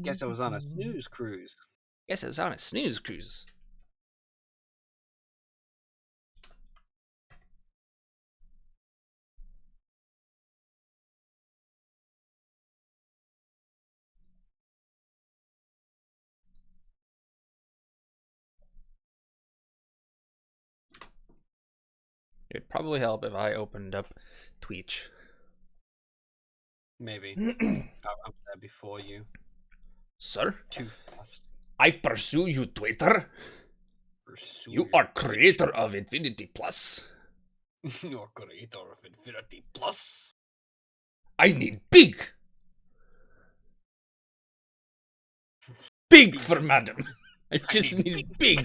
Guess I was on a snooze cruise. Guess I was on a snooze cruise. It'd probably help if I opened up Twitch. Maybe. I'm there before you. Sir? Too fast. I pursue you, Twitter. Pursue You your are creator of Infinity Plus. You're creator of Infinity Plus. I need big. Big for madam. I just need big.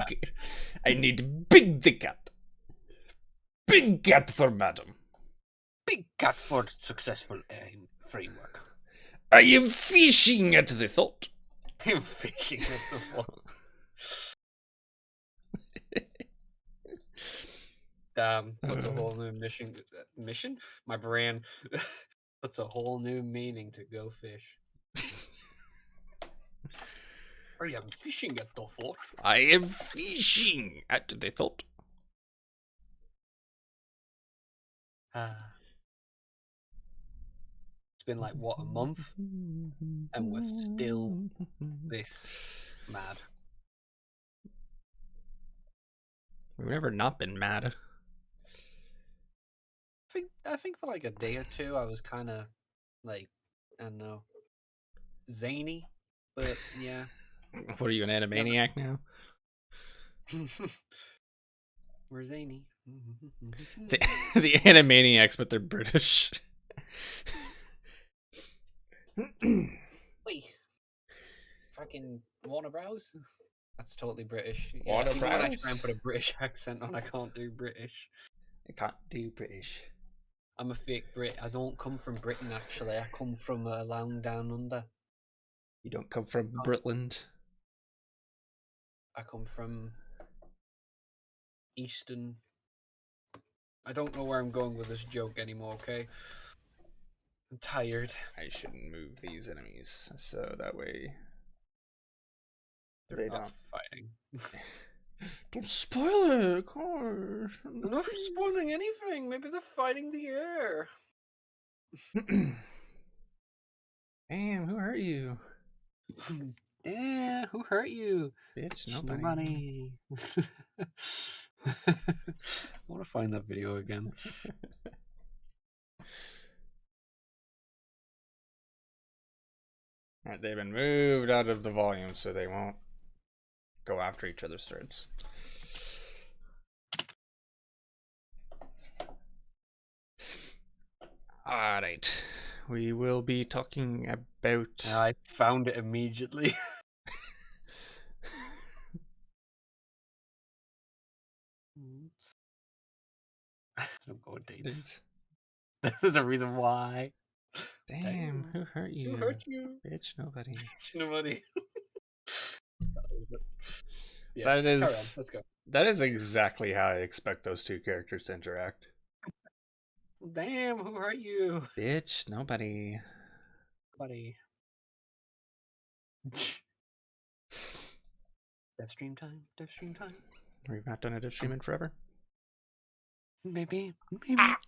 I need big the cat. Big cat for madam. Big cat for successful framework. I am fishing at the thought. I'm fishing at the thought. Damn, puts a whole new mission. Mission? My brain puts a whole new meaning to go fish. I am fishing at the thought. I am fishing at the thought. It's been like, what, a month? And we're still this mad. We've never not been mad. I think for like a day or two, I was kind of like, I don't know, zany. But yeah. What are you, an Animaniac now? We're zany. the Animaniacs, but they're British. Wait. Fucking Warner Bros. That's totally British. Warner Even when I Bros? try and put a British accent on, I can't do British. I can't do British. I'm a fake Brit. I don't come from Britain, actually. I come from a land down under. You don't come from Britland. I come from Eastern. I don't know where I'm going with this joke anymore, okay? I'm tired. I shouldn't move these enemies, so that way They're they not don't fighting. Don't spoil it, gosh. I'm not spoiling anything. Maybe they're fighting the air. Damn, who hurt you? Yeah, who hurt you? Bitch, nobody. I want to find that video again. Alright, they've been moved out of the volume so they won't go after each other's threads. Alright, we will be talking about... I found it immediately. Don't go with dates. There's a reason why. Damn, who hurt you? Who hurt you? Bitch, nobody. Nobody. Yes, That is. carry on. Let's go. That is exactly how I expect those two characters to interact. Damn, who hurt you? Bitch, nobody. Buddy. Death stream time. Death stream time. We've not done a death stream in forever. Maybe. Maybe. Ah!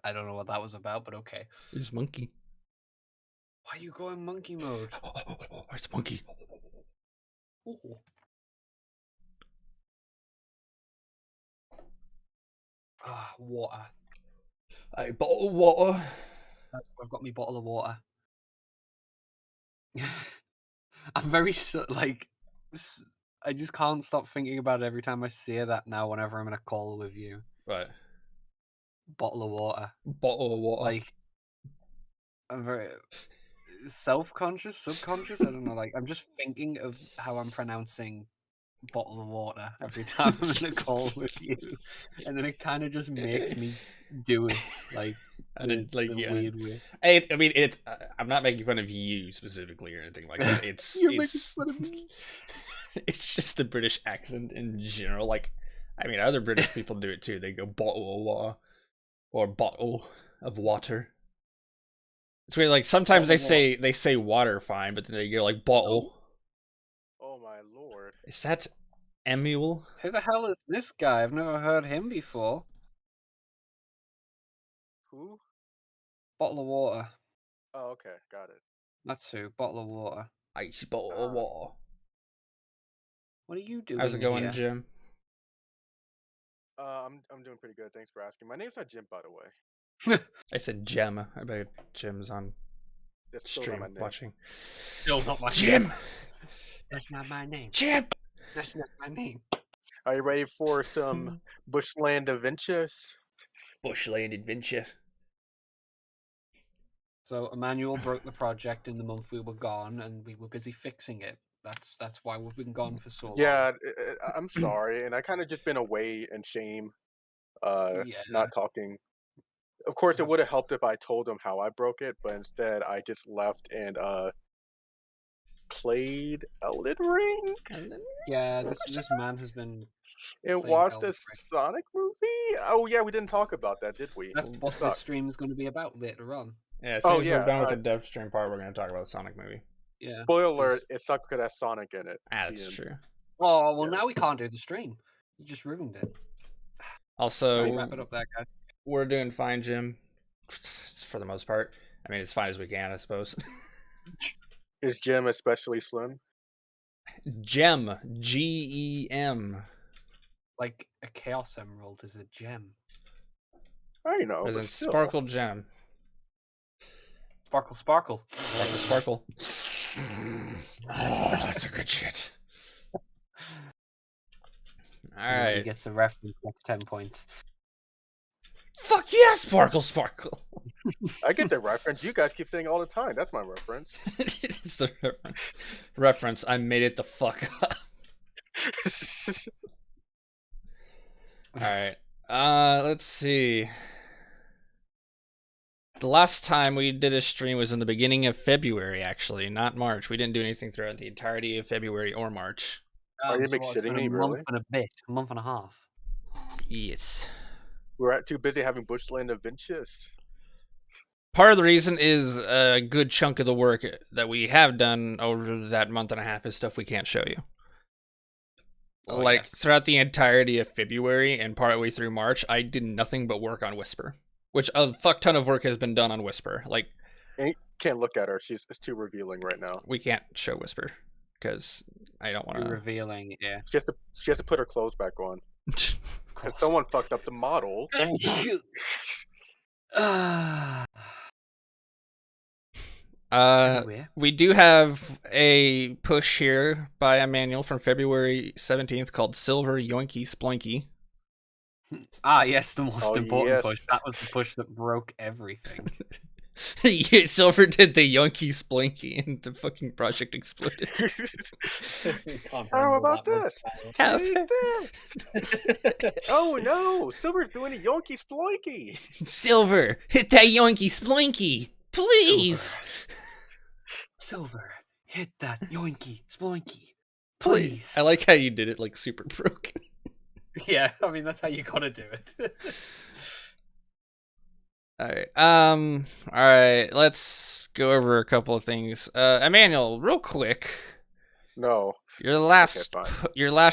I don't know what that was about, but okay. It's monkey. Why are you going monkey mode? It's monkey. Ooh. Ah, water. A bottle of water. I've got my bottle of water. I'm very like, I just can't stop thinking about it every time I say that now. Whenever I'm in a call with you, Right. Bottle of water. Bottle of water. Like, I'm very self-conscious, subconscious. I don't know. Like, I'm just thinking of how I'm pronouncing bottle of water every time I'm in a call with you, and then it kind of just makes me do it like I didn't like the yeah. weird way. I mean, it's. I'm not making fun of you specifically or anything like that. You're making fun of me. It's just the British accent in general. Like, I mean, other British people do it too. They go bottle of water or bottle of water. It's weird. Like sometimes Bottle of water. they say water fine, but then they go like bottle. Oh my lord. Is that Emule? Who the hell is this guy? I've never heard him before. Who? Bottle of water. Oh, okay, got it. That's who. Bottle of water. Ice bottle of water. What are you doing How's it going, here? Jim? I'm doing pretty good. Thanks for asking. My name's not Jim, by the way. I said Gem. I bet Jim's on That's still stream not my name. watching. Still not my Jim. name. That's not my name. Jim. That's not my name. Are you ready for some bushland adventures? Bushland adventure. So Emmanuel broke the project in the month we were gone, and we were busy fixing it. That's why we've been gone for so long. Yeah, I'm sorry, and I kind of just been away in shame, Yeah. not talking. Of course, it would have helped if I told him how I broke it, but instead I just left and played Elden Ring Yeah, this man has been and playing watched Elden a Ring. Sonic movie. Oh yeah, we didn't talk about that, did we? That's what this stream is going to be about later on. Yeah, as soon as we're done with the dev stream part, we're going to talk about the Sonic movie. Yeah. Spoiler alert, it sucked because it has Sonic in it. That's true. Oh, well, now we can't do the stream. You just ruined it. Also, Let's wrap it up there, guys. We're doing fine, Jim. For the most part. I mean, as fine as we can, I suppose. Is Jim especially slim? Gem. Gem. Like a Chaos Emerald is a gem. I know. As in Still. Sparkle Gem. Sparkle, sparkle. Sparkle, sparkle. Oh, that's a good shit. Alright. He gets a reference, gets 10 points. Fuck yeah, Sparkle, sparkle. I get the reference. You guys keep saying all the time. That's my reference. It's the reference. Reference. I made it the fuck up. Alright. Let's see. The last time we did a stream was in the beginning of February, actually, not March. We didn't do anything throughout the entirety of February or March. Are you shitting me, really? A month and a half. Yes. We're too busy having bushland adventures. Part of the reason is a good chunk of the work that we have done over that month and a half is stuff we can't show you. Throughout the entirety of February and partway through March, I did nothing but work on Whisper. Which a fuck ton of work has been done on Whisper. Like, and you can't look at her. It's too revealing right now. We can't show Whisper because I don't want to. Revealing, yeah. She has to put her clothes back on. Because someone fucked up the model. We do have a push here by Emmanuel from February 17th called Silver Yoinky Sploinky. Ah, yes, the most important push. That was the push that broke everything. Silver did the Yoinky Sploinky and the fucking project exploded. How about this? Take this. Oh no, Silver's doing a Yoinky Sploinky. Silver, hit that Yoinky Sploinky, please. Silver, hit that Yoinky Sploinky, please. I like how you did it like super broken. Yeah, I mean that's how you gotta do it. Alright, let's go over a couple of things. Emmanuel, real quick. No. Your last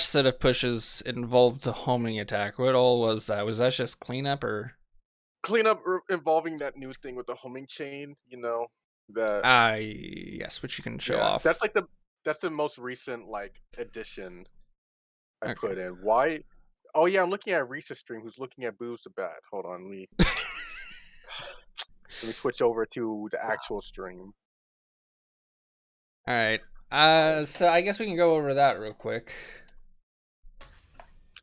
set of pushes involved the homing attack. What all was that? Was that just cleanup or cleanup involving that new thing with the homing chain, you know? Yes, which you can show off. That's the most recent addition I put in. Why? Oh yeah, I'm looking at Reese's stream who's looking at boobs to bat. Hold on, let me switch over to the actual stream. Alright. So I guess we can go over that real quick.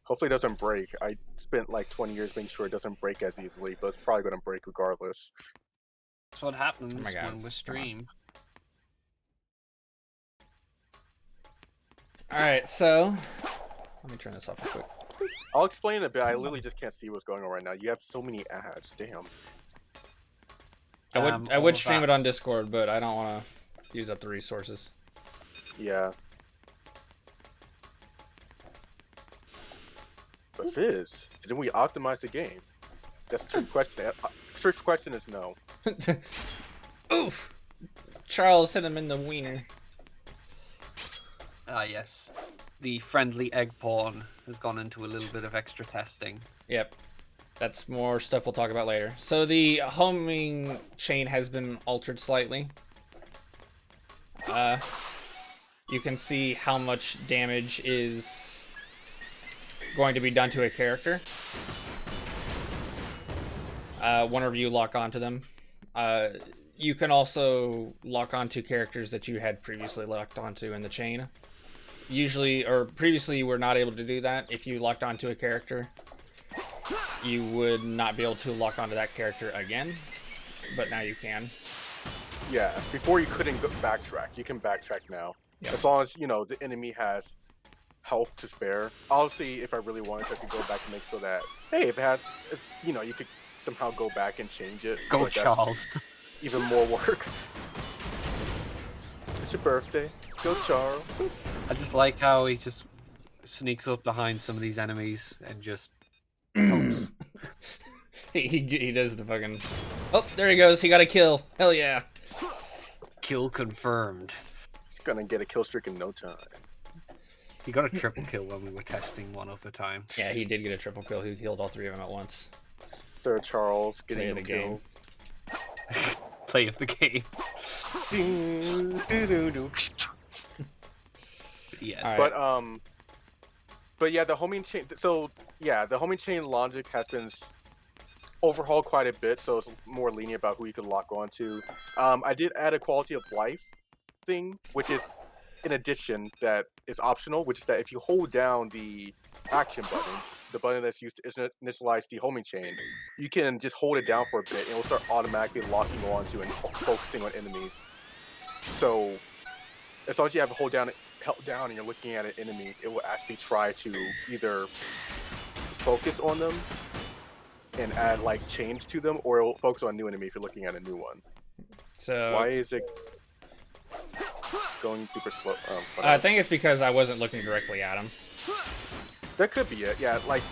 Hopefully it doesn't break. I spent 20 years making sure it doesn't break as easily, but it's probably gonna break regardless. That's what happens when we stream. Alright, so Let me turn this off real quick. I'll explain in a bit. I literally just can't see what's going on right now. You have so many ads. Damn. I all would of stream that- it on Discord, but I don't want to use up the resources. Yeah. But Fizz, didn't we optimize the game? That's a trick question. Trick question is no. Oof! Charles hit him in the wiener. Ah, yes. The friendly egg porn has gone into a little bit of extra testing. Yep. That's more stuff we'll talk about later. So the homing chain has been altered slightly. You can see how much damage is going to be done to a character whenever you lock onto them. You can also lock onto characters that you had previously locked onto in the chain. Usually, or previously, you were not able to do that. If you locked onto a character, you would not be able to lock onto that character again, but now you can. Yeah, before you couldn't backtrack. You can backtrack now. Yep. As long as, you know, the enemy has health to spare. Obviously, if I really wanted to, I could go back and make so that, hey, if you know, you could somehow go back and change it. Go, but that's Charles. Even more work. It's your birthday. Go, Charles. I just like how he just sneaks up behind some of these enemies and just hopes. he does the fucking... Oh, there he goes. He got a kill. Hell yeah. Kill confirmed. He's gonna get a kill streak in no time. He got a triple kill when we were testing one other time. Yeah, he did get a triple kill. He killed all three of them at once. Sir Charles Play getting of the the game. kills. Play of the game. Ding, doo, doo, doo. Yes. Alright. But yeah, the homing chain. So yeah, the homing chain logic has been overhauled quite a bit, so it's more lenient about who you can lock onto. I did add a quality of life thing, which is an addition that is optional, which is that if you hold down the action button, the button that's used to initialize the homing chain, you can just hold it down for a bit and it will start automatically locking onto and focusing on enemies. So as long as you have it held down and you're looking at an enemy, it will actually try to either focus on them and add like change to them, or it will focus on a new enemy if you're looking at a new one. So Why is it going super slow? I think it's because I wasn't looking directly at him. That could be it. Yeah, like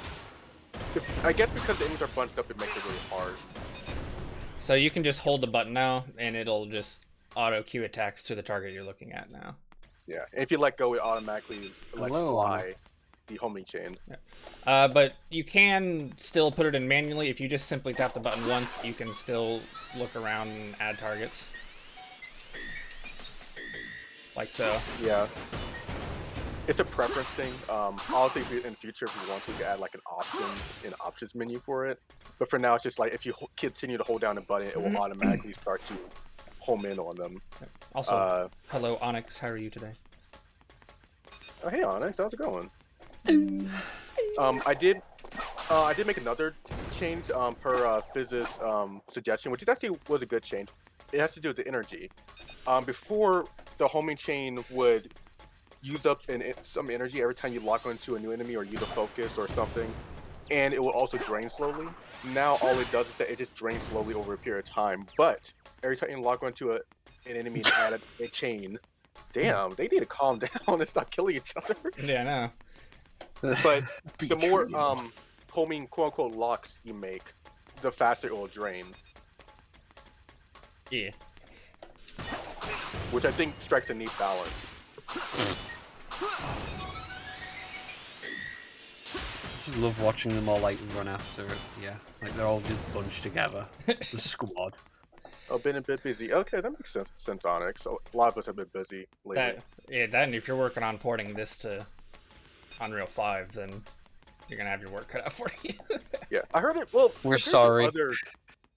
I guess because the enemies are bunched up, it makes it really hard. So you can just hold the button now, and it'll just auto queue attacks to the target you're looking at now. Yeah, and if you let go, it automatically lets Hello, fly the homing chain. But you can still put it in manually. If you just simply tap the button once, you can still look around and add targets. Like so. Yeah. It's a preference thing. Honestly, if in the future, if you want to, you can add like an options menu for it. But for now, it's just like if you continue to hold down the button, it will automatically start to home in on them. Also, hello Onyx, how are you today? Oh, hey Onyx, how's it going? I did make another change per Fizz's suggestion, which is actually was a good change. It has to do with the energy. Before, the homing chain would use up some energy every time you lock onto a new enemy or use a focus or something, and it will also drain slowly. Now all it does is that it just drains slowly over a period of time, but every time you lock onto an enemy and add a chain, damn, they need to calm down and stop killing each other. Yeah, I know. But the more homing quote-unquote locks you make, the faster it will drain, Yeah. which I think strikes a neat balance. Just love watching them all like run after it. Yeah, like they're all just bunched together. It's a squad. Oh, been a bit busy. Okay, that makes sense, Onyx. A lot of us have been busy lately. That and if you're working on porting this to Unreal 5, then you're gonna have your work cut out for you. Yeah, I heard it. Well, We're compared to sorry.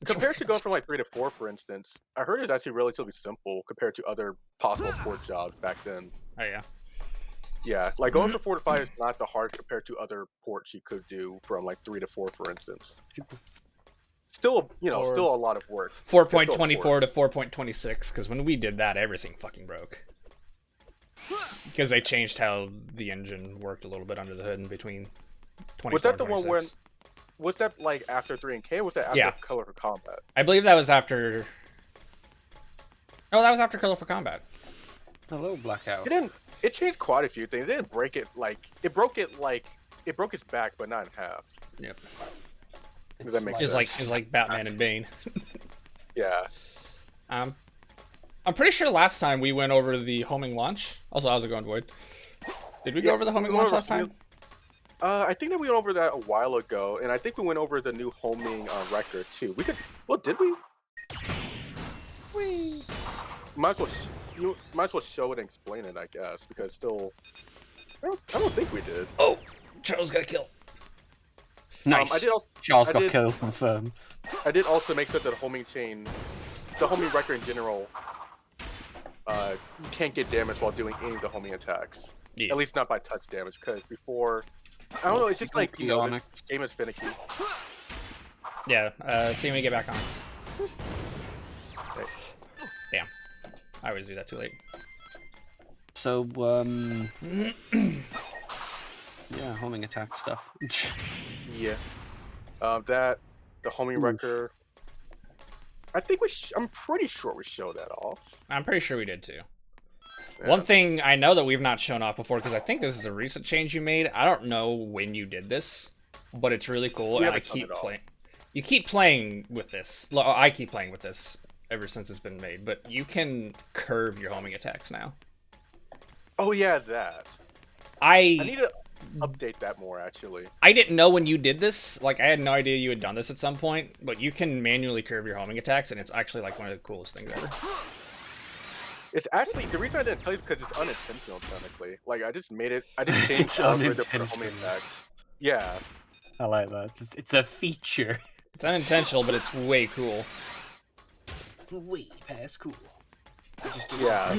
compared to going from like 3 to 4, for instance, I heard it's actually relatively simple compared to other possible port jobs back then. Oh yeah. Yeah, like going from 4 to 5 is not the hard compared to other ports you could do from like 3 to 4, for instance. Still, still a lot of work. 4.24 to 4.26, because when we did that, everything fucking broke. Because they changed how the engine worked a little bit under the hood in between 24 Was that and the one 26. when? Was that like after 3 and K? Or was that after Yeah. Color for Combat? I believe that was after. Oh, that was after Color for Combat. Hello, Blackout. It didn't. It changed quite a few things. It didn't break it like it broke it like it broke its back, but not in half. Yep. Does that make It's sense? like Batman and Bane. Yeah. I'm pretty sure last time we went over the homing launch. Also, how's it going, Void? Did we go over the homing launch last time? I think that we went over that a while ago, and I think we went over the new homing record too. We could. Well, did we? Might as well. You might as well show it and explain it, I guess, because still. I don't think we did. Oh, Charles got a kill. Nice. I did also. Charles I got did- kill confirmed. I did also make sure that the homing chain, the homing record in general, you can't get damage while doing any of the homing attacks. Yeah. At least not by touch damage, because before, I don't know, it's just like, you know, the Onyx. game is finicky. Yeah. See when we get back on. Okay. Damn. I always do that too late. So, yeah, homing attack stuff. Yeah. The homing Oof. record. I think I'm pretty sure we showed that off. I'm pretty sure we did too. Yeah. One thing I know that we've not shown off before, because I think this is a recent change you made. I don't know when you did this, but it's really cool, We and I haven't done keep it all. playing. You keep playing with this. Well, I keep playing with this ever since it's been made, but you can curve your homing attacks now. Oh yeah, that. I I need to update that more, actually. didn't know when you did this. Like, I had no idea you had done this at some point, but you can manually curve your homing attacks, and it's actually like one of the coolest things ever. It's actually, the reason I didn't tell you is because it's unintentional, technically. Like, I just made it, I just changed It's the algorithm for the homing unintentional. attack. Yeah. I like that. It's a feature. It's unintentional, but it's way cool. Way past cool. Yeah.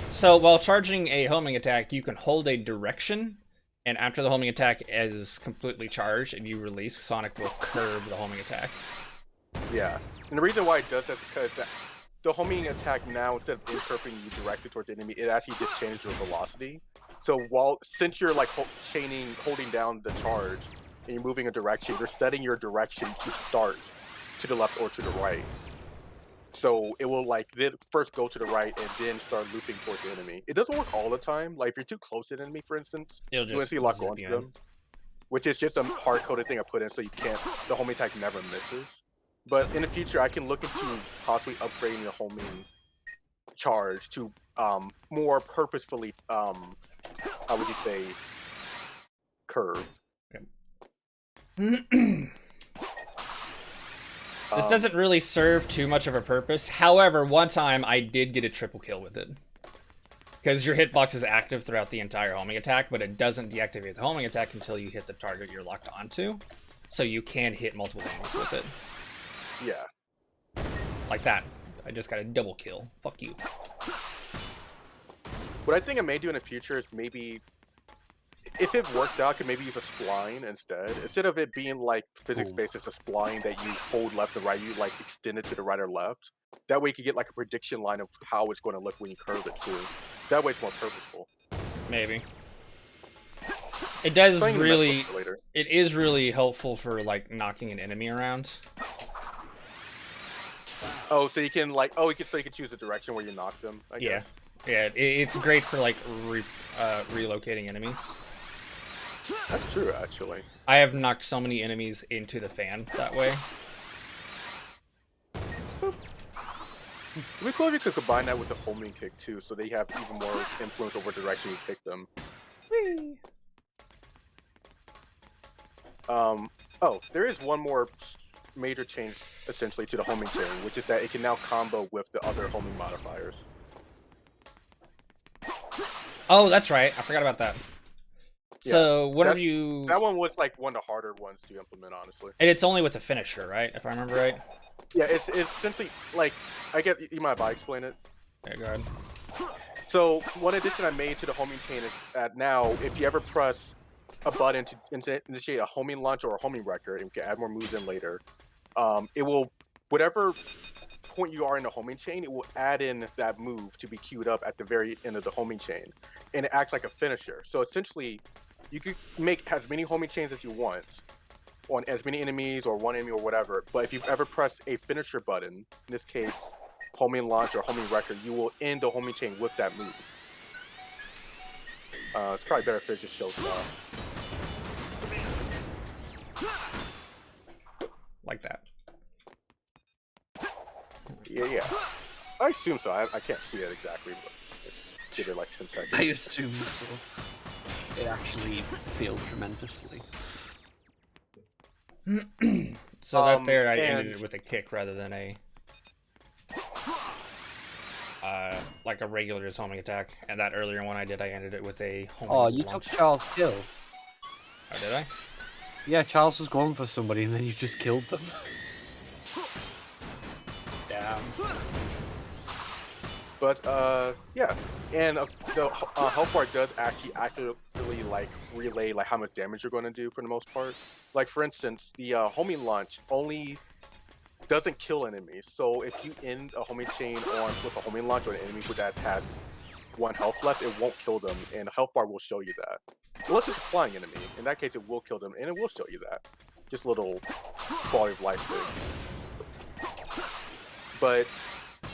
So while charging a homing attack, you can hold a direction, and after the homing attack is completely charged and you release, Sonic will curve the homing attack. Yeah. And the reason why it does that is because the homing attack now, instead of interpreting you directly towards the enemy, it actually just changes your velocity. So since you're like holding down the charge, and you're moving a direction, you're setting your direction to start to the left or to the right. So it will like then first go to the right and then start looping towards the enemy. It doesn't work all the time. Like if you're too close to the enemy, for instance, It'll you want to just see a lot zip going you to in. them, which is just a hard-coded thing I put in so you can't. The homing attack never misses. But in the future, I can look into possibly upgrading the homing charge to more purposefully, how would you say, curve. This doesn't really serve too much of a purpose. However, one time I did get a triple kill with it. Because your hitbox is active throughout the entire homing attack, but it doesn't deactivate the homing attack until you hit the target you're locked onto. So you can hit multiple enemies with it. Yeah. Like that. I just got a double kill. Fuck you. What I think I may do in the future is maybe, if it works out, I could maybe use a spline instead. Instead of it being like physics-based, it's a spline that you hold left or right, you like extend it to the right or left. That way you can get like a prediction line of how it's going to look when you curve it too. That way it's more purposeful. Maybe. It does So I can mess with really... it later. It is really helpful for, like, knocking an enemy around. Oh, so you can like, so you can choose a direction where you knock them, I Yeah. guess. Yeah, it's great for, like, relocating enemies. That's true, actually. I have knocked so many enemies into the fan that way. It'd be cool if you could combine that with the homing kick too, so they have even more influence over the direction you kick them. Oh, there is one more major change essentially to the homing chain, which is that it can now combo with the other homing modifiers. Oh, that's right. I forgot about that. Yeah, So, whenever that's- you... That one was like one of the harder ones to implement, honestly. And it's only with the finisher, right? If I remember right? Yeah, it's essentially like, I get, you mind if I explain it? Yeah, go ahead. So one addition I made to the homing chain is that now, if you ever press a button to initiate a homing launch or a homing record, and we can add more moves in later, it will whatever point you are in the homing chain, it will add in that move to be queued up at the very end of the homing chain, and it acts like a finisher. So essentially, you could make as many homing chains as you want on as many enemies or one enemy or whatever. But if you ever press a finisher button, in this case, homing launch or homing record, you will end the homing chain with that move. It's probably better if it just shows off. Like that. Yeah. I assume so. I can't see it exactly, but give it like 10 seconds. I assume so. It actually failed tremendously. So that there, I and- ended it with a kick rather than a like a regular just homing attack. And that earlier one I did, I ended it with a homing Oh, you launch. took Charles' kill. Oh, did I? Yeah, Charles was going for somebody and then you just killed them. Damn. But yeah, and the health bar does actually accurately like relay like how much damage you're going to do for the most part. Like for instance, the homing launch only doesn't kill enemies. So if you end a homing chain with a homing launch on an enemy that has 1 health left, it won't kill them, and the health bar will show you that. Unless it's a flying enemy, in that case it will kill them, and it will show you that. Just a little quality of life thing. But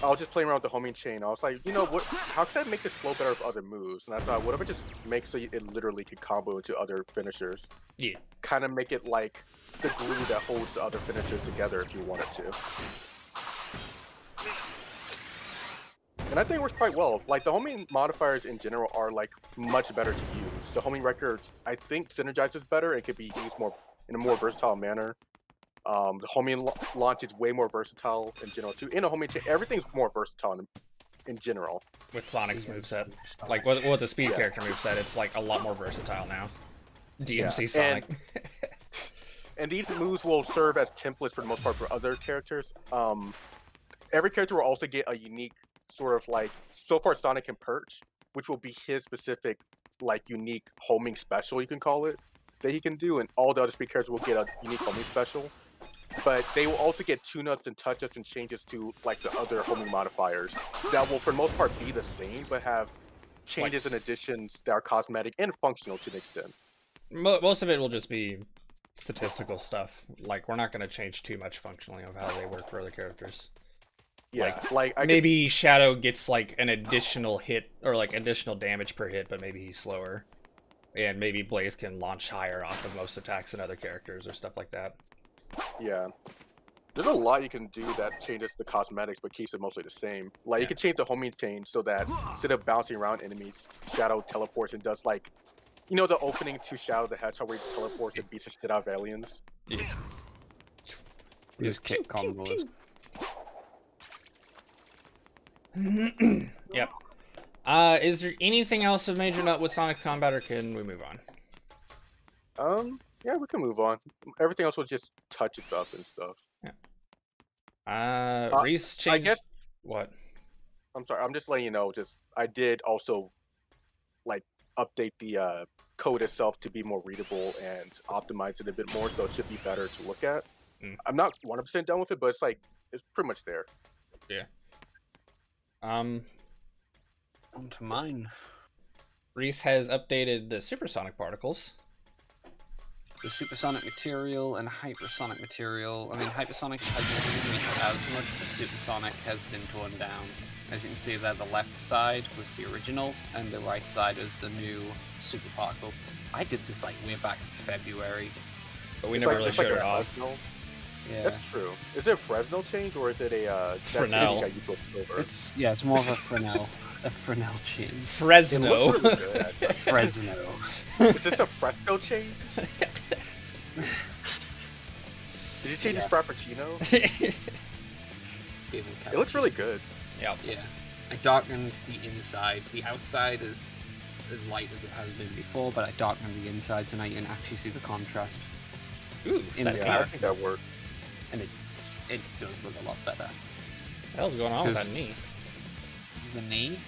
I was just playing around with the homing chain. I was like, you know what? How can I make this flow better with other moves? And I thought, what if I just make so it literally could combo into other finishers? Yeah. Kind of make it like the glue that holds the other finishers together if you wanted to. And I think it works quite well. Like the homing modifiers in general are like much better to use. The homing records, I think, synergizes better and could be used more in a more versatile manner. The homing launch is way more versatile in general too. In a homing chain, everything's more versatile in general. With Sonic's moveset. Like with the speed Yeah. character moveset, it's like a lot more versatile now. DMC Yeah, Sonic. And these moves will serve as templates for the most part for other characters. Every character will also get a unique sort of like, so far Sonic can perch, which will be his specific like unique homing special, you can call it, that he can do, and all the other speed characters will get a unique homing special. But they will also get tune-ups and touch-ups and changes to like the other homing modifiers that will for the most part be the same, but have changes and additions that are cosmetic and functional to an extent. Most of it will just be statistical stuff. Like, we're not going to change too much functionally of how they work for other characters. Yeah, like I Maybe Shadow gets like an additional hit or like additional damage per hit, but maybe he's slower. And maybe Blaze can launch higher off of most attacks than other characters or stuff like that. Yeah. There's a lot you can do that changes the cosmetics but keeps it mostly the same. Like, you can change the homing chain so that instead of bouncing around enemies, Shadow teleports and does like, you know, the opening to Shadow the Hedgehog where he teleports and beats the shit out of aliens? Yeah. Just kick combos. Yep. Is there anything else of major note with Sonic Combat, or can we move on? Yeah, we can move on. Everything else was just touches up and stuff. Reese changed... I guess... What? I'm sorry, I'm just letting you know, just, I did also, like, update the code itself to be more readable and optimize it a bit more, so it should be better to look at. I'm not 100% done with it, but it's like, it's pretty much there. Yeah. On to mine. Reese has updated the supersonic particles. The supersonic material and hypersonic material. I mean, hypersonic hasn't increased as much, but supersonic has been toned down. As you can see there, the left side was the original, and the right side is the new super particle. I did this like way back in February. But we It's never like, really it's like showed it a off. Fresnel. Yeah, That's true. Is it a Fresnel change or is it a Fresnel. it's more of a Fresnel, a Fresnel change. Fresno. Really good, actually. Fresno. Is this a Fresno change? Did you change his Frappuccino? It looks really good. Yep. Yeah, I darkened the inside. The outside is as light as it has been before, but I darkened the inside so now you can actually see the contrast. Ooh, In that the Yeah, car. I think that worked. And it does look a lot better. What the hell's going on with that knee? The knee?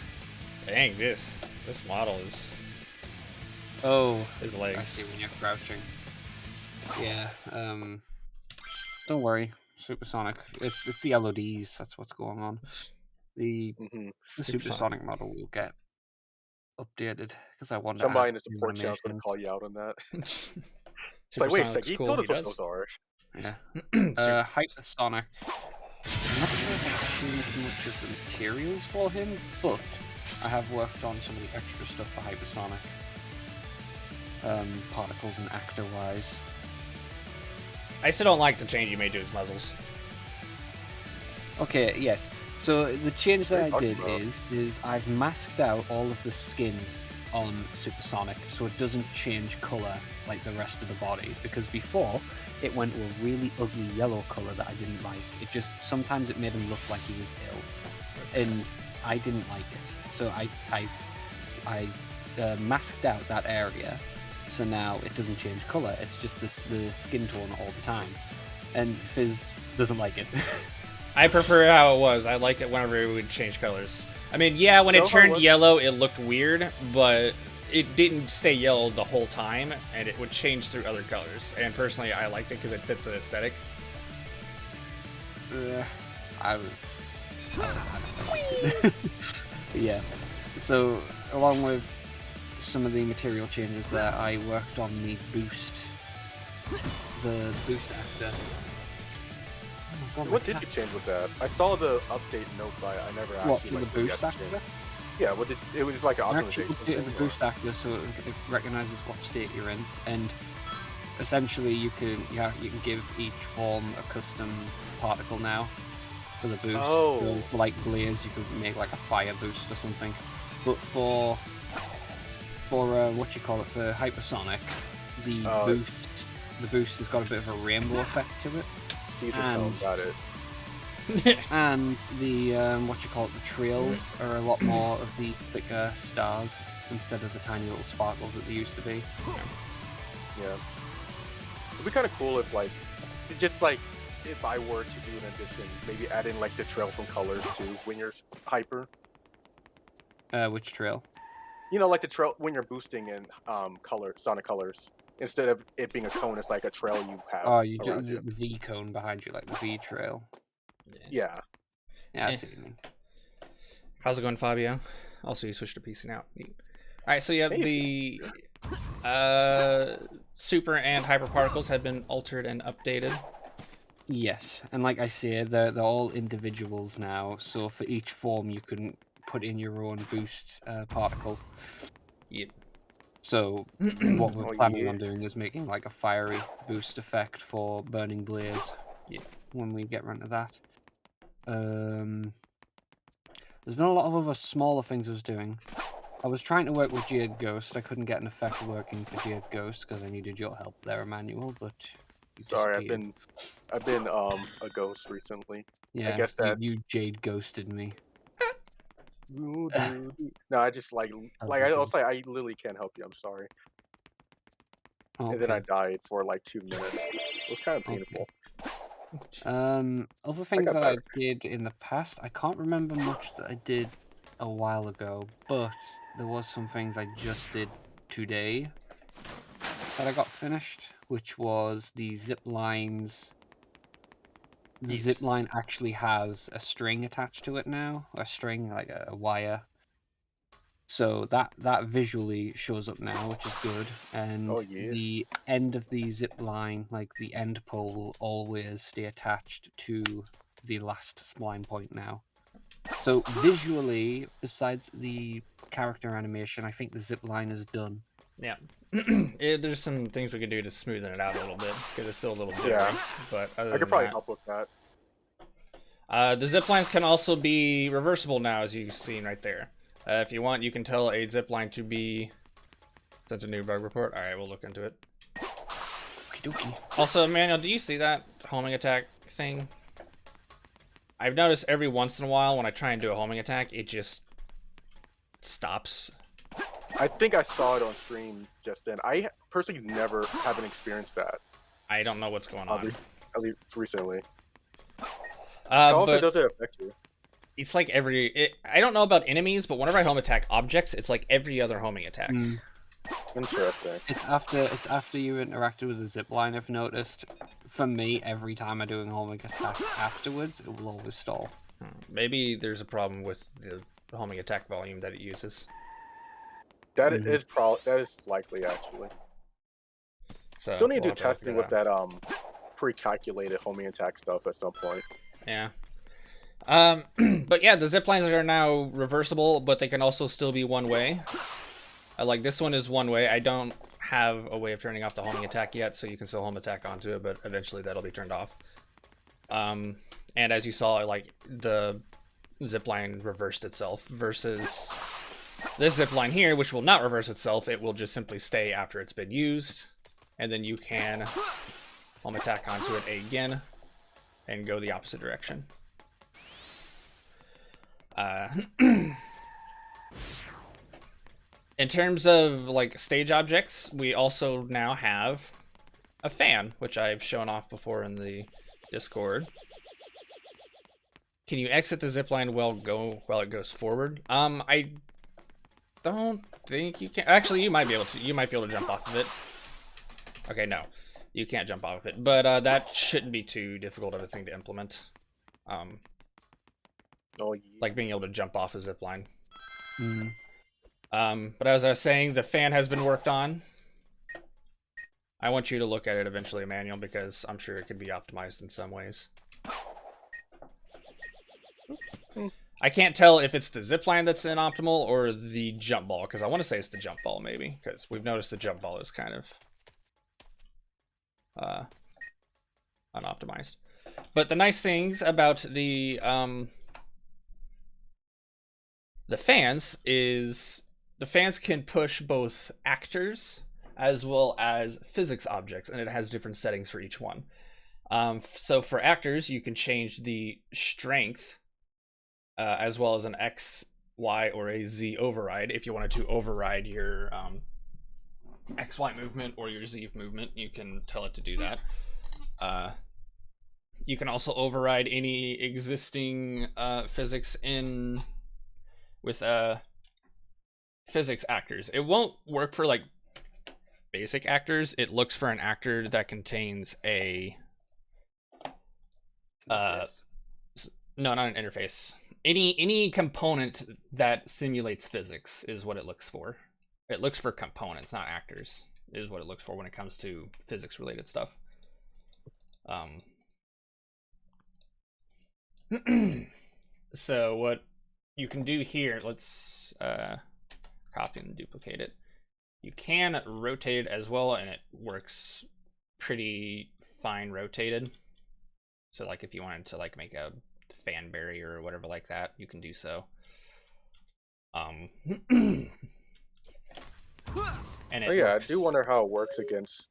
Dang, this model is Oh, his I legs. see when you're crouching. Yeah, don't worry. supersonic. It's the LODs. That's what's going on. The Hmm the Supersonic. supersonic model will get updated because I want to Somebody add in the new support channel is going to animations. call you out on that. It's like, wait a Supersonic's second, you cool. told He us what does. those are. Yeah. Super- Hypersonic. I'm not sure if I've changed much of the materials for him, but I have worked on some of the extra stuff for hypersonic. Particles and actor-wise. I still don't like the change you made to his muzzles. Okay, yes. So the change that I What are you did talking is I've masked out all of the skin on Supersonic so it doesn't change colour like the rest of the body, because before it went to a really ugly yellow colour that I didn't like. It just sometimes it made him look like he was ill, and I didn't like it. So I masked out that area, so now it doesn't change colour. It's just the skin tone all the time, and Fizz doesn't like it. I prefer how it was. I liked it whenever we would change colors. I mean, yeah, when it So turned what- yellow, it looked weird, but it didn't stay yellow the whole time, and it would change through other colors. And personally, I liked it because it fit the aesthetic. I don't like it. Yeah. So along with some of the material changes there, I worked on the boost actor. Oh my God, What my did cat- you change with that? I saw the update note, but I never actually. What, for the like, really boost got to actor? change. Yeah, what did it was like an I actually optimization updated the thing, or- boost actor so it recognizes what state you're in, and essentially you can give each form a custom particle now for the boost. Oh. So for like Blaze, you could make like a fire boost or something. But for what you call it, for hypersonic, the Oh. boost has got a bit of a rainbow effect to it, Season and- tone, got it. and the what you call it, the trails are a lot more of the thicker stars instead of the tiny little sparkles that they used to be. Yeah. It'd be kind of cool if, like, just like if I were to do an addition, maybe add in like the trail from colors too when you're hyper. Which trail? You know, like the trail when you're boosting in sonic colors. Instead of it being a cone, it's like a trail you have Oh, you around do you. the V cone behind you, like the V trail. Yeah. Yeah, I Eh. see what you mean. How's it going, Fabio? Also, you switched to PC now. Neat. All right, so you have the super and hyper particles have been altered and updated. Yes, and like I say, they're all individuals now. So for each form, you can put in your own boost particle. Yep. So what we're Oh, planning yeah. on doing is making like a fiery boost effect for Burning Blaze. Yeah. When we get around to that. There's been a lot of other smaller things I was doing. I was trying to work with Jade Ghost. I couldn't get an effect working for Jade Ghost because I needed your help there, Emmanuel. But you Sorry, disappeared. I've been a ghost recently. Yeah, guess that- you Jade Ghosted me. No, I just like I okay. was like I literally can't help you. I'm sorry. Okay. And then I died for like 2 minutes. It was kind of Okay. painful. Other things got that I better. did in the past, I can't remember much that I did a while ago, but there was some things I just did today that I got finished, which was the zip lines. The Yes. zip line actually has a string attached to it now, a string like a wire. So that visually shows up now, which is good. And Oh, yeah. the end of the zip line, like the end pole, will always stay attached to the last spline point now. So visually, besides the character animation, I think the zip line is done. Yeah. There's some things we can do to smoothen it out a little bit because it's still a little bit. Yeah. But other I could than probably that, help with that. the zip lines can also be reversible now, as you've seen right there. If you want, you can tell a zip line to be. That's a new bug report. All right, we'll look into it. Okey-dokey. Also, Emmanuel, do you see that homing attack thing? I've noticed every once in a while when I try and do a homing attack, it just stops. I think I saw it on stream just then. I personally haven't experienced that. I don't know what's going on. At least recently. How often But does it affect you? it's like I don't know about enemies, but whenever I home attack objects, it's like every other homing attack. Mm. Interesting. It's after you interacted with the zip line. I've noticed. For me, every time I do a homing attack afterwards, it will always stall. Maybe there's a problem with the homing attack volume that it uses. That Mhm. is that is likely actually. So Still need we'll to do have to testing look with it out. that pre-calculated homing attack stuff at some point. Yeah. But yeah, the zip lines are now reversible, but they can also still be one way. Like this one is one way. I don't have a way of turning off the homing attack yet, so you can still home attack onto it, but eventually that'll be turned off. And as you saw, like the zip line reversed itself versus this zip line here, which will not reverse itself. It will just simply stay after it's been used, and then you can home attack onto it again and go the opposite direction. In terms of like stage objects, we also now have a fan, which I've shown off before in the Discord. Can you exit the zipline while it goes forward? I don't think you can. Actually, you might be able to. You might be able to jump off of it. Okay, no, you can't jump off of it. But that shouldn't be too difficult of a thing to implement. Oh yeah. Like being able to jump off a zipline. Mm. But as I was saying, the fan has been worked on. I want you to look at it eventually, Emmanuel, because I'm sure it could be optimized in some ways. I can't tell if it's the zipline that's inoptimal or the jump ball, because I want to say it's the jump ball, maybe, because we've noticed the jump ball is kind of unoptimized. But the nice things about the fans is the fans can push both actors as well as physics objects, and it has different settings for each one. So for actors, you can change the strength as well as an X, Y, or a Z override. If you wanted to override your XY movement or your Z movement, you can tell it to do that. You can also override any existing physics in with physics actors. It won't work for like basic actors. It looks for an actor that contains a no, not an interface. Any component that simulates physics is what it looks for. It looks for components, not actors, is what it looks for when it comes to physics related stuff. So what you can do here, let's copy and duplicate it. You can rotate it as well, and it works pretty fine rotated. So like if you wanted to like make a fan barrier or whatever like that, you can do so. And Oh yeah, I do wonder how it works against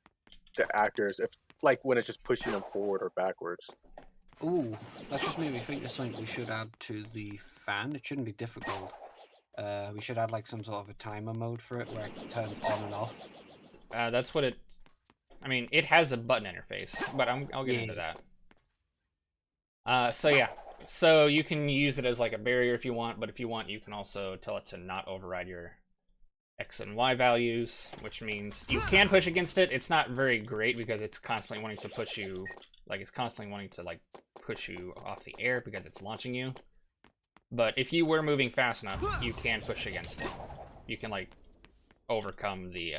the actors, if like when it's just pushing them forward or backwards. Ooh, that's just made me think of something we should add to the fan. It shouldn't be difficult. We should add like some sort of a timer mode for it where it turns on and off. That's what it. I mean, it has a button interface, but I'll get into that. So yeah, so you can use it as like a barrier if you want, but if you want, you can also tell it to not override your X and Y values, which means you can push against it. It's not very great because it's constantly wanting to push you, like it's constantly wanting to like push you off the air because it's launching you. But if you were moving fast enough, you can push against it. You can like overcome the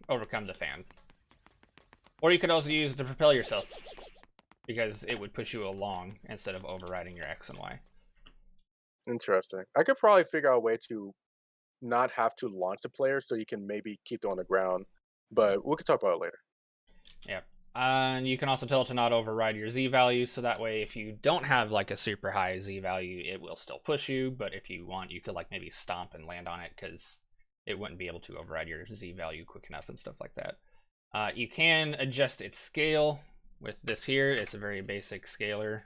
overcome the fan. Or you could also use it to propel yourself, because it would push you along instead of overriding your X and Y. Interesting. I could probably figure out a way to not have to launch the player so you can maybe keep them on the ground, but we could talk about it later. Yep. And you can also tell it to not override your Z value, so that way if you don't have like a super high Z value, it will still push you, but if you want, you could like maybe stomp and land on it because it wouldn't be able to override your Z value quick enough and stuff like that. You can adjust its scale with this here. It's a very basic scaler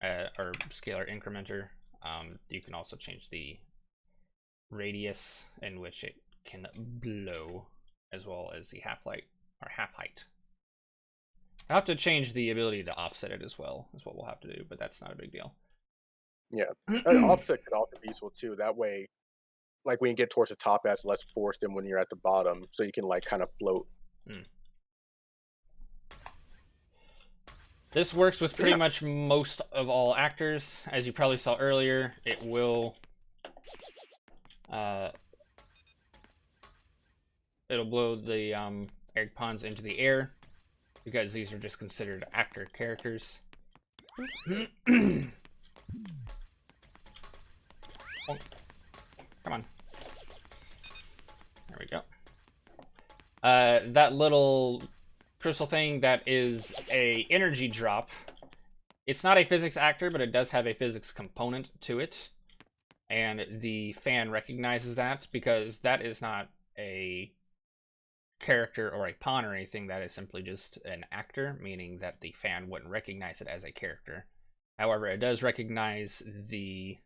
or scalar incrementer. You can also change the radius in which it can blow, as well as the half height. I'll have to change the ability to offset it as well, is what we'll have to do, but that's not a big deal. Yeah, an offset could also be useful too. That way, like when you get towards the top, it has less force than when you're at the bottom, so you can like kind of float. This works with pretty much most of all actors. As you probably saw earlier, it will it'll blow the egg pawns into the air because these are just considered actor characters. Oh, come on. There we go. That little crystal thing that is a energy drop. It's not a physics actor, but it does have a physics component to it. And the fan recognizes that because that is not a character or a pawn or anything. That is simply just an actor, meaning that the fan wouldn't recognize it as a character. However, it does recognize the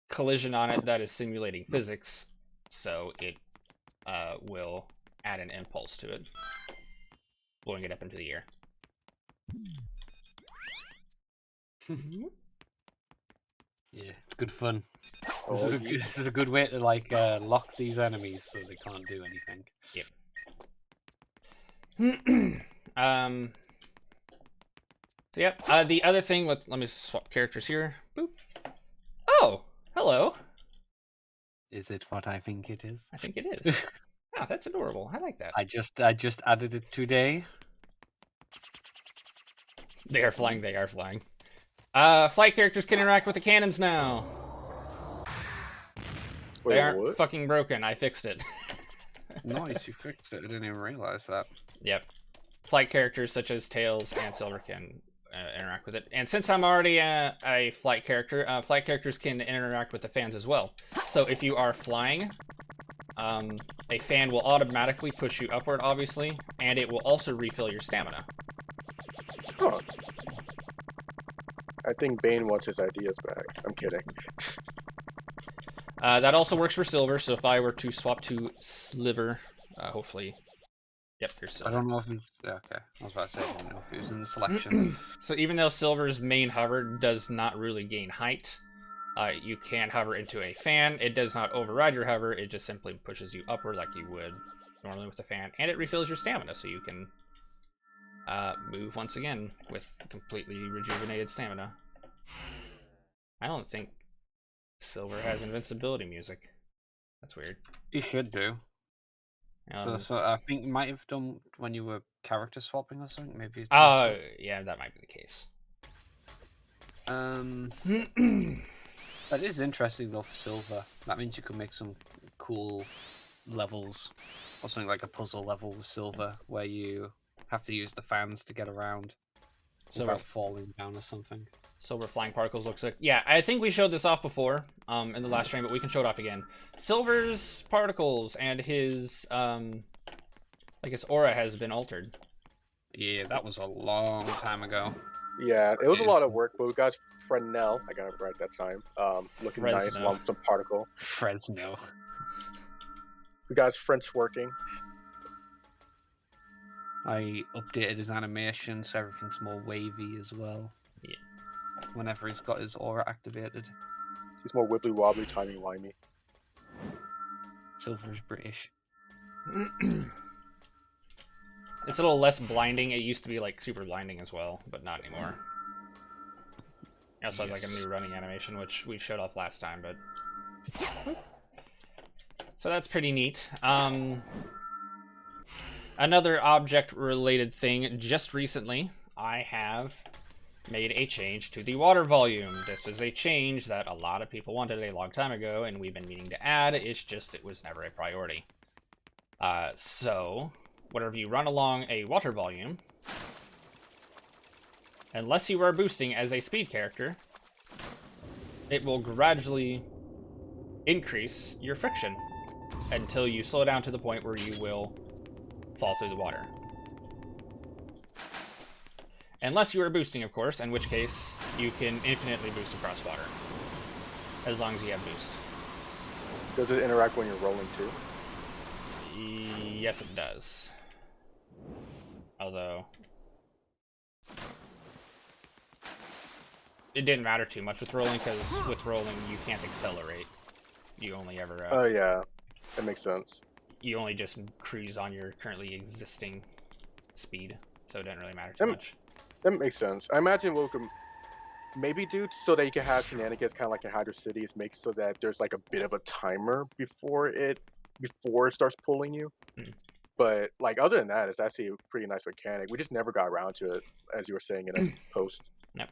collision on it that is simulating physics, so it will add an impulse to it, blowing it up into the air. Yeah, it's good fun. Oh, This is a good way to like lock these enemies so they can't do anything. Yep. So yep. The other thing with, let me swap characters here. Boop. Oh, hello. Is it what I think it is? I think it is. Oh, that's adorable. I like that. I just added it today. They are flying. They are flying. Flight characters can interact with the cannons now. Wait, They aren't what? fucking broken. I fixed it. Nice, you fixed it. I didn't even realize that. Yep. Flight characters such as Tails and Silver can interact with it. And since I'm already a flight character, flight characters can interact with the fans as well. So if you are flying, a fan will automatically push you upward, obviously, and it will also refill your stamina. Huh. I think Bane wants his ideas back. I'm kidding. That also works for Silver, so if I were to swap to Sliver, hopefully... Yep, there's Silver. I don't know if he's... Okay, I was about to say I don't know if he was in the selection. So even though Silver's main hover does not really gain height, you can hover into a fan. It does not override your hover, it just simply pushes you upward like you would normally with a fan, and it refills your stamina, so you can move once again with completely rejuvenated stamina. I don't think Silver has invincibility music. That's weird. He should do. So I think you might have done when you were character swapping or something. Maybe. Yeah, that might be the case. That is interesting though for Silver. That means you can make some cool levels, or something like a puzzle level with Silver, where you have to use the fans to get around without falling down or something. Silver flying particles looks like... Yeah, I think we showed this off before in the last stream, but we can show it off again. Silver's particles and his, like his aura has been altered. Yeah, that was a long time ago. Yeah, it was a lot of work, but we got Fresnel. I got it right that time. Looking nice Fresno. along with some particle. Fresno. We got his French working. I updated his animation so everything's more wavy as well. Yeah. Whenever he's got his aura activated. He's more wibbly wobbly, timey wimey. Silver is British. It's a little less blinding. It used to be like super blinding as well, but not anymore. It also has like a new running animation, which we showed off last time, but... So that's pretty neat. Another object-related thing, just recently, I have made a change to the water volume. This is a change that a lot of people wanted a long time ago, and we've been meaning to add. It's just it was never a priority. So, whenever you run along a water volume, unless you are boosting as a speed character, it will gradually increase your friction until you slow down to the point where you will fall through the water. Unless you are boosting, of course, in which case you can infinitely boost across water. As long as you have boost. Does it interact when you're rolling too? Yes, it does. Although... it didn't matter too much with rolling, because with rolling you can't accelerate. You only ever Oh yeah, that makes sense. you only just cruise on your currently existing speed, so it didn't really matter too much. That makes sense. I imagine what we could maybe do so that you can have shenanigans kind of like in Hydro City is make so that there's like a bit of a timer before it starts pulling you. Hmm. But like other than that, it's actually a pretty nice mechanic. We just never got around to it, as you were saying in a post. Yep.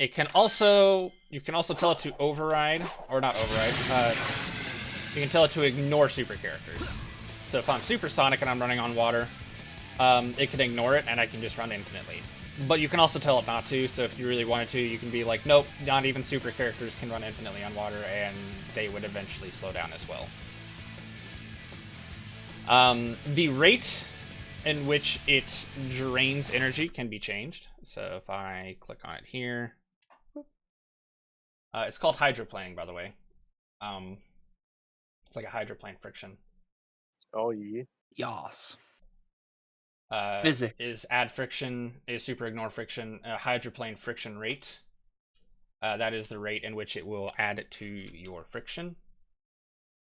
It can also you can also tell it to override or not override. You can tell it to ignore super characters. So if I'm supersonic and I'm running on water, it can ignore it and I can just run infinitely. But you can also tell it not to. So if you really wanted to, you can be like, nope, not even super characters can run infinitely on water, and they would eventually slow down as well. The rate in which it drains energy can be changed. So if I click on it here, it's called hydroplaning, by the way. It's like a hydroplane friction. Oh yeah. Yas. Uh, Physics. is add friction, is super ignore friction, hydroplane friction rate. That is the rate in which it will add to your friction.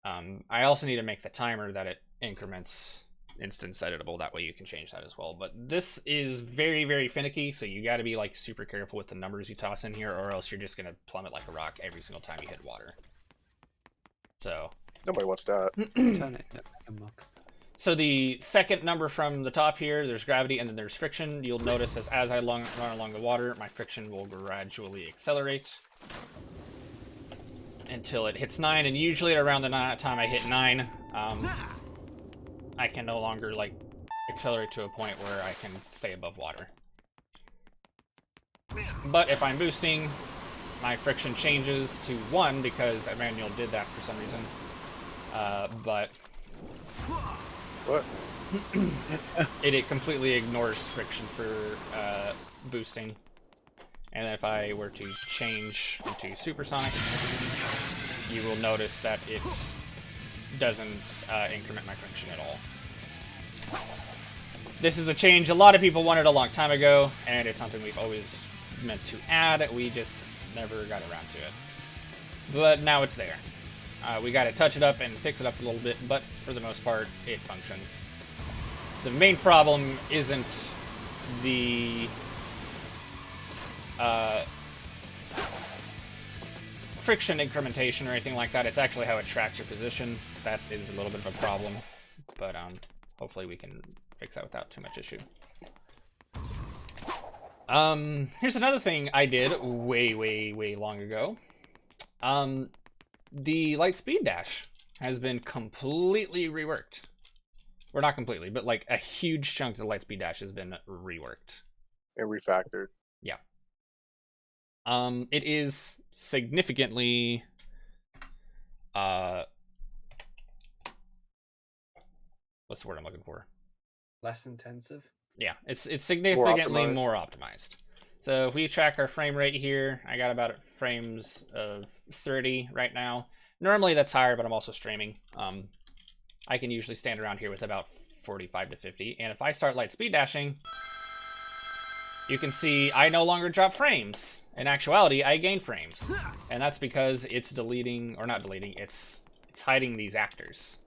I also need to make the timer that it increments instance editable. That way you can change that as well. But this is very, very finicky, so you got to be like super careful with the numbers you toss in here, or else you're just gonna plummet like a rock every single time you hit water. So Nobody wants that. Turn it. Yep, come look. So the second number from the top here, there's gravity and then there's friction. You'll notice as I run along the water, my friction will gradually accelerate until it hits 9. And usually around the time I hit 9, I can no longer like accelerate to a point where I can stay above water. But if I'm boosting, my friction changes to 1 because Emmanuel did that for some reason. But What? it completely ignores friction for boosting. And if I were to change into supersonic, you will notice that it doesn't increment my friction at all. This is a change a lot of people wanted a long time ago, and it's something we've always meant to add. We just never got around to it. But now it's there. We got to touch it up and fix it up a little bit, but for the most part, it functions. The main problem isn't the friction incrementation or anything like that. It's actually how it tracks your position. That is a little bit of a problem, but hopefully we can fix that without too much issue. Here's another thing I did way long ago. The light speed dash has been completely reworked. Or not completely, but like a huge chunk of the light speed dash has been reworked. And refactored. Yeah. It is significantly what's the word I'm looking for? Less intensive. Yeah, it's significantly more optimized. So if we track our frame rate here, I got about frames of 30 right now. Normally that's higher, but I'm also streaming. I can usually stand around here with about 45 to 50. And if I start light speed dashing, you can see I no longer drop frames. In actuality, I gain frames. And that's because it's deleting, or not deleting, it's hiding these actors.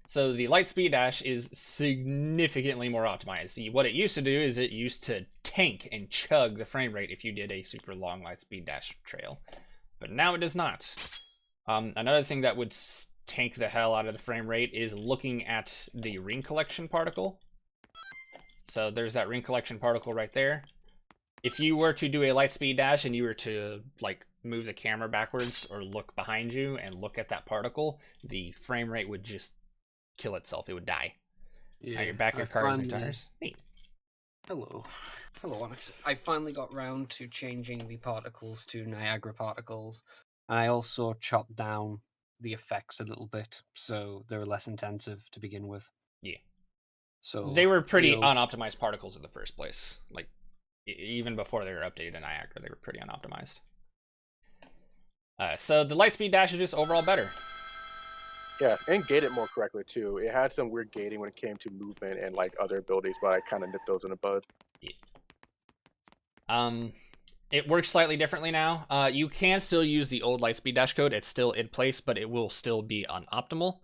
So the light speed dash is significantly more optimized. What it used to do is it used to tank and chug the frame rate if you did a super long light speed dash trail. But now it does not. Another thing that would tank the hell out of the frame rate is looking at the ring collection particle. So there's that ring collection particle right there. If you were to do a light speed dash and you were to like move the camera backwards or look behind you and look at that particle, the frame rate would just kill itself. It would die. Yeah. Now you're back in cars and tires. Neat. Hello, Onyx. I finally got round to changing the particles to Niagara particles, and I also chopped down the effects a little bit, so they were less intensive to begin with. Yeah. So they were pretty unoptimized particles in the first place. Like even before they were updated in Niagara, they were pretty unoptimized. So the light speed dash is just overall better. Yeah, and gated more correctly too. It had some weird gating when it came to movement and like other abilities, but I kind of nipped those in the bud. Yeah. it works slightly differently now. You can still use the old Lightspeed Dash code. It's still in place, but it will still be unoptimal.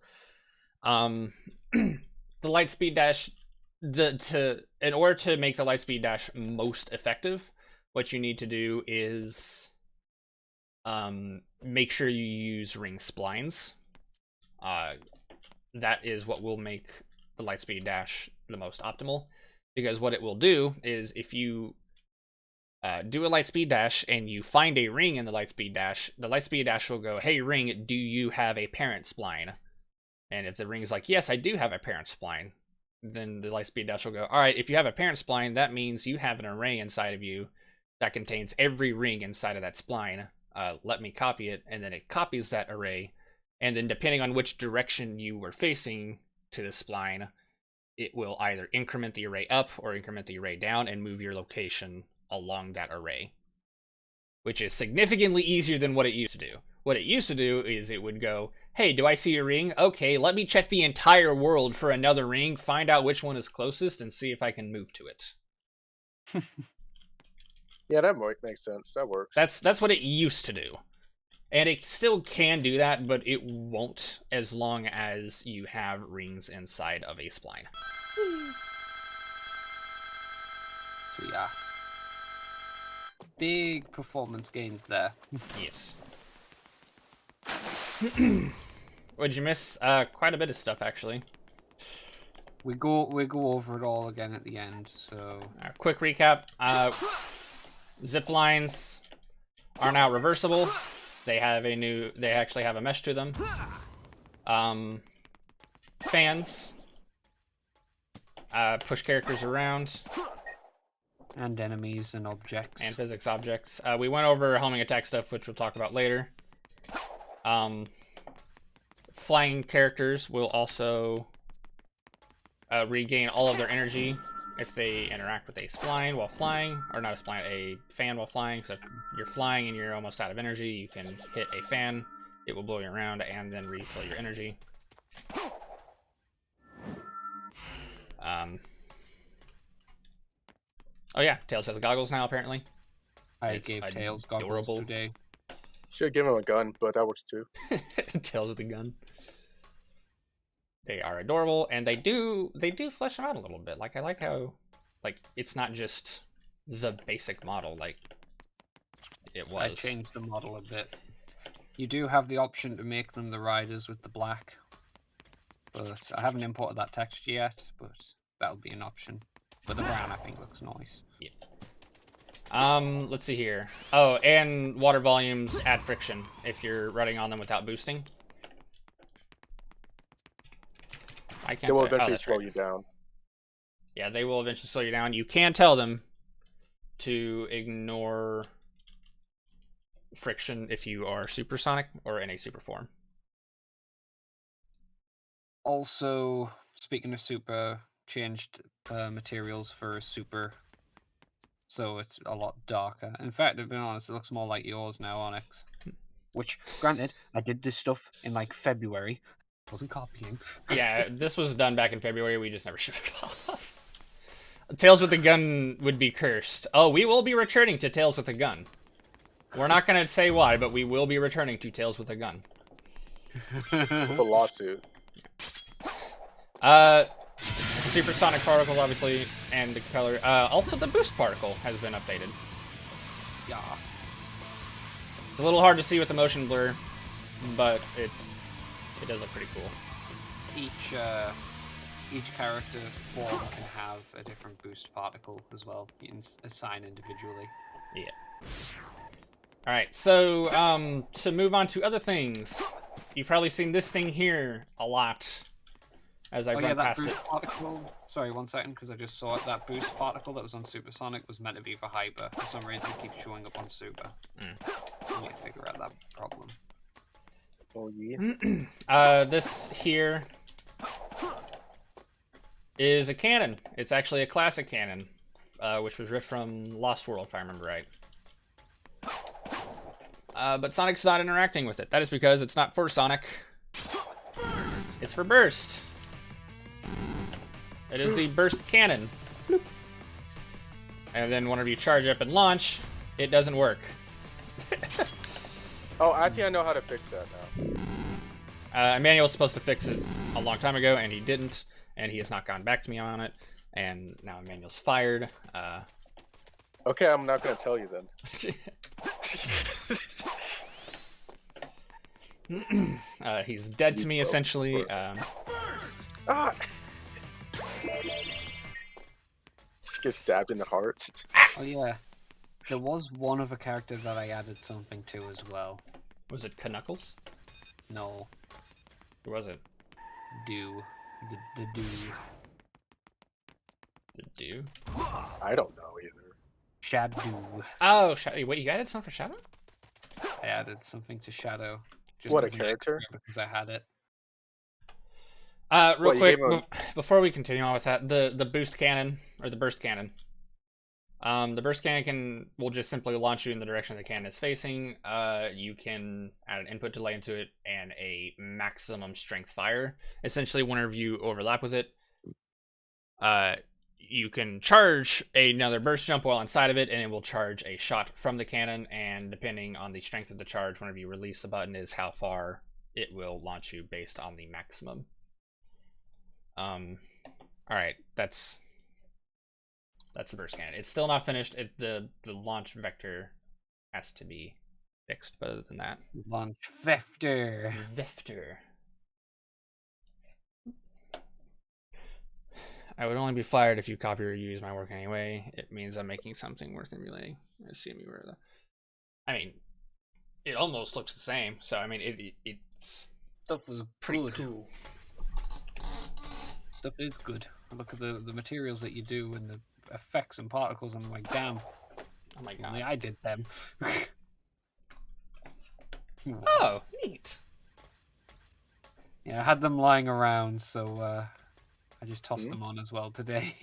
The Lightspeed Dash, in order to make the Lightspeed Dash most effective, what you need to do is make sure you use ring splines. That is what will make the Lightspeed Dash the most optimal, because what it will do is if you do a Lightspeed Dash and you find a ring in the Lightspeed Dash will go, hey ring, do you have a parent spline? And if the ring is like, yes, I do have a parent spline, then the Lightspeed Dash will go, alright, if you have a parent spline, that means you have an array inside of you that contains every ring inside of that spline. Let me copy it, and then it copies that array, and then depending on which direction you were facing to the spline, it will either increment the array up or increment the array down and move your location along that array, which is significantly easier than what it used to do. What it used to do is it would go, hey, do I see a ring? Okay, let me check the entire world for another ring, find out which one is closest, and see if I can move to it. Yeah, that makes sense. That works. That's what it used to do. And it still can do that, but it won't as long as you have rings inside of a spline. So yeah. Big performance gains there. Yes. What'd you miss? Quite a bit of stuff, actually. We go over it all again at the end, so... Quick recap. Zip lines are now reversible. They actually have a mesh to them. Fans push characters around. And enemies and objects. And physics objects. We went over homing attack stuff, which we'll talk about later. Flying characters will also regain all of their energy if they interact with a spline while flying, or not a spline, a fan while flying. So if you're flying and you're almost out of energy, you can hit a fan, it will blow you around and then refill your energy. Oh yeah, Tails has goggles now apparently. I gave Tails goggles today. Should have given him a gun, but that works too. Tails with a gun. They are adorable, and they do flesh them out a little bit. Like, I like how, like, it's not just the basic model like it was. I changed the model a bit. You do have the option to make them the riders with the black, but I haven't imported that texture yet, but that'll be an option. But the brown, I think, looks nice. Yeah. Let's see here. Oh, and water volumes add friction if you're running on them without boosting. I can't. They will eventually that's slow right. you down. Yeah, they will eventually slow you down. You can tell them to ignore friction if you are supersonic or in a super form. Also, speaking of super, changed materials for super, so it's a lot darker. In fact, to be honest, it looks more like yours now, Onyx. Which, granted, I did this stuff in like February. Wasn't copying. Yeah, this was done back in February. We just never showed it off. Tails with a gun would be cursed. Oh, we will be returning to Tails with a gun. We're not going to say why, but we will be returning to Tails with a gun. With a lawsuit. Supersonic particles, obviously, and the color. Also, the boost particle has been updated. Yeah. It's a little hard to see with the motion blur, but it does look pretty cool. Each character form can have a different boost particle as well. You can assign individually. Yeah. All right. So to move on to other things, you've probably seen this thing here a lot. As I run past it. Particle. Sorry, 1 second, because I just saw it. That boost particle that was on Supersonic was meant to be for Hyper. For some reason, it keeps showing up on Super. I need to figure out that problem. Oh yeah. This here is a cannon. It's actually a classic cannon, which was ripped from Lost World, if I remember right. But Sonic's not interacting with it. That is because it's not for Sonic. It's for Burst. It is the burst cannon. And then whenever you charge up and launch, It doesn't work. Oh, actually, I know how to fix that now. Emmanuel was supposed to fix it a long time ago, and he didn't, and he has not gotten back to me on it, and now Emmanuel's fired. Okay, I'm not gonna tell you then. He's dead to me, essentially. Ah! Just get stabbed in the heart. Oh yeah, there was one other character that I added something to as well. Was it Knuckles? No, Who was it? do the do The Dew? I don't know either. Shadow. Oh, Shadow. Wait, you added something for Shadow? I added something to Shadow. Just What, a as an character? extra because I had it. Real What, you quick, gave him before we continue on with that, the boost cannon, or the burst cannon. The burst cannon will just simply launch you in the direction the cannon is facing. You can add an input delay into it and a maximum strength fire. Essentially, whenever you overlap with it, you can charge another burst jump while inside of it, and it will charge a shot from the cannon, and depending on the strength of the charge, whenever you release the button is how far it will launch you based on the maximum. Alright, that's the burst cannon. It's still not finished. The launch vector has to be fixed, but other than that. Launch vector. Vector. I would only be fired if you copy or use my work anyway. It means I'm making something worth emulating. I assume you were the... I mean, it almost looks the same, so I mean, it's Stuff was pretty good. cool. Stuff is good. I look at the materials that you do and the effects and particles, and I'm like, damn. Oh my Only god. I did them. Oh, neat. Yeah, I had them lying around, so I just tossed them on as well today.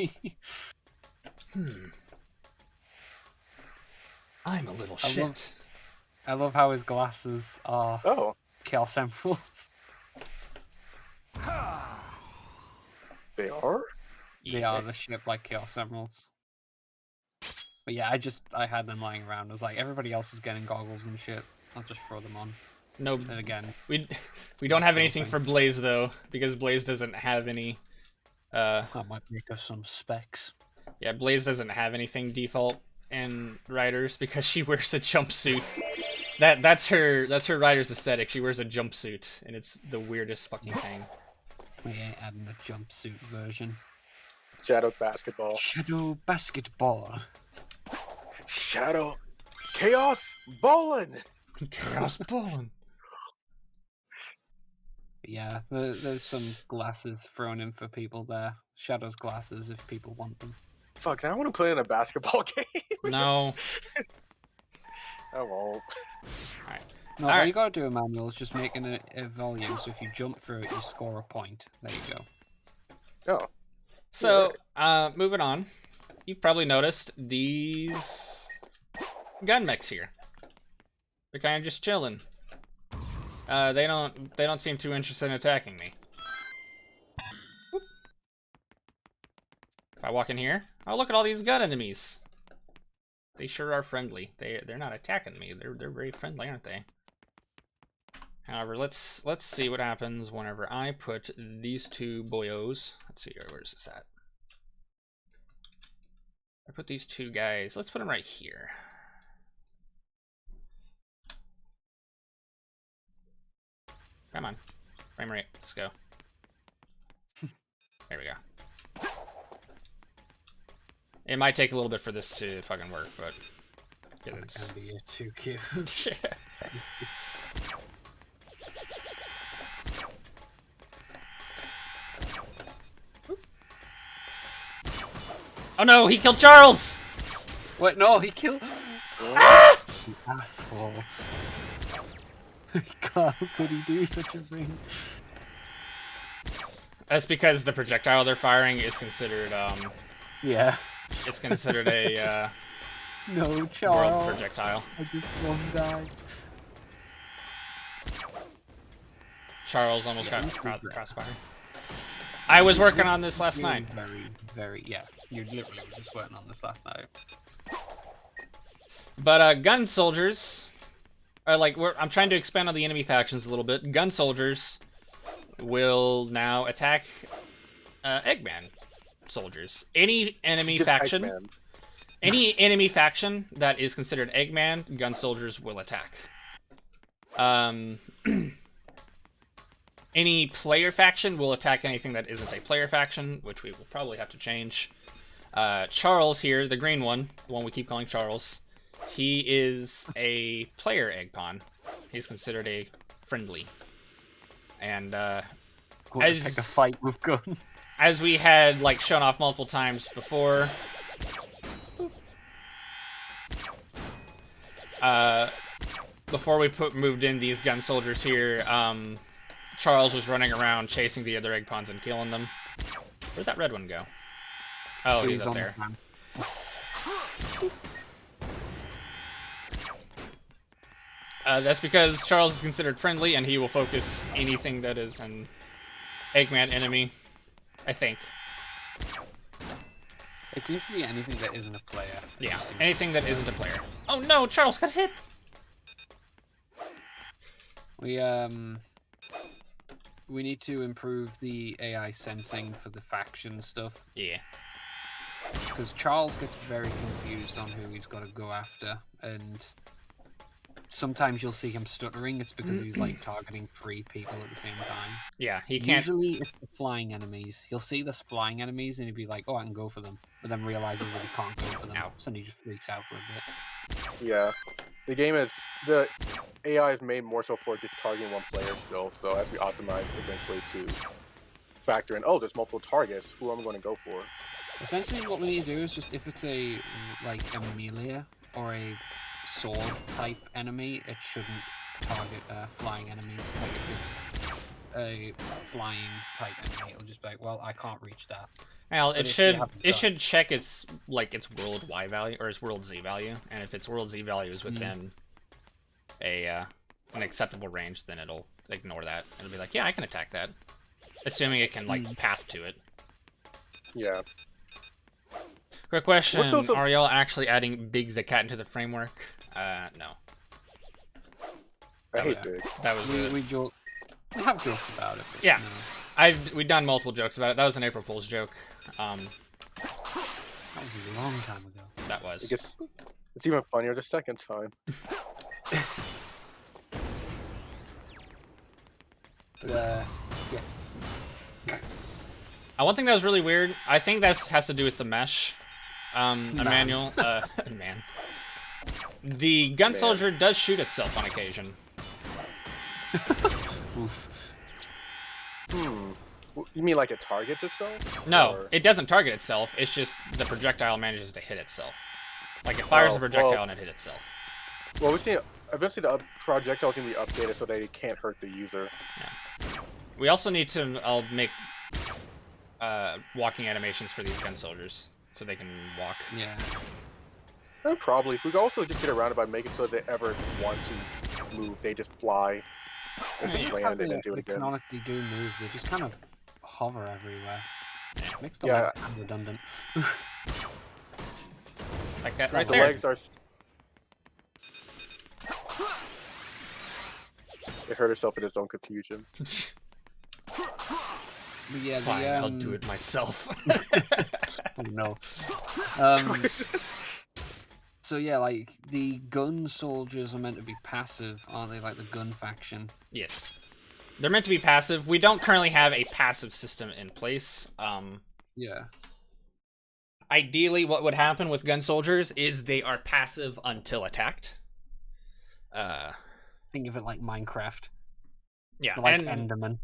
I'm a little shit. I love how his glasses are Oh, Chaos Emeralds. they are? They are the shape like Chaos Emeralds. But yeah, I had them lying around. I was like, everybody else is getting goggles and shit. I'll just throw them on. No, Then again, we don't have anything for Blaze though, because Blaze doesn't have any. that might make us some specs. Yeah, Blaze doesn't have anything default in Riders because she wears a jumpsuit. That's her Riders aesthetic. She wears a jumpsuit, and it's the weirdest fucking thing. We ain't adding a jumpsuit version. Shadow basketball. Shadow basketball. Shadow chaos bowling. Chaos Bone. Yeah, there's some glasses thrown in for people there. Shadow's glasses if people want them. Fuck, now I want to play in a basketball game. No. I won't. Alright. No, all you gotta do, Emmanuel, is just make a volume, so if you jump through it, you score a point. There you go. Oh. So, moving on. You've probably noticed these gun mechs here. They're kind of just chilling. They don't seem too interested in attacking me. Whoop. If I walk in here, oh look at all these gun enemies. They sure are friendly. They're not attacking me. They're very friendly, aren't they? However, let's see what happens whenever I put these two boyos. Let's see, where's this at? I put these two guys. Let's put them right here. Come on, frame rate. Let's go. There we go. It might take a little bit for this to fucking work, but It's gonna be too cute. Oh no, he killed Charles! What? No, he killed. Ah! You asshole! God, how could he do such a thing? That's because the projectile they're firing is considered, Yeah. it's considered a, No, world Charles. projectile. I just one die. Charles almost Yeah, got who's caught the that? crossfire. I was working on this last night. Very, very, yeah. You literally were just working on this last night. But gun soldiers are like I'm trying to expand on the enemy factions a little bit. Gun soldiers will now attack Eggman soldiers. Any enemy Just faction, Eggman. any enemy faction that is considered Eggman, gun soldiers will attack. Any player faction will attack anything that isn't a player faction, which we will probably have to change. Charles here, the green one, the one we keep calling Charles, he is a player egg pawn. He's considered a friendly. And Pick a fight with gun. as we had like shown off multiple times before, before we moved in these gun soldiers here, Charles was running around chasing the other egg pawns and killing them. Where'd that red one go? Oh, he's up there. That's because Charles is considered friendly, and he will focus anything that is an Eggman enemy, I think. It seems to be anything that isn't a player. Yeah, anything that isn't a player. Oh no, Charles got hit! We need to improve the AI sensing for the faction stuff. Yeah. Because Charles gets very confused on who he's got to go after, and sometimes you'll see him stuttering. It's because he's like targeting 3 people at the same time. Yeah, he can't. Usually it's the flying enemies. He'll see the flying enemies and he'll be like, "Oh, I can go for them," but then realizes that he can't go for them. Ow. So then he just freaks out for a bit. Yeah. The game is the AI is made more so for just targeting one player still. So as we optimize eventually to factor in, oh, there's multiple targets. Who am I going to go for? Essentially, what we need to do is just if it's a like a melee or a sword type enemy, it shouldn't target flying enemies. Like if it's a flying type enemy, it'll just be like, well, I can't reach that. Well, But it if you should haven't it done- should check its world Y value or its world Z value, and if its world Z value is within a an acceptable range, then it'll ignore that. It'll be like, yeah, I can attack that, assuming it can like path to it. Yeah. Quick question: What's also- are y'all actually adding Big the Cat into the framework? No. I hate yeah. Big. That was We have jokes about it. But, Yeah. no. we've done multiple jokes about it. That was an April Fool's joke. That was a long time ago. That was. I guess it's even funnier the second time. But yes. One thing that was really weird, I think that has to do with the mesh. Emmanuel, man. The gun soldier does shoot itself on occasion. Oof. You mean like it targets itself? No, Or- it doesn't target itself. It's just the projectile manages to hit itself. Like it fires Oh, the projectile well- and it hit itself. Well, we've seen eventually the projectile can be updated so that it can't hurt the user. We also need to make walking animations for these gun soldiers so they can walk. Yeah. Probably. We could also just get around it by making so they ever want to move, they just fly. And just land and then do it They again. canonically do move. They just kind of hover everywhere. Makes the Yeah. legs kind of redundant. Like that The right there. legs are... It hurt itself in its own confusion. But yeah, Fine, the, I'll do it myself. Oh no. So yeah, like the gun soldiers are meant to be passive, aren't they? Like the gun faction. Yes. They're meant to be passive. We don't currently have a passive system in place. Yeah. Ideally, what would happen with gun soldiers is they are passive until attacked. Think of it like Minecraft. Yeah, Like and Enderman.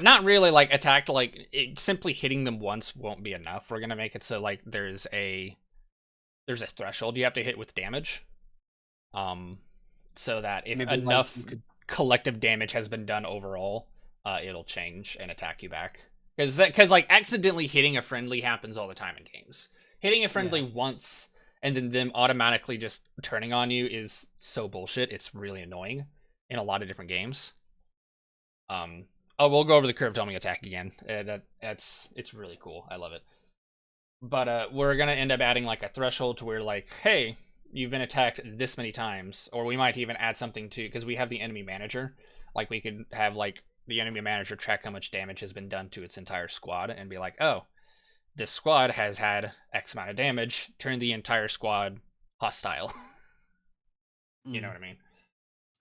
not really like attacked. Like simply hitting them once won't be enough. We're gonna make it so like there's a threshold you have to hit with damage. So that if Maybe, like, enough you could- collective damage has been done overall, it'll change and attack you back. Because like accidentally hitting a friendly happens all the time in games. Hitting a friendly once and then them automatically just turning on you is so bullshit. It's really annoying in a lot of different games. We'll go over the curved homing attack again. It's really cool. I love it. But we're gonna end up adding like a threshold to where like, hey, you've been attacked this many times, or we might even add something to because we have the enemy manager. Like we could have like the enemy manager track how much damage has been done to its entire squad and be like, oh, this squad has had X amount of damage. Turn the entire squad hostile. You know what I mean?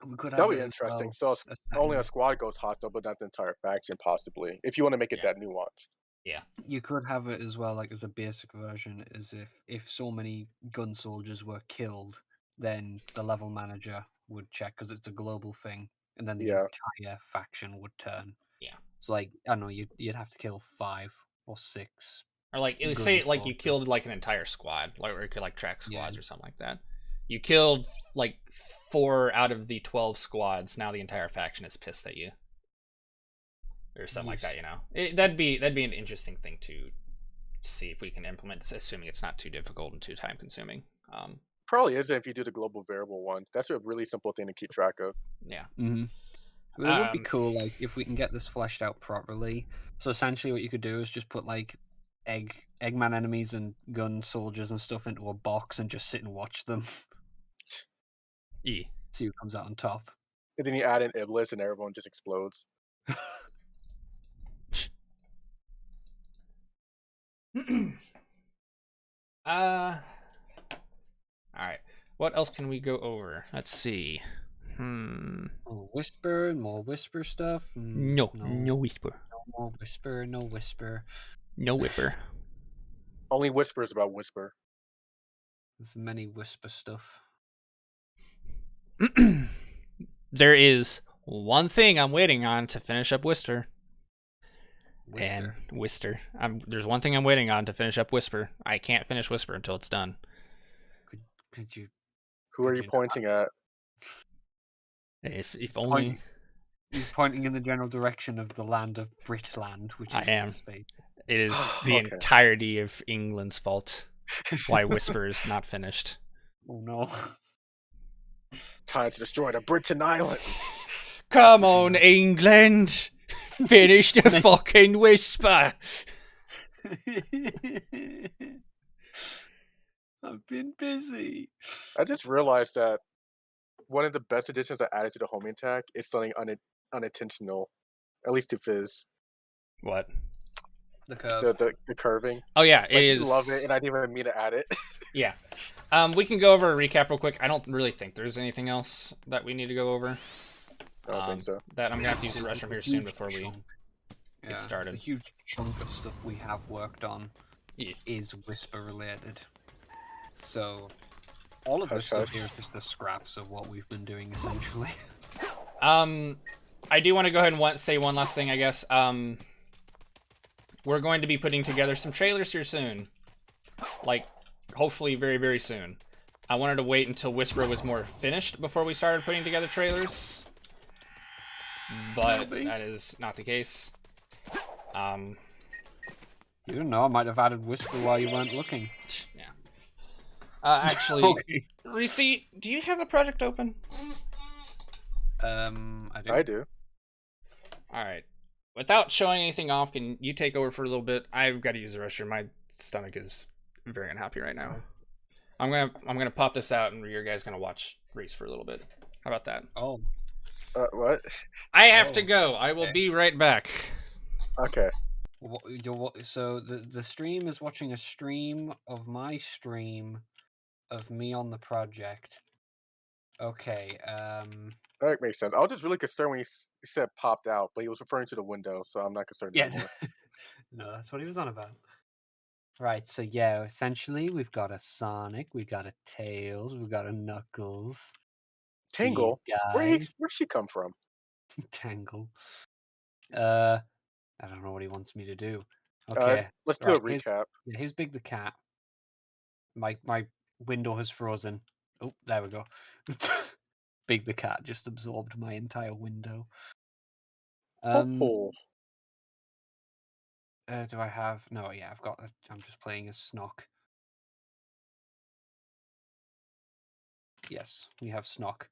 We could have That'll be it as interesting. well. So a only a setting. squad goes hostile, but not the entire faction, possibly. If you want to make it Yeah. that nuanced. Yeah. You could have it as well, like as a basic version, is if so many gun soldiers were killed, then the level manager would check because it's a global thing, and then the Yeah. entire faction would turn. Yeah. So like I don't know, you'd have to kill 5 or 6. Or like Gun say like you soldiers. killed like an entire squad, like or you could like track squads Yeah. or something like that. You killed like 4 out of the 12 squads. Now the entire faction is pissed at you, or something like Yes. that. You know, that'd be an interesting thing to see if we can implement, assuming it's not too difficult and too time consuming. Probably isn't if you do the global variable one. That's a really simple thing to keep track of. Yeah. Mm-hmm. Well, it would be cool, like if we can get this fleshed out properly. So essentially, what you could do is just put like Eggman enemies and gun soldiers and stuff into a box and just sit and watch them. E. See who comes out on top. And then you add in Iblis and everyone just explodes. All right. What else can we go over? Let's see. More whisper stuff. No whisper. No more whisper. No whisper. No whipper. Only whispers about whisper. There's many whisper stuff. There is one thing I'm waiting on to finish up Whisper. And Whisper. There's one thing I'm waiting on to finish up Whisper. I can't finish Whisper until it's done. Could you? Who are you pointing at? If only. He's pointing in the general direction of the land of Britland, which is I am. space. It is the Okay. entirety of England's fault why Whisper is not finished. Oh no. Time to destroy the Britain Islands. Come on, England! Finish the fucking Whisper! I've been busy. I just realized that one of the best additions I added to the homing attack is something unintentional, at least to Fizz. What? The curve. The curving. Oh yeah, Like, it is. you love it, and I didn't even mean to add it. Yeah. We can go over a recap real quick. I don't really think there's anything else that we need to go over. I don't think so. That I'm gonna have to use the restroom here soon before we Yeah, get started. The huge chunk of stuff we have worked on Yeah. is whisper related. So all of this Hush, stuff here is just the scraps of what we've been doing essentially. I do want to go ahead and say one last thing, I guess. We're going to be putting together some trailers here soon. Like, hopefully very, very soon. I wanted to wait until Whisper was more finished before we started putting together trailers. But that is not the case. You don't know, I might have added whisper while you weren't looking. Yeah. Actually, Okay. Reese, do you have the project open? I do. Alright. Without showing anything off, can you take over for a little bit? I've got to use the restroom. My stomach is very unhappy right now. I'm gonna pop this out, and you guys gonna watch Reese for a little bit. How about that? Oh. What? I have to go. I will be right back. Okay. So the stream is watching a stream of my stream of me on the project. Okay. That makes sense. I was just really concerned when he said popped out, but he was referring to the window, so I'm not concerned Yeah. anymore. No, that's what he was on about. Right, so yeah, essentially we've got a Sonic, we've got a Tails, we've got a Knuckles. Tangle? These Where'd guys. she come from? Tangle. I don't know what he wants me to do. Okay. Let's do a Right, recap. here's Big the Cat. My window has frozen. Oh, there we go. Big the Cat just absorbed my entire window. Oh. Do I have... No, yeah, I've got... I'm just playing as Snock. Yes, we have Snock.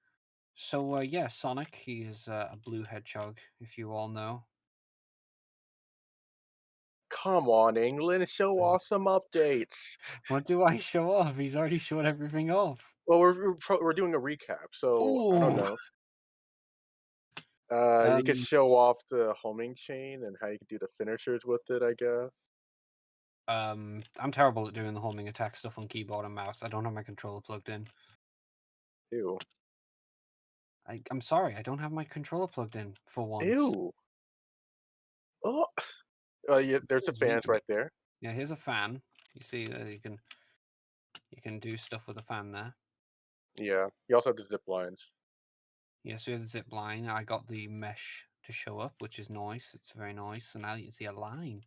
So, yeah, Sonic, he is a blue hedgehog, if you all know. Come on, England, show off some updates. What do I show off? He's already showed everything off. Well, we're doing a recap, so I don't Ooh. know. You could Um, show off the homing chain and how you could do the finishers with it, I guess. I'm terrible at doing the homing attack stuff on keyboard and mouse. I don't have my controller plugged in. Ew. I'm sorry, I don't have my controller plugged in for once. Ew. Oh. Yeah, there's the Feels weird. fans right there. Yeah, here's a fan. You see, you can do stuff with a fan there. Yeah. You also have the zip lines. Yes, we have the zip line. I got the mesh to show up, which is nice. It's very nice. And now you can see a line.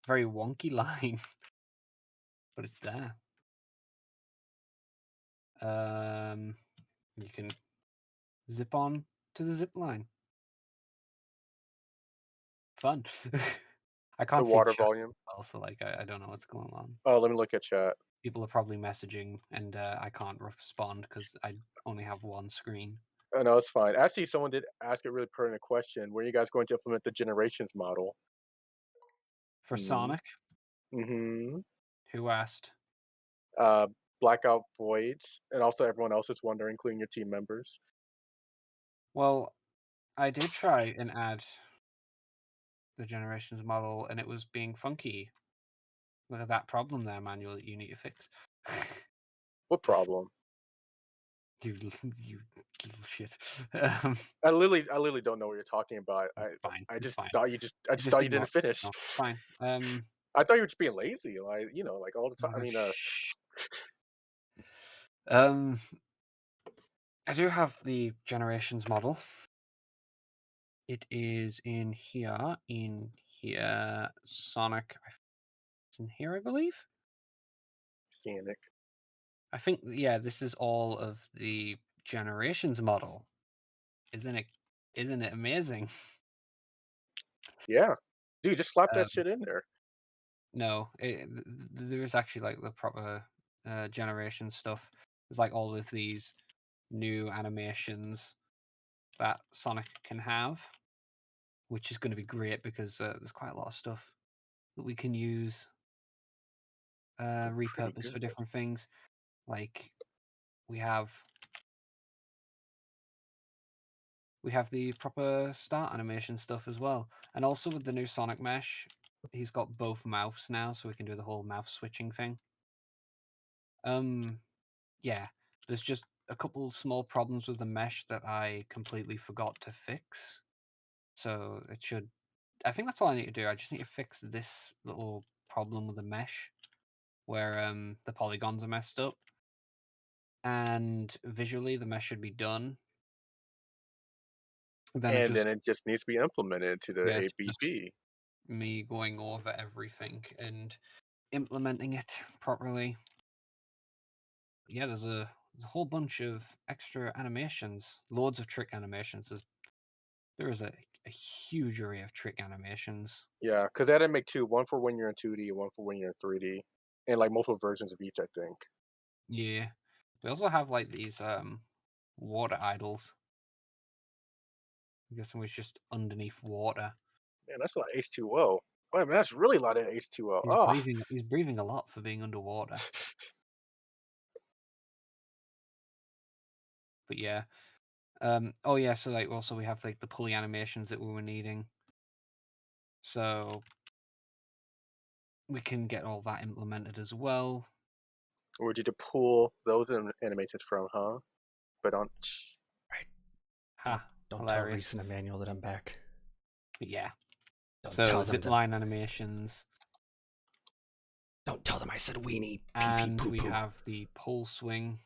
Very wonky line, but it's there. You can zip on to the zip line. Fun. I The can't see water chat volume. as well, so like I don't know what's going on. Oh, let me look at chat. People are probably messaging, and I can't respond because I only have one screen. Oh, no, it's fine. Actually, someone did ask a really pertinent question. When are you guys going to implement the generations model? For Sonic, Mm-hmm. who asked? Uh, Blackout Voids, and also everyone else is wondering, including your team members. Well, I did try and add the generations model, and it was being funky. Look at that problem there, Manuel, that you need to fix. What problem? you little shit. I literally don't know what you're talking about. Fine, I it's just fine. thought I just thought you Ignore didn't finish. No, fine. I thought you were just being lazy, like like all the time. I mean, Shh. Um, I do have the generations model. It is in here. Sonic. It's in here, I believe. scenic. I think, yeah, this is all of the generations model. Isn't it amazing? Yeah, dude, just slap Um, that shit in there. no, there is actually like the proper generation stuff. There's like all of these new animations that Sonic can have, which is going to be great because there's quite a lot of stuff that we can use, Pretty repurpose for good. different things. Like we have the proper start animation stuff as well, and also with the new Sonic mesh, he's got both mouths now, so we can do the whole mouth switching thing. Yeah, there's just a couple small problems with the mesh that I completely forgot to fix. So it should. I think that's all I need to do. I just need to fix this little problem with the mesh, where the polygons are messed up, and visually the mesh should be done. Then And then it just needs to be implemented into the it's just ABB. me going over everything and implementing it properly. Yeah, there's a whole bunch of extra animations, loads of trick animations. There is a huge array of trick animations. Yeah, because they had to make two, one for when you're in 2D, one for when you're in 3D, and like multiple versions of each, I think. Yeah, we also have like these water idols. I guess we're just underneath water. Man, that's a lot of H2O. Oh, man, that's really a lot of H2O. He's Oh, breathing. He's breathing a lot for being underwater. But yeah. Oh yeah. So like also we have like the pulley animations that we were needing. So we can get all that implemented as well. where'd you to pull those animations from, huh? But on. Right. Ha! Don't tell Hilarious. Reese and Emmanuel that I'm back. But yeah. Don't So tell them zipline animations. Don't tell them I said weenie. And Pee pee poo we poo. have the pull swing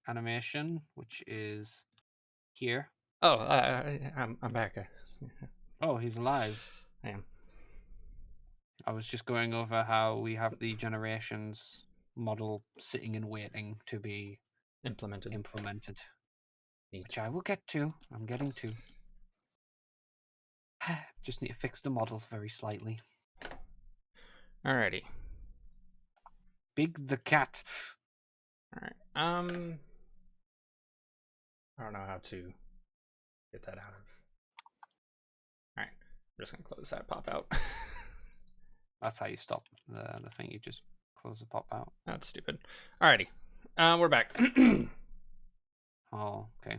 animation, which is here. Oh, I'm back. Oh, he's alive. I am. I was just going over how we have the generations model sitting and waiting to be Implemented. Neat. Which I will get to. I'm getting to. Just need to fix the models very slightly. Alrighty. Big the cat. Alright. I don't know how to get that out of. Alright. I'm just gonna close that pop out. That's how you stop the thing. You just close the pop out. That's stupid. Alrighty. We're back. Oh, okay.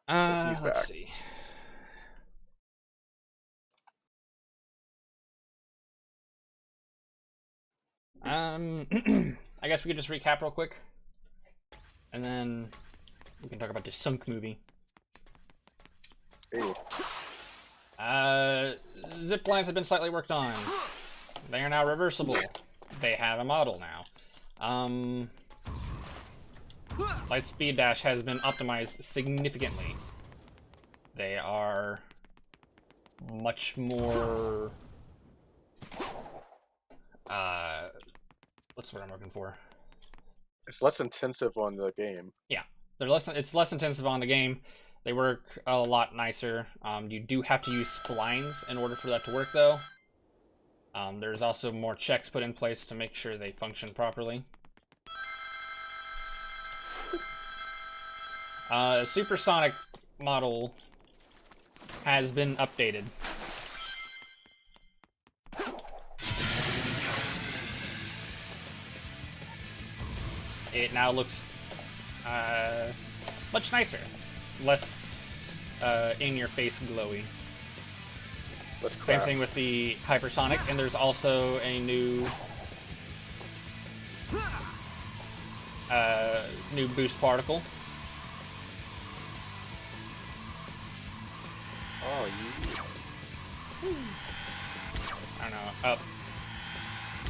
He's Let's back. see. I guess we could just recap real quick, and then we can talk about the Sunk movie. Hey. Zip lines have been slightly worked on. They are now reversible. They have a model now. Light speed dash has been optimized significantly. They are much more what's the word I'm looking for? It's less intensive on the game. Yeah, it's less intensive on the game. They work a lot nicer. You do have to use splines in order for that to work, though. There's also more checks put in place to make sure they function properly. Supersonic model has been updated. It now looks much nicer, less in-your-face glowy. Same thing with the hypersonic, and there's also a new boost particle. Oh, I don't know.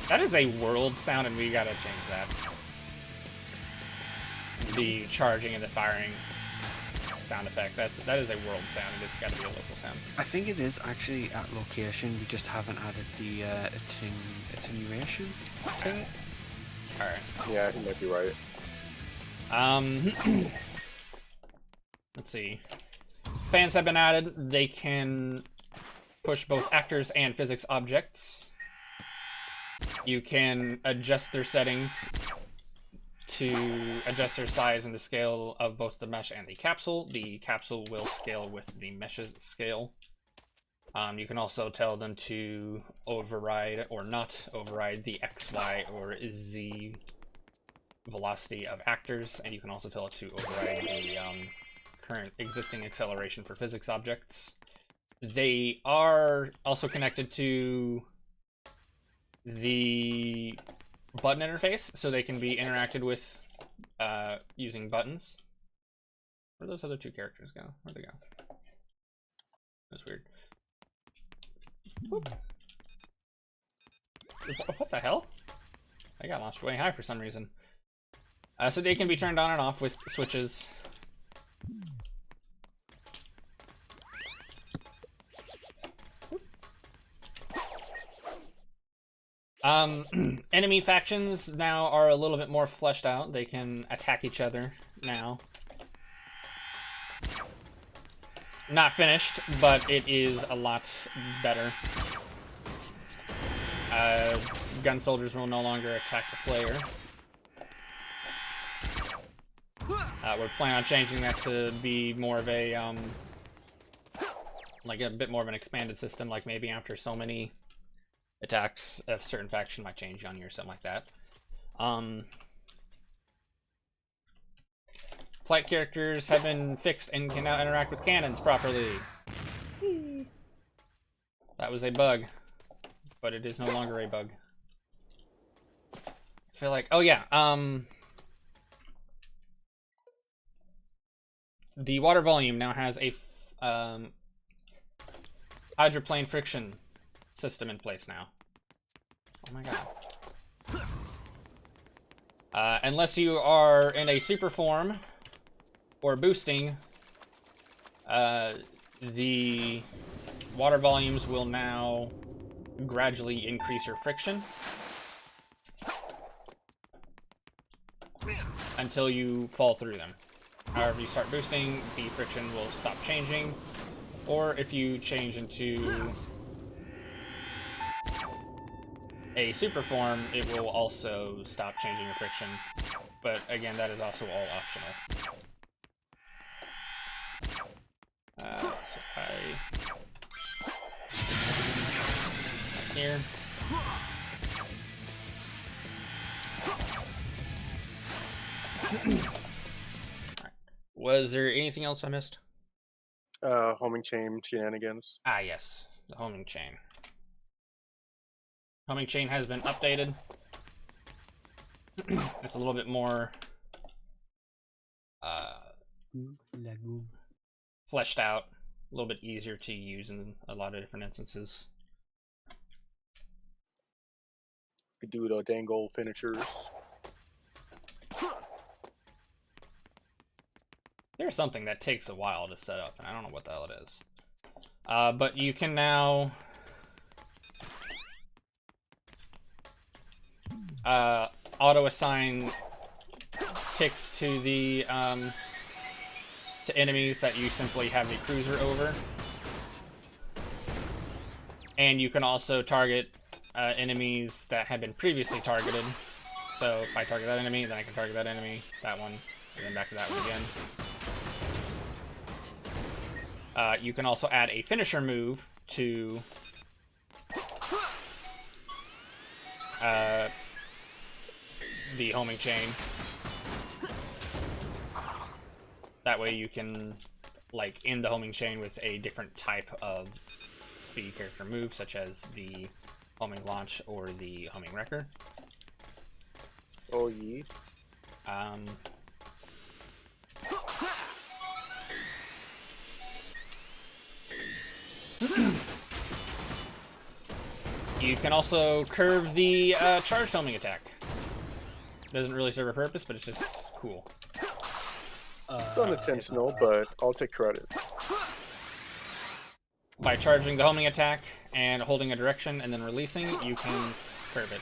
That is a world sound, and we gotta change that. The charging and the firing sound effect. That is a world sound, and it's got to be a local sound. I think it is actually at location. We just haven't added the attenuation to it. All right. yeah, he might be right. Let's see. Fans have been added. They can push both actors and physics objects. You can adjust their settings to adjust their size and the scale of both the mesh and the capsule. The capsule will scale with the mesh's scale. You can also tell them to override or not override the X, Y, or Z velocity of actors, and you can also tell it to override the current existing acceleration for physics objects. They are also connected to the button interface, so they can be interacted with using buttons. Where'd those other two characters go? Where'd they go? That's weird. Whoop. What the hell? I got launched way high for some reason. So they can be turned on and off with switches. Enemy factions now are a little bit more fleshed out. They can attack each other now. Not finished, but it is a lot better. Gun soldiers will no longer attack the player. We're planning on changing that to be more of a, like a bit more of an expanded system, like maybe after so many attacks, a certain faction might change on you or something like that. Flight characters have been fixed and can now interact with cannons properly. That was a bug, but it is no longer a bug. I feel like, oh yeah, the water volume now has a hydroplane friction system in place now. Oh my god. Unless you are in a super form or boosting, the water volumes will now gradually increase your friction until you fall through them. However, you start boosting, the friction will stop changing, or if you change into a super form, it will also stop changing your friction. But again, that is also all optional. So here. Was there anything else I missed? Homing chain shenanigans. Ah, yes, the homing chain. Homing chain has been updated. It's a little bit more fleshed out, a little bit easier to use in a lot of different instances. We do the dangle finishers. There's something that takes a while to set up, and I don't know what the hell it is. But you can now auto-assign ticks to the to enemies that you simply have the cruiser over, and you can also target enemies that have been previously targeted. So if I target that enemy, then I can target that enemy, that one, and then back to that one again. You can also add a finisher move to the homing chain. That way you can, like, end the homing chain with a different type of speed character move, such as the homing launch or the homing wrecker. Oh, yeah. You can also curve the charged homing attack. Doesn't really serve a purpose, but it's just cool. It's unintentional, but I'll take credit. By charging the homing attack and holding a direction and then releasing, you can curve it.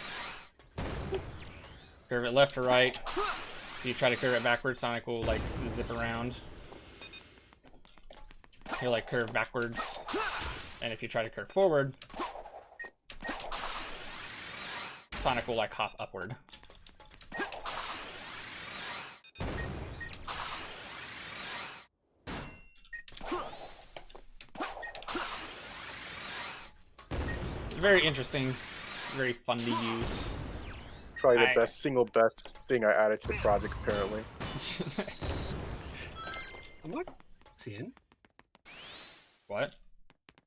Curve it left or right. If you try to curve it backwards, Sonic will, like, zip around. He'll, like, curve backwards. And if you try to curve forward, Sonic will, like, hop upward. Very interesting, very fun to use. Probably the single best thing I added to the project, apparently. I'm not seeing. What?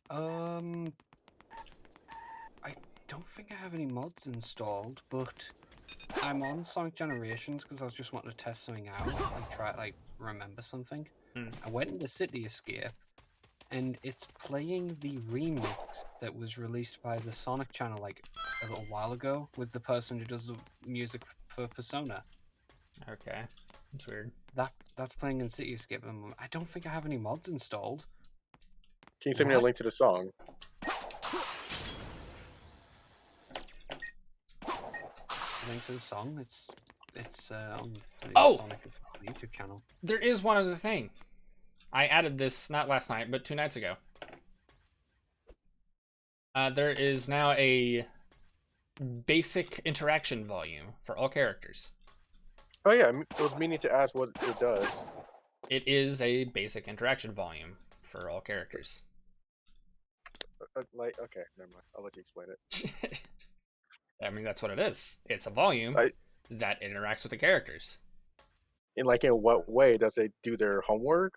I don't think I have any mods installed, but I'm on Sonic Generations because I was just wanting to test something out, like try like remember something. I went into City Escape, and it's playing the remix that was released by the Sonic channel like a little while ago with the person who does the music for Persona. Okay, that's weird. That's playing in City Escape. I don't think I have any mods installed. Can you send me a link to the song? Link to the song. It's on the Sonic YouTube channel. There is one other thing. I added this not last night, but 2 nights ago. There is now a basic interaction volume for all characters. Oh yeah, I was meaning to ask what it does. It is a basic interaction volume for all characters. Okay, never mind. I'll let you explain it. I mean, that's what it is. It's a volume that interacts with the characters. In what way does it do their homework?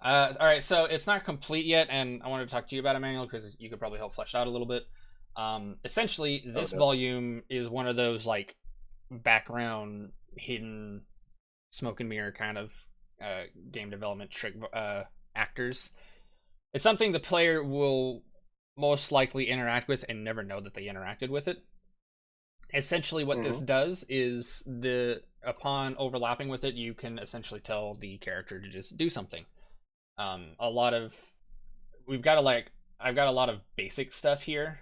All right, so it's not complete yet, and I wanted to talk to you about it, Manuel, because you could probably help flesh it out a little bit. Essentially, this volume is one of those like background hidden smoke and mirror kind of game development trick actors. It's something the player will most likely interact with and never know that they interacted with it. Essentially what this does is upon overlapping with it, you can essentially tell the character to just do something. I've got a lot of basic stuff here.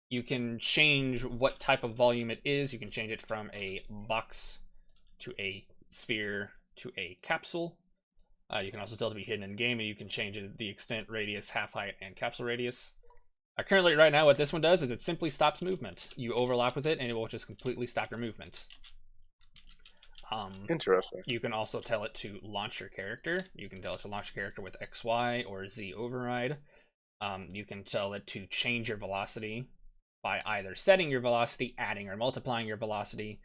You can change what type of volume it is. You can change it from a box to a sphere to a capsule. You can also tell it to be hidden in game, and you can change it the extent, radius, half height, and capsule radius. Currently, right now, what this one does is it simply stops movement. You overlap with it, and it will just completely stop your movement. Interesting. You can also tell it to launch your character. You can tell it to launch your character with X, Y, or Z override. You can tell it to change your velocity by either setting your velocity, adding or multiplying your velocity.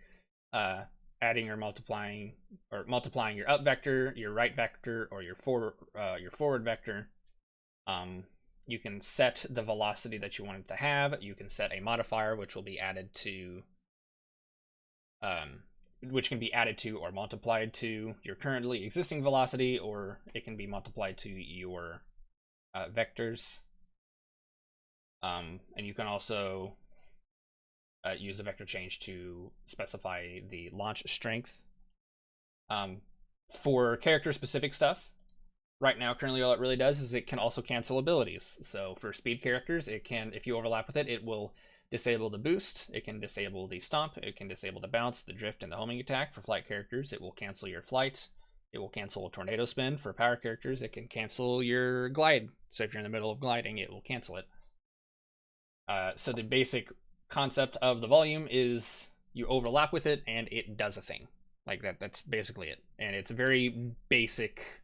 adding or multiplying your up vector, your right vector, or your forward vector. You can set the velocity that you want it to have. You can set a modifier which will be added to, which can be added to or multiplied to your currently existing velocity, or it can be multiplied to your vectors. And you can also use a vector change to specify the launch strength. For character specific stuff, right now currently all it really does is it can also cancel abilities. So for speed characters, it can, if you overlap with it, it will disable the boost, it can disable the stomp, it can disable the bounce, the drift, and the homing attack. For flight characters, it will cancel your flight, it will cancel a tornado spin. For power characters, it can cancel your glide. So if you're in the middle of gliding, it will cancel it. So the basic concept of the volume is you overlap with it and it does a thing. Like that's basically it. And it's very basic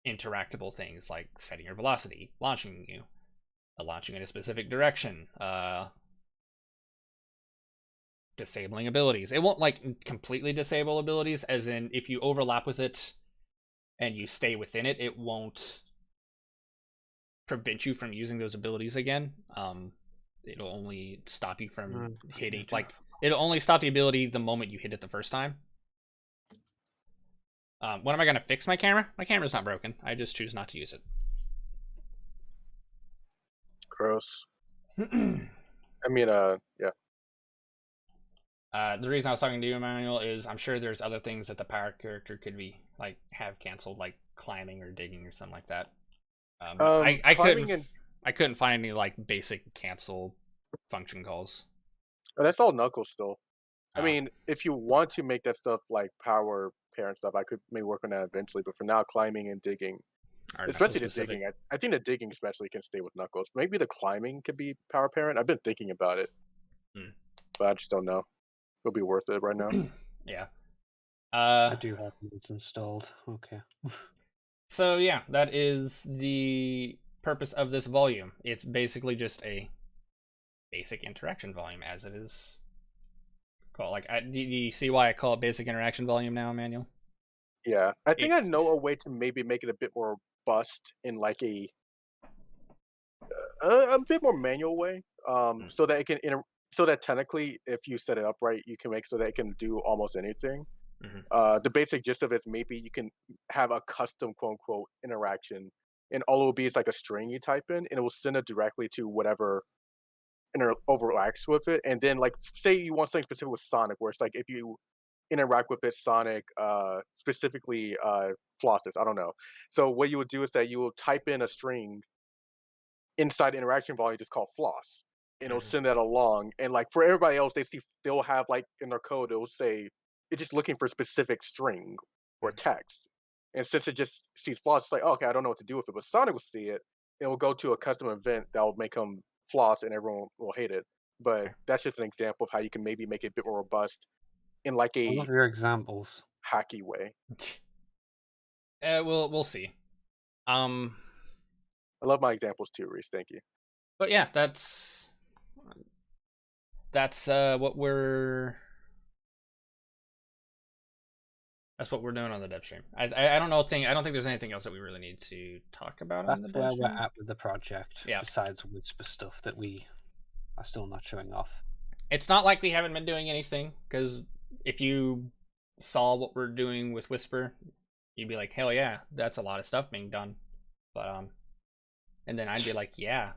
interactable things like setting your velocity, launching in a specific direction, disabling abilities. It won't like completely disable abilities, as in if you overlap with it and you stay within it, it won't prevent you from using those abilities again. It'll only stop you from hitting, like it'll only stop the ability the moment you hit it the first time. When am I gonna fix my camera? My camera's not broken. I just choose not to use it. Gross. I mean, yeah. The reason I was talking to you, Emmanuel, is I'm sure there's other things that the power character could be like have canceled, like climbing or digging or something like that. I couldn't find any like basic cancel function calls. But that's all Knuckles still. I mean, if you want to make that stuff like power parent stuff, I could maybe work on that eventually. But for now, climbing and digging, especially the digging, I think the digging especially can stay with Knuckles. Maybe the climbing could be power parent. I've been thinking about it, but I just don't know. It'll be worth it right now. Yeah. I do have mods installed. Okay. So yeah, that is the purpose of this volume. It's basically just a basic interaction volume, as it is called. Like, do you see why I call it basic interaction volume now, Emmanuel? Yeah, I think I know a way to maybe make it a bit more robust in like a bit more manual way, so that it can so that technically, if you set it up right, you can make so that it can do almost anything. The basic gist of it is maybe you can have a custom quote unquote interaction, and all it will be is like a string you type in, and it will send it directly to whatever overacts with it. And then, like, say you want something specific with Sonic, where it's like if you interact with it, Sonic, specifically Flosses, I don't know. So what you would do is that you will type in a string inside the interaction volume, just called floss, and it'll send that along. And like for everybody else, they'll have like in their code, it'll say it's just looking for a specific string or text. And since it just sees floss, it's like, oh, okay, I don't know what to do with it. But Sonic will see it, and it will go to a custom event that will make them floss, and everyone will hate it. But that's just an example of how you can maybe make it a bit more robust in like I love your examples. hacky way. We'll see. I love my examples too, Reese. Thank you. But yeah, that's what we're doing on the dev stream. I don't know. I don't think there's anything else that we really need to talk about. That's on the where dev we're stream. at with the project. Yeah. Besides Whisper stuff that we are still not showing off. It's not like we haven't been doing anything, because if you saw what we're doing with Whisper, you'd be like, hell yeah, that's a lot of stuff being done. But and then I'd be like, yeah,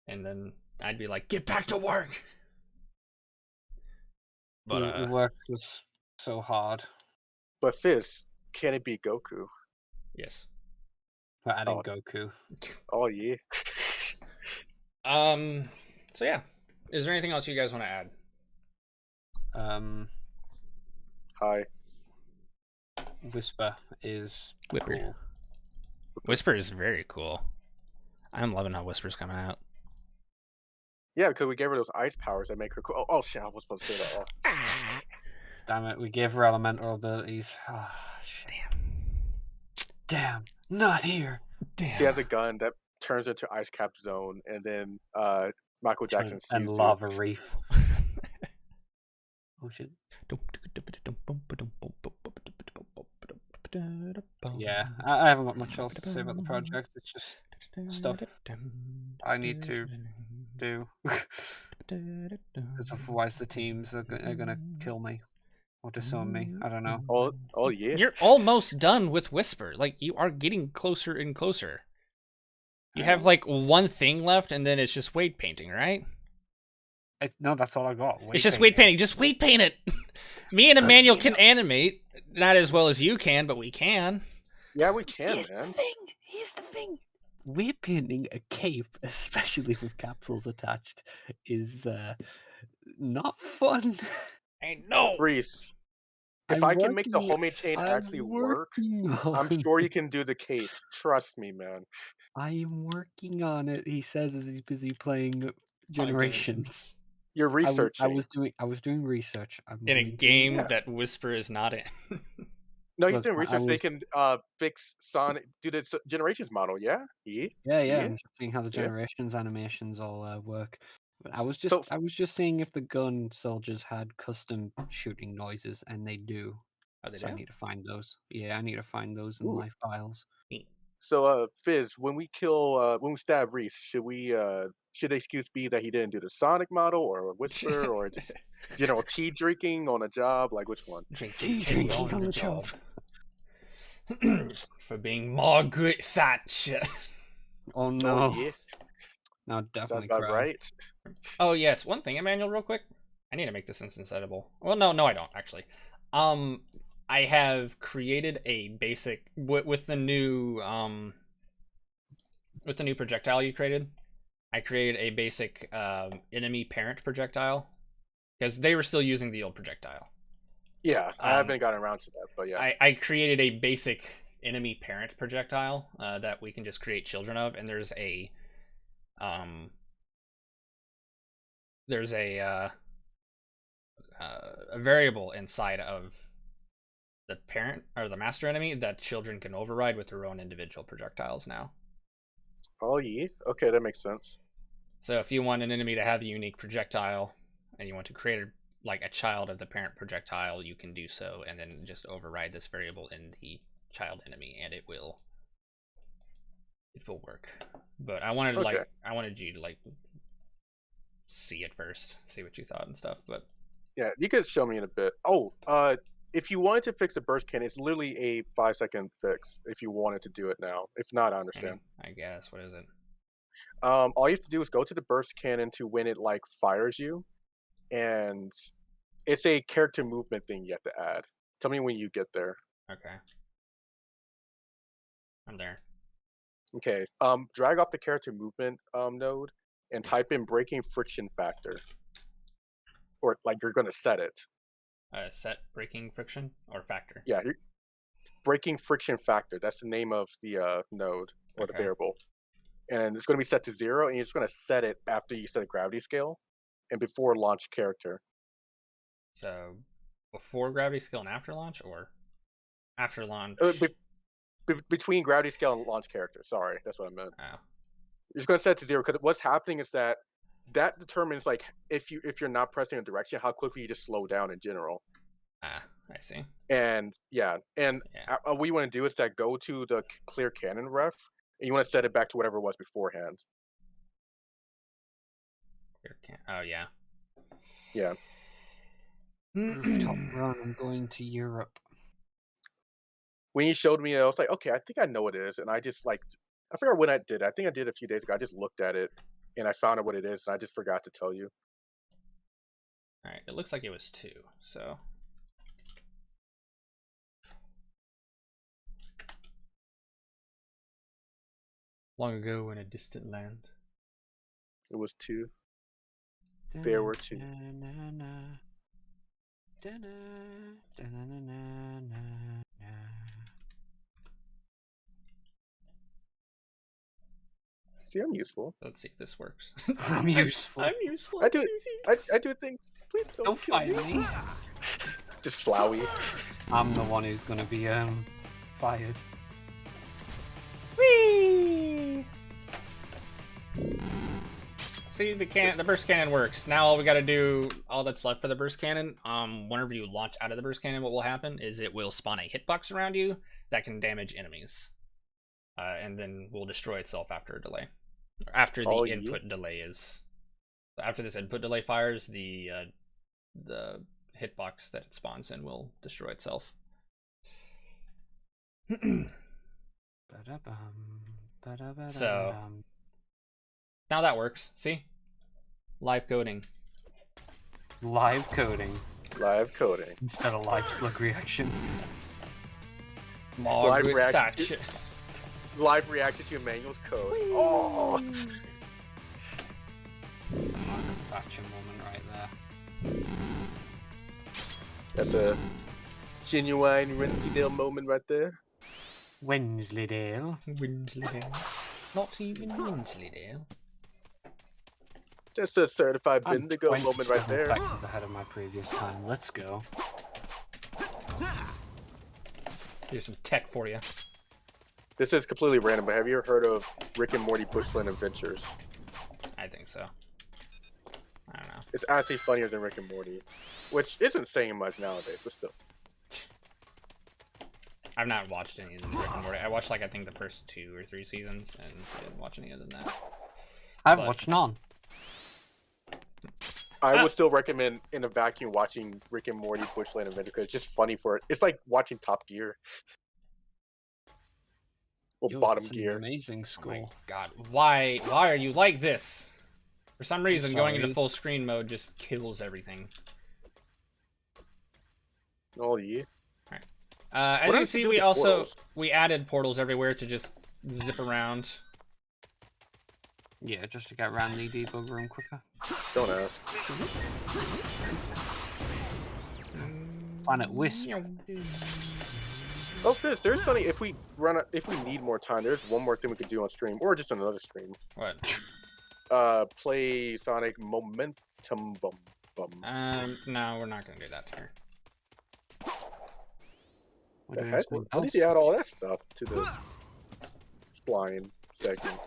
and then I'd be like, get back to work. But the work was so hard. But Fizz, can it be Goku? Yes. We're adding Goku. Oh yeah. So yeah, is there anything else you guys want to add? Hi. Whisper is Whipper. cool. Whisper is very cool. I'm loving how Whisper's coming out. Yeah, because we gave her those ice powers that make her cool. Oh shit, I was supposed to say that. Damn it, we gave her elemental abilities. Oh, shit. Damn, not here. Damn. She has a gun that turns into Ice Cap Zone, and then Michael Jackson and sees Lava Reef. Oh shit. Yeah, I haven't got much else to say about the project. It's just stuff I need to do. Because otherwise the teams are gonna kill me or disown me. I don't know. Oh yeah. You're almost done with Whisper. Like, you are getting closer and closer. You have like one thing left, and then it's just weight painting, right? No, that's all I got. It's just weight painting. Just weight paint it. Me and Emmanuel can animate. Not as well as you can, but we can. Yeah, we can, Here's man. the thing. Here's the thing. Weight painting a cape, especially with capsules attached, is not fun. I know. Reese, if I can make the homemade chain I'm actually work, I'm sure you can do the cape. Trust me, man. I am working on it. He says as he's busy playing Generations. You're researching. I was doing research. In a game that Whisper is not in. No, he's Look, doing I research. They was- can fix Sonic, do the Generations model. Yeah. Yeah. Yeah. I'm just seeing how the Yeah. Generations animations all work. But I was So- just seeing if the gun soldiers had custom shooting noises, and they do. Oh, they So I do? need to find those. Yeah, I need to find those in Ooh. my files. So, Fizz, when we stab Reese, should the excuse be that he didn't do the Sonic model, or Whisper, or just tea drinking on a job? Like, which one? Drinking on the job. For being Margaret Thatcher. Oh no! Oh, yeah. No, Is that definitely about Crow. right? Oh yes, one thing, Emmanuel, real quick. I need to make this instance editable. Well, no, I don't actually. I have created a basic with the new projectile you created. I created a basic enemy parent projectile because they were still using the old projectile. Yeah, I haven't gotten around to that, but yeah. I created a basic enemy parent projectile that we can just create children of, and there's a variable inside of the parent or the master enemy that children can override with their own individual projectiles now. Oh yeah, okay, that makes sense. So if you want an enemy to have a unique projectile and you want to create a child of the parent projectile, you can do so and then just override this variable in the child enemy, and it will work. But I wanted you to see it first, see what you thought and stuff. But yeah, you could show me in a bit. Oh, if you wanted to fix the burst cannon, it's literally a 5-second fix. If you wanted to do it now, if not, I understand. I guess, what is it? All you have to do is go to the burst cannon to when it fires you, and it's a character movement thing you have to add. Tell me when you get there. Okay, I'm there. Okay. Drag off the character movement node and type in breaking friction factor, or you're gonna set it. Set breaking friction or factor? Yeah, breaking friction factor. That's the name of the node or the variable. And it's going to be set to 0, and you're just going to set it after you set a gravity scale and before launch character. So before gravity scale and after launch, or after launch? Between gravity scale and launch character. Sorry, that's what I meant. Oh. You're just going to set it to 0 because what's happening is that determines if you're not pressing a direction, how quickly you just slow down in general. Ah, I see. And what you want to do is go to the clear cannon ref, and you want to set it back to whatever it was beforehand. Oh yeah. Yeah. Rooftop run. I'm going to Europe. When you showed me, I was like, okay, I think I know what it is, and I just I forgot when I did it. I think I did it a few days ago. I just looked at it, and I found out what it is, and I just forgot to tell you. All right, it looks like it was 2, so. Long ago in a distant land. It was 2. There were 2. See, I'm useful. Let's see if this works. I'm useful. I'm useful. I do things. Please don't kill fight me. Just flowy. I'm the one who's gonna be fired. Whee! See, the burst cannon works. Now all we gotta do, all that's left for the burst cannon, whenever you launch out of the burst cannon, what will happen is it will spawn a hitbox around you that can damage enemies. And then will destroy itself after a delay. After the input delay is... After this input delay fires, the hitbox that it spawns in will destroy itself. So... Now that works. See? Live coding. Live coding. Live coding. Instead of live slug reaction. Live reaction to Emmanuel's code. Oh! That's a Margaret Thatcher moment right there. That's a genuine Wensleydale moment right there. Wensleydale. Wensleydale. Not even Wensleydale. Just a certified Bendigo I'm moment right 27 there. seconds ahead of my previous time. Let's go. Here's some tech for you. This is completely random, but have you ever heard of Rick and Morty Bushland Adventures? I think so. I don't know. It's actually funnier than Rick and Morty, which isn't saying much nowadays, but still. I've not watched any of the Rick and Morty. I watched, like, I think the first 2 or 3 seasons, and didn't watch any other than that. I've watched none. I would still recommend, in a vacuum, watching Rick and Morty Bushland Adventure because it's just funny for it. It's like watching Top Gear. Or Bottom Gear. Amazing school. Oh my god. Why are you like this? For some reason, going into sorry. full screen mode just kills everything. Oh, yeah. As you can see, we added portals everywhere to just zip around. Yeah, just to get around the debug room quicker. Don't ask. Planet Wisp. Oh, Fizz, there's something. If we need more time, there's one more thing we could do on stream, or just another stream. What? Play Sonic Momentum Bum. No, we're not gonna do that here. The heck? How did you add all that stuff to the spline segment?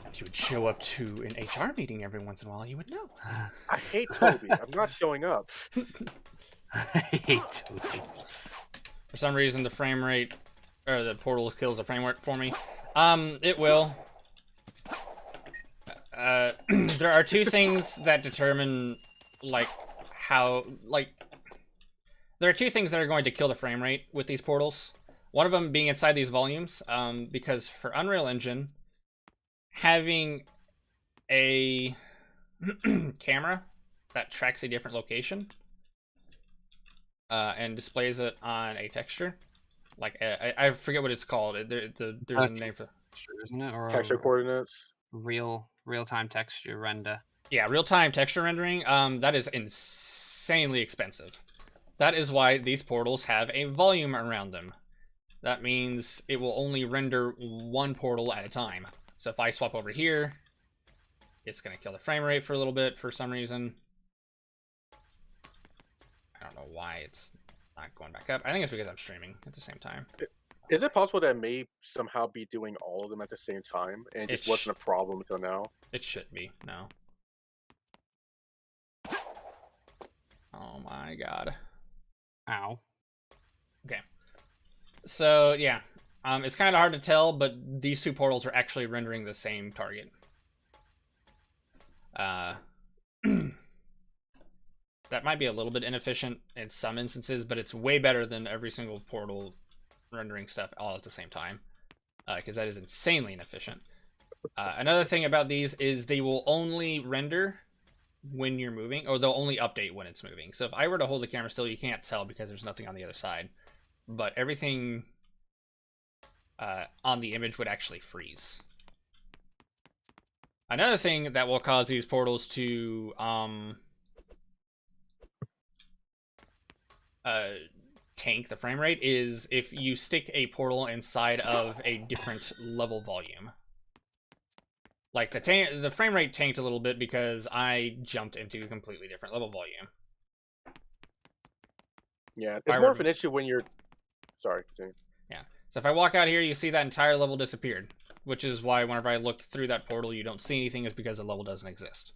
If you would show up to an HR meeting every once in a while, you would know. I hate Toby. I'm not showing up. I hate Toby. For some reason, the frame rate, or the portal kills the frame rate for me. It will. There are 2 things that determine, like, how, like, there are 2 things that are going to kill the frame rate with these portals. One of them being inside these volumes, because for Unreal Engine, having a camera that tracks a different location and displays it on a texture, like I forget what it's called. There's a name for, isn't it? Or Texture coordinates. Real-time texture render. Yeah, real-time texture rendering. That is insanely expensive. That is why these portals have a volume around them. That means it will only render one portal at a time. So if I swap over here, it's going to kill the frame rate for a little bit for some reason. I don't know why it's not going back up. I think it's because I'm streaming at the same time. Is it possible that it may somehow be doing all of them at the same time and it just wasn't a problem until now? It should be, no. Oh my god. Ow. Okay. So, yeah. It's kind of hard to tell, but these 2 portals are actually rendering the same target. That might be a little bit inefficient in some instances, but it's way better than every single portal rendering stuff all at the same time. Because that is insanely inefficient. Another thing about these is they will only render when you're moving, or they'll only update when it's moving. So if I were to hold the camera still, you can't tell because there's nothing on the other side. But everything on the image would actually freeze. Another thing that will cause these portals to tank the frame rate is if you stick a portal inside of a different level volume. Like the frame rate tanked a little bit because I jumped into a completely different level volume. Yeah, it's more of an issue when you're... Sorry, continue. Yeah, so if I walk out here, you see that entire level disappeared. which is why whenever I look through that portal, you don't see anything, is because the level doesn't exist.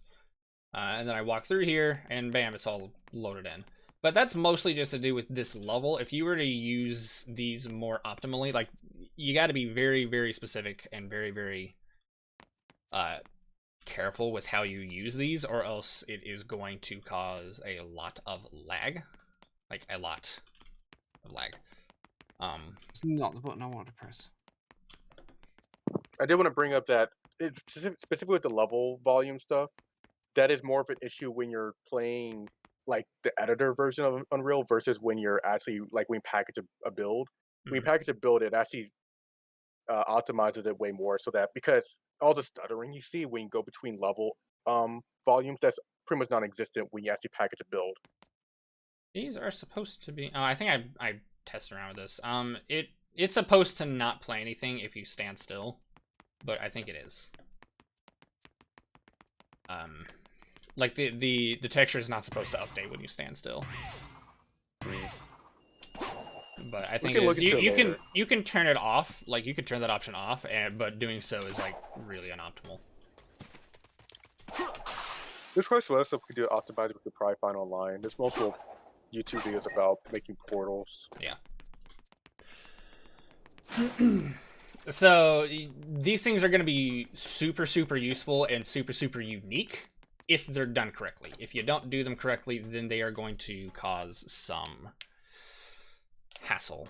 And then I walk through here, and bam, it's all loaded in. But that's mostly just to do with this level. If you were to use these more optimally, like, you got to be very, very specific and very, very careful with how you use these, or else it is going to cause a lot of lag. Like, a lot of lag. It's not the button I want to press. I did want to bring up that, specifically with the level volume stuff, that is more of an issue when you're playing like the editor version of Unreal versus when you're actually like when you package a build. When you package a build, it actually optimizes it way more, so that because all the stuttering you see when you go between level volumes, that's pretty much non-existent when you actually package a build. These are supposed to be. Oh, I think I tested around with this. It's supposed to not play anything if you stand still, but I think it is. Like the texture is not supposed to update when you stand still. But I think it is. You can turn it off. Like, you can turn that option off, but doing so is like really unoptimal. There's probably some other stuff we could do optimize we could probably find online. There's multiple YouTube videos about making portals. Yeah. So these things are going to be super, super useful and super, super unique if they're done correctly. If you don't do them correctly, then they are going to cause some hassle.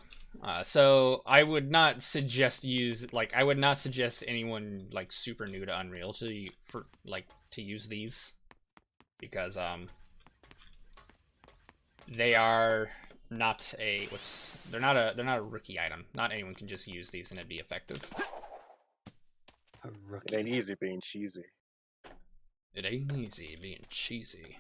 So I would not suggest I would not suggest anyone like super new to Unreal to use these, because they are not they're not a rookie item. Not anyone can just use these and it'd be effective. It ain't easy being cheesy. It ain't easy being cheesy.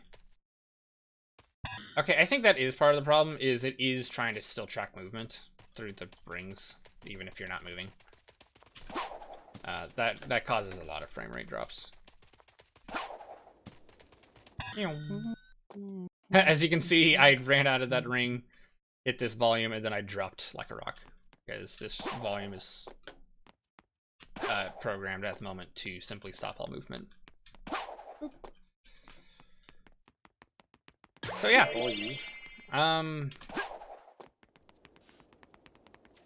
Okay, I think that is part of the problem, is it is trying to still track movement through the rings, even if you're not moving. That causes a lot of frame rate drops. As you can see, I ran out of that ring, hit this volume, and then I dropped like a rock, because this volume is programmed at the moment to simply stop all movement. So yeah,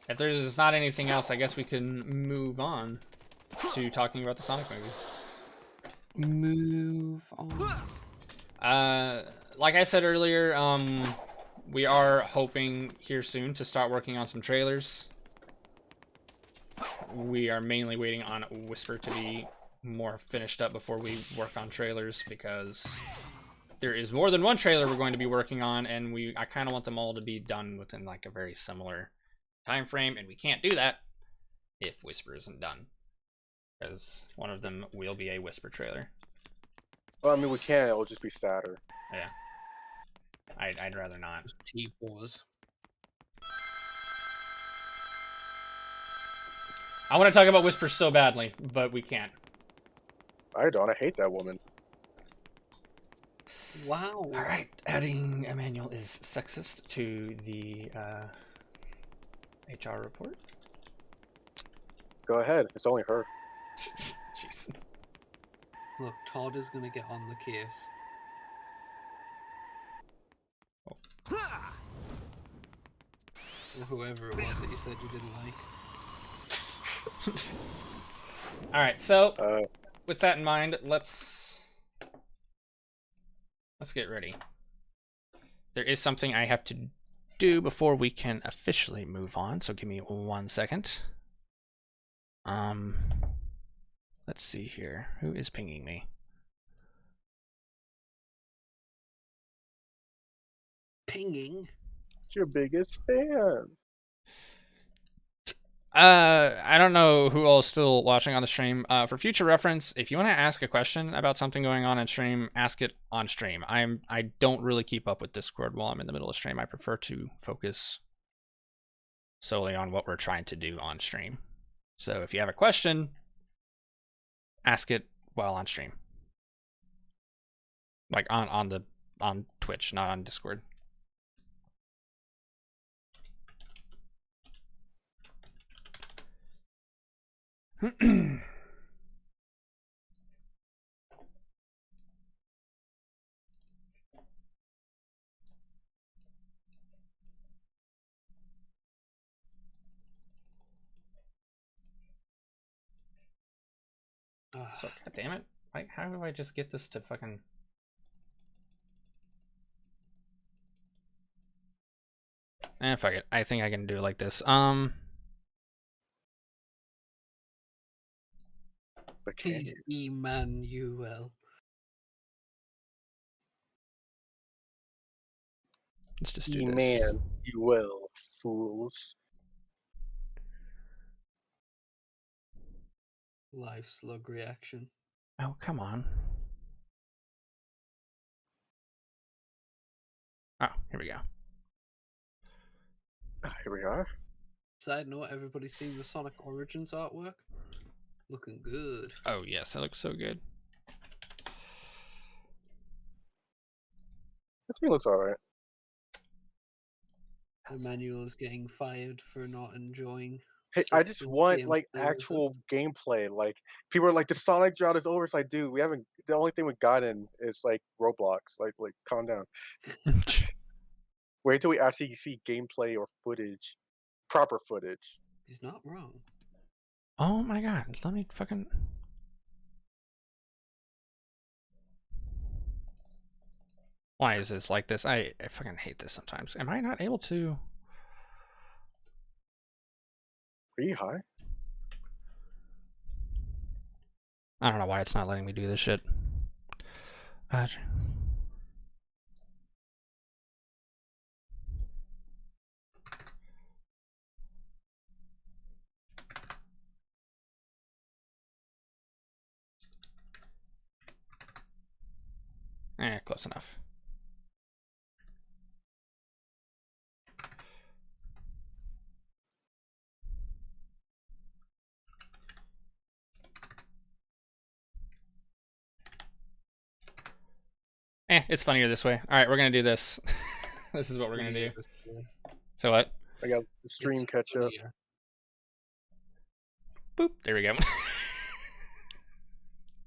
if there's not anything else, I guess we can move on to talking about the Sonic movie. Move on. Like I said earlier, we are hoping here soon to start working on some trailers. We are mainly waiting on Whisper to be more finished up before we work on trailers, because there is more than one trailer we're going to be working on, and I kind of want them all to be done within like a very similar time frame, and we can't do that if Whisper isn't done, because one of them will be a Whisper trailer. Well, I mean, we can. It'll just be sadder. Yeah, I'd rather not. T-Wars. I want to talk about Whisper so badly, but we can't. I don't. I hate that woman. Wow. All right, adding Emmanuel is sexist to the HR report. Go ahead. It's only her. Jeez. Look, Todd is gonna get on the case. Oh. Or whoever it was that you said you didn't like. All right, so with that in mind, let's get ready. There is something I have to do before we can officially move on, so give me 1 second. Let's see here. Who is pinging me? Pinging? It's your biggest fan. I don't know who all is still watching on the stream. For future reference, if you want to ask a question about something going on in stream, ask it on stream. I don't really keep up with Discord while I'm in the middle of stream. I prefer to focus solely on what we're trying to do on stream. So if you have a question, ask it while on stream. Like on Twitch, not on Discord. So, god damn it. Like, how do I just get this to fucking... fuck it. I think I can do it like this. Please, Emmanuel. Let's just do Ye this. man, you will, fools. Live slug reaction. Oh, come on. Oh, here we go. Here we are. Side note, everybody's seen the Sonic Origins artwork? Looking good. Oh, yes, that looks so good. I think it looks alright. Emmanuel is getting fired for not enjoying. Hey, I just want like gameplay actual results. gameplay. Like people are like, the Sonic drought is over. It's like, dude, we haven't. The only thing we've gotten is like Roblox. Like, calm down. Wait until we actually see gameplay or footage, proper footage. He's not wrong. Oh my god, let me fucking... Why is this like this? I fucking hate this sometimes. Am I not able to... Pretty high. I don't know why it's not letting me do this shit. Close enough. It's funnier this way. All right, we're gonna do this. This is what we're gonna do. So what? I got the stream catch up. Boop. There we go.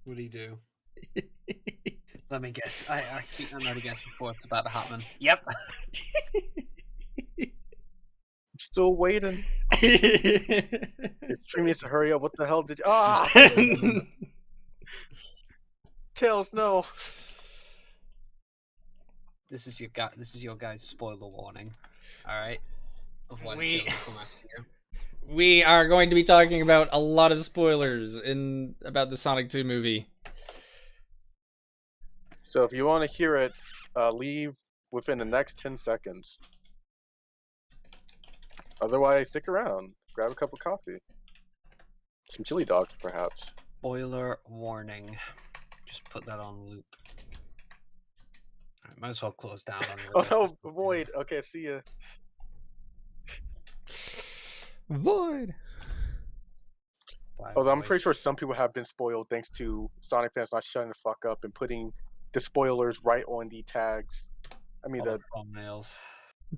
What do you do? Let me guess. I think I know the guess before it's about to happen. Yep. I'm still waiting. The stream needs to hurry up. What the hell did you... Ah! Tails, no. This is your guys' spoiler warning. All right. Otherwise, We- Tails will come after you. We are going to be talking about a lot of spoilers about the Sonic 2 movie. So if you want to hear it, leave within the next 10 seconds. Otherwise, stick around. Grab a cup of coffee. Some chili dogs, perhaps. Spoiler warning. Just put that on loop. All right, might as well close down on your. Oh no, Void. Okay, see ya. Void. Although I'm pretty sure some people have been spoiled thanks to Sonic fans not shutting the fuck up and putting the spoilers right on the tags. I mean, the thumbnails.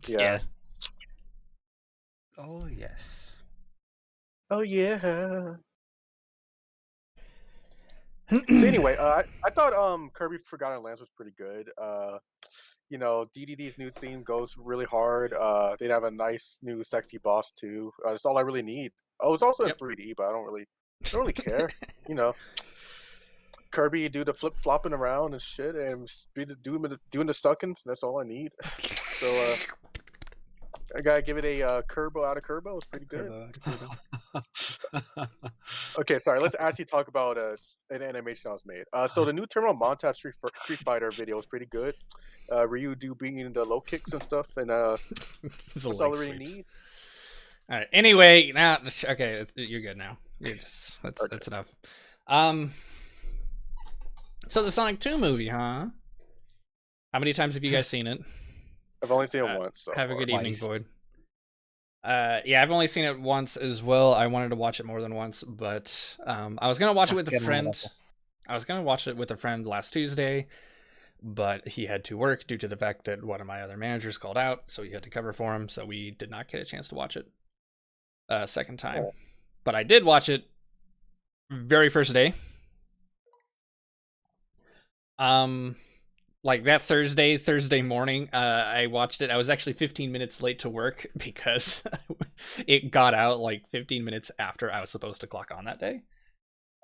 yeah. Oh yes. Oh yeah. So anyway, I thought Kirby Forgotten Lands was pretty good. You know, DDD's new theme goes really hard. They'd have a nice new sexy boss too. That's all I really need. Oh, it's also in 3D, but I don't really care. You know, Kirby do the flip flopping around and shit, and doing the sucking. That's all I need. So I gotta give it a Kerbo out of Kerbo. It's pretty good. Okay, sorry. Let's actually talk about an animation that was made. So the new Terminal Montage Street Fighter video is pretty good. Ryu being the low kicks and stuff, and that's all I really need. All right. Anyway, now okay, you're good now. That's enough. So the Sonic 2 movie, huh? How many times have you guys seen it? I've only seen it once. So have a good evening, Twice. Void. Yeah, I've only seen it once as well. I wanted to watch it more than once, but I was gonna watch it with a friend. I was gonna watch it with a friend last Tuesday, but he had to work due to the fact that one of my other managers called out, so he had to cover for him. So we did not get a chance to watch it second time. But I did watch it very first day. Like that Thursday morning, I watched it. I was actually 15 minutes late to work because it got out like 15 minutes after I was supposed to clock on that day.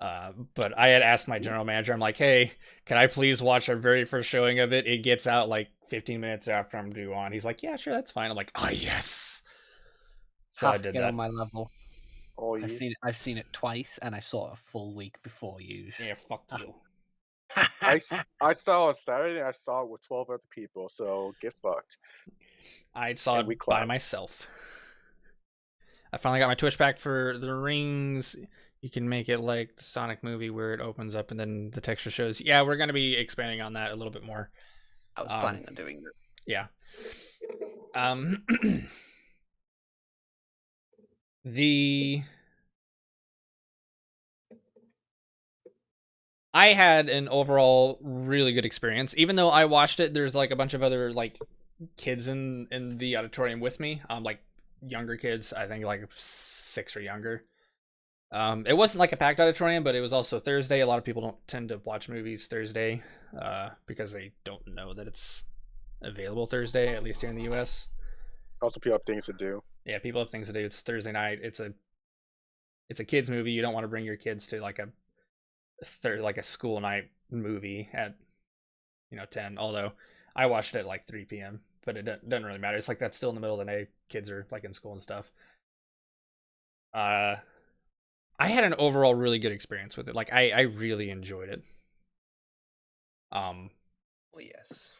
But I had asked my general manager, I'm like, hey, can I please watch our very first showing of it? It gets out like 15 minutes after I'm due on. He's like, yeah, sure, that's fine. I'm like, oh, yes. So I did Get that. on my level. Oh, yeah. I've seen it twice, and I saw it a full week before you. Yeah, fuck you. I saw it on Saturday. And I saw it with 12 other people. So get fucked. I saw And we it by clapped. myself. I finally got my Twitch back for the rings. You can make it like the Sonic movie where it opens up and then the texture shows. Yeah, we're going to be expanding on that a little bit more. I was planning on doing that. Yeah. The I had an overall really good experience. Even though I watched it, there's like a bunch of other like kids in the auditorium with me. Like younger kids, I think like 6 or younger. It wasn't like a packed auditorium, but it was also Thursday. A lot of people don't tend to watch movies Thursday, because they don't know that it's available Thursday, at least here in the US. Also, people have things to do. Yeah, people have things to do. It's Thursday night. It's a kids movie. You don't want to bring your kids to like a school night movie at 10. Although I watched it at like 3 p.m. But it doesn't really matter. It's like that's still in the middle of the day. Kids are like in school and stuff. I had an overall really good experience with it. Like I really enjoyed it. Oh yes.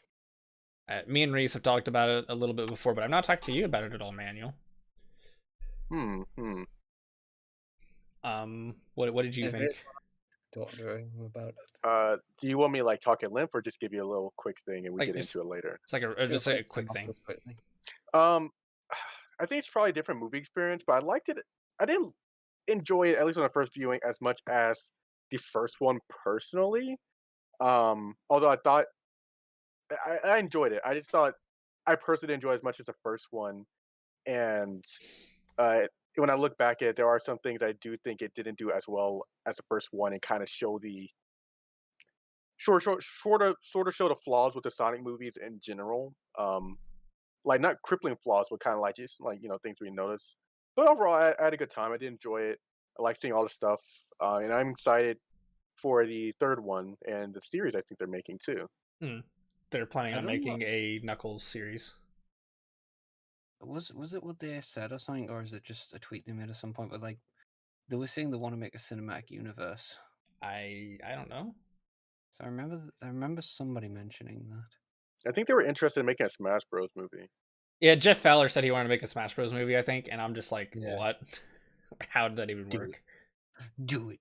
Me and Reese have talked about it a little bit before, but I've not talked to you about it at all, Manuel. What did you think? Talk to him about it. Do you want me to like talk at length or just give you a little quick thing and we Like, get just- into it later? It's like just a quick thing. I think it's probably a different movie experience, but I liked it. I didn't enjoy it, at least on the first viewing, as much as the first one personally. Although I thought I enjoyed it. I just thought I personally didn't enjoy it as much as the first one. And when I look back at it, there are some things I do think it didn't do as well as the first one, and kind of show the sort of show the flaws with the Sonic movies in general. Like not crippling flaws, but kind of like just like things we notice. But overall, I had a good time. I did enjoy it. I like seeing all the stuff, and I'm excited for the third one and the series I think they're making too. They're planning I on don't know. making a Knuckles series. Was it what they said or something, or is it just a tweet they made at some point? But like, they were saying they want to make a cinematic universe. I don't know. So I remember somebody mentioning that. I think they were interested in making a Smash Bros movie. Yeah, Jeff Fowler said he wanted to make a Smash Bros movie, I think, and I'm just like, Yeah. what? How did that even Do work? Do it.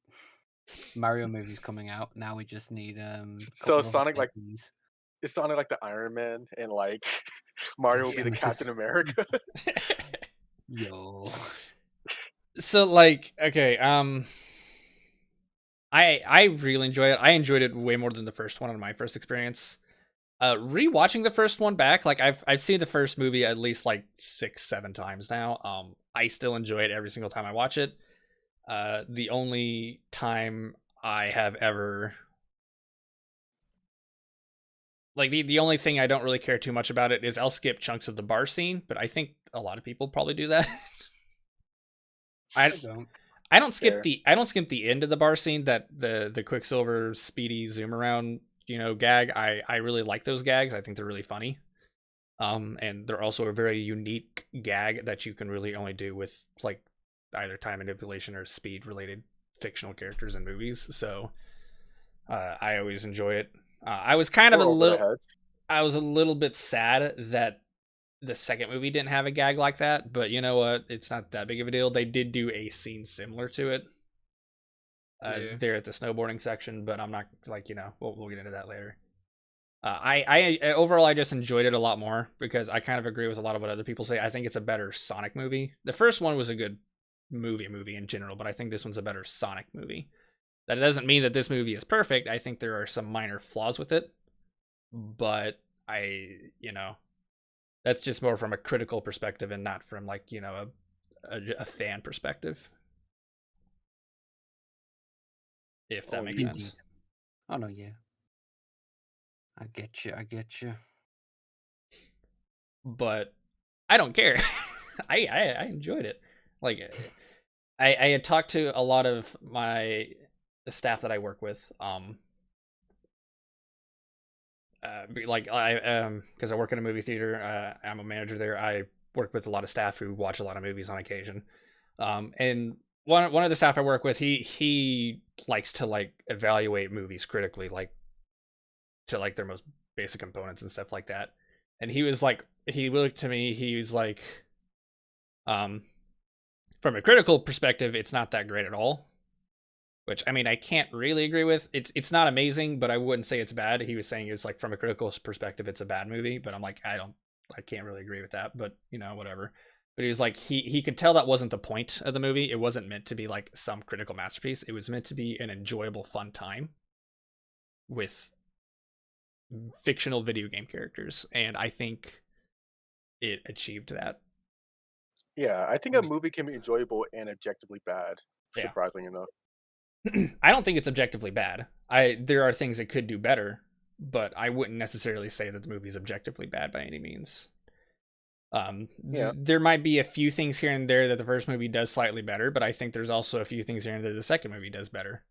Mario movie's coming out. Now we just need So couple of Sonic like IPs. it sounded like the Iron Man, and like Mario will be the Yeah, Captain America. Yo. So like, okay, I really enjoyed it. I enjoyed it way more than the first one in my first experience. Rewatching the first one back, like I've seen the first movie at least like 6-7 times now. I still enjoy it every single time I watch it. The only time I have ever like the only thing I don't really care too much about it is I'll skip chunks of the bar scene, but I think a lot of people probably do that. I don't. I don't skip Fair. the end of the bar scene, that the Quicksilver speedy zoom around, gag. I really like those gags. I think they're really funny. And they're also a very unique gag that you can really only do with like either time manipulation or speed related fictional characters in movies. So I always enjoy it. I was kind of Or over the head. I was a little bit sad that the second movie didn't have a gag like that, but you know what? It's not that big of a deal. They did do a scene similar to it. Yeah. There at the snowboarding section, but I'm not like, we'll get into that later. I overall I just enjoyed it a lot more because I kind of agree with a lot of what other people say. I think it's a better Sonic movie. The first one was a good movie in general, but I think this one's a better Sonic movie. That doesn't mean that this movie is perfect. I think there are some minor flaws with it, but that's just more from a critical perspective and not from like, a fan perspective. if that Oh, makes yeah. sense. Indeed. Oh no, yeah. I get you. I get you. But I don't care. I enjoyed it. Like I had talked to a lot of the staff that I work with. Like because I work in a movie theater. I'm a manager there. I work with a lot of staff who watch a lot of movies on occasion. And one of the staff I work with, he likes to like evaluate movies critically, like to like their most basic components and stuff like that. And he was like, he looked to me, he was like, um, from a critical perspective, it's not that great at all. Which I mean, I can't really agree with. It's not amazing, but I wouldn't say it's bad. He was saying it's like from a critical perspective, it's a bad movie, but I'm like, I can't really agree with that. But you know, whatever. But he was like, he could tell that wasn't the point of the movie. It wasn't meant to be like some critical masterpiece. It was meant to be an enjoyable, fun time with fictional video game characters, and I think it achieved that. Yeah, I think a movie can be enjoyable and objectively bad. Yeah. Surprisingly enough. I don't think it's objectively bad. There are things it could do better, but I wouldn't necessarily say that the movie's objectively bad by any means. Yeah. There might be a few things here and there that the first movie does slightly better, but I think there's also a few things here and there the second movie does better.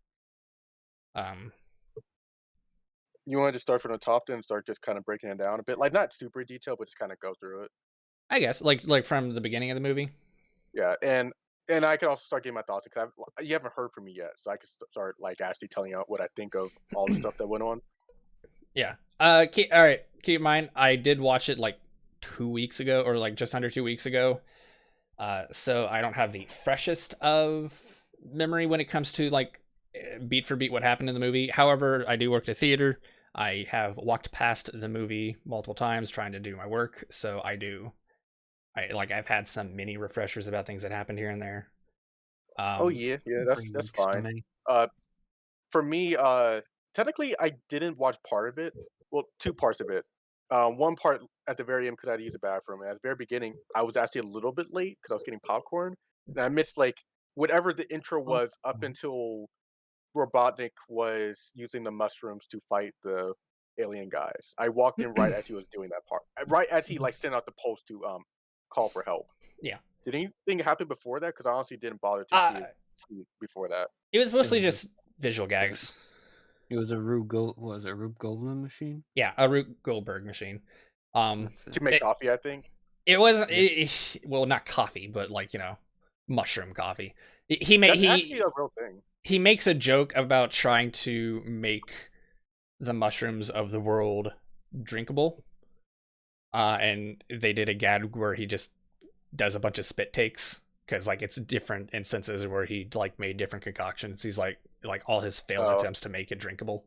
You wanted to start from the top then and start just kind of breaking it down a bit, like not super detailed, but just kind of go through it. I guess like from the beginning of the movie. Yeah, and I can also start getting my thoughts because you haven't heard from me yet, so I can start like actually telling you what I think of all the stuff that went on. Yeah. All right. Keep in mind, I did watch it like 2 weeks ago, or like just under 2 weeks ago. So I don't have the freshest of memory when it comes to like beat for beat what happened in the movie. However, I do work at a theater. I have walked past the movie multiple times trying to do my work, so I've had some mini refreshers about things that happened here and there. Oh yeah, that's 3 weeks to fine. me. For me, technically I didn't watch part of it. Well, two parts of it. One part at the very end because I had to use the bathroom. And at the very beginning, I was actually a little bit late because I was getting popcorn, and I missed like whatever the intro was up until Robotnik was using the mushrooms to fight the alien guys. I walked in right as he was doing that part. Right as he like sent out the post to call for help. Yeah. Did anything happen before that? Because I honestly didn't bother to see it before that. It was mostly just visual gags. It was a Rube Goldblum machine? Yeah, a Rube Goldberg machine. That's it. To make coffee, I think. It wasn't well, not coffee, but like, you know, mushroom coffee. That's actually a real thing. He makes a joke about trying to make the mushrooms of the world drinkable. And they did a gag where he just does a bunch of spit takes because like it's different instances where he like made different concoctions. He's like all his failed attempts to make it drinkable.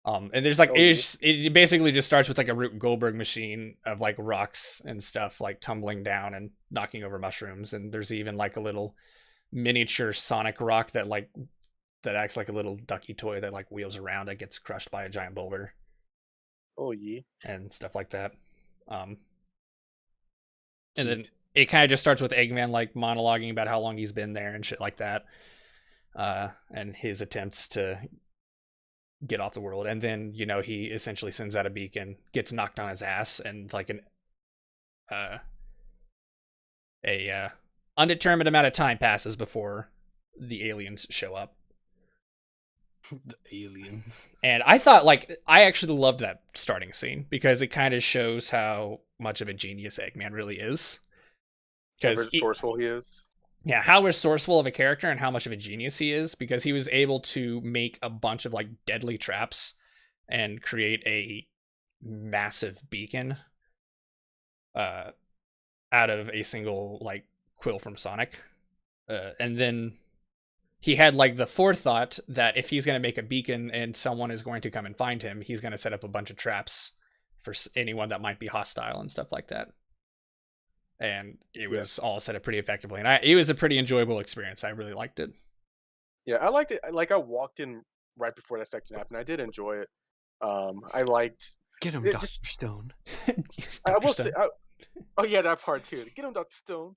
And there's like it basically just starts with like a Rube Goldberg machine of like rocks and stuff like tumbling down and knocking over mushrooms, and there's even like a little miniature Sonic rock that acts like a little ducky toy that like wheels around that gets crushed by a giant boulder. Oh yeah. And stuff like that. And then it kind of just starts with Eggman like monologuing about how long he's been there and shit like that. And his attempts to get off the world. And then, you know, he essentially sends out a beacon, gets knocked on his ass, and like a undetermined amount of time passes before the aliens show up. The aliens. And I thought, like, I actually loved that starting scene because it kind of shows how much of a genius Eggman really is. How resourceful he is. Yeah, how resourceful of a character and how much of a genius he is, because he was able to make a bunch of like deadly traps and create a massive beacon out of a single like quill from Sonic. And then he had like the forethought that if he's going to make a beacon and someone is going to come and find him, he's going to set up a bunch of traps for anyone that might be hostile and stuff like that. And it was all set up pretty effectively. And it was a pretty enjoyable experience. I really liked it. Yeah, I liked it. Like, I walked in right before that section happened. I did enjoy it. I liked... Get him, Dr. Stone. I will say... oh, yeah, that part, too. Get him, Dr. Stone.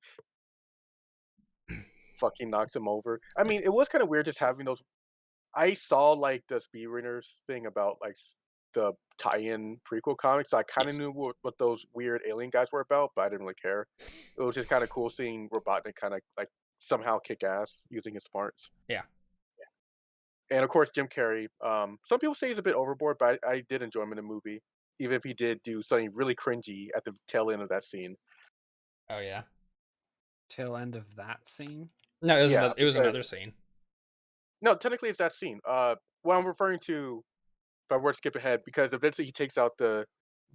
Fucking knocks him over. I mean, it was kind of weird just having those... I saw like the speedrunners thing about like the tie-in prequel comics. So I kind of Yes. knew what those weird alien guys were about, but I didn't really care. It was just kind of cool seeing Robotnik kind of like somehow kick ass using his smarts. Yeah. And of course, Jim Carrey. Some people say he's a bit overboard, but I did enjoy him in the movie, even if he did do something really cringy at the tail end of that scene. Oh yeah. Tail end of that scene. No, it was Yeah, another. It was another because scene. no, technically it's that scene. What I'm referring to, if I were to skip ahead, because eventually he takes out the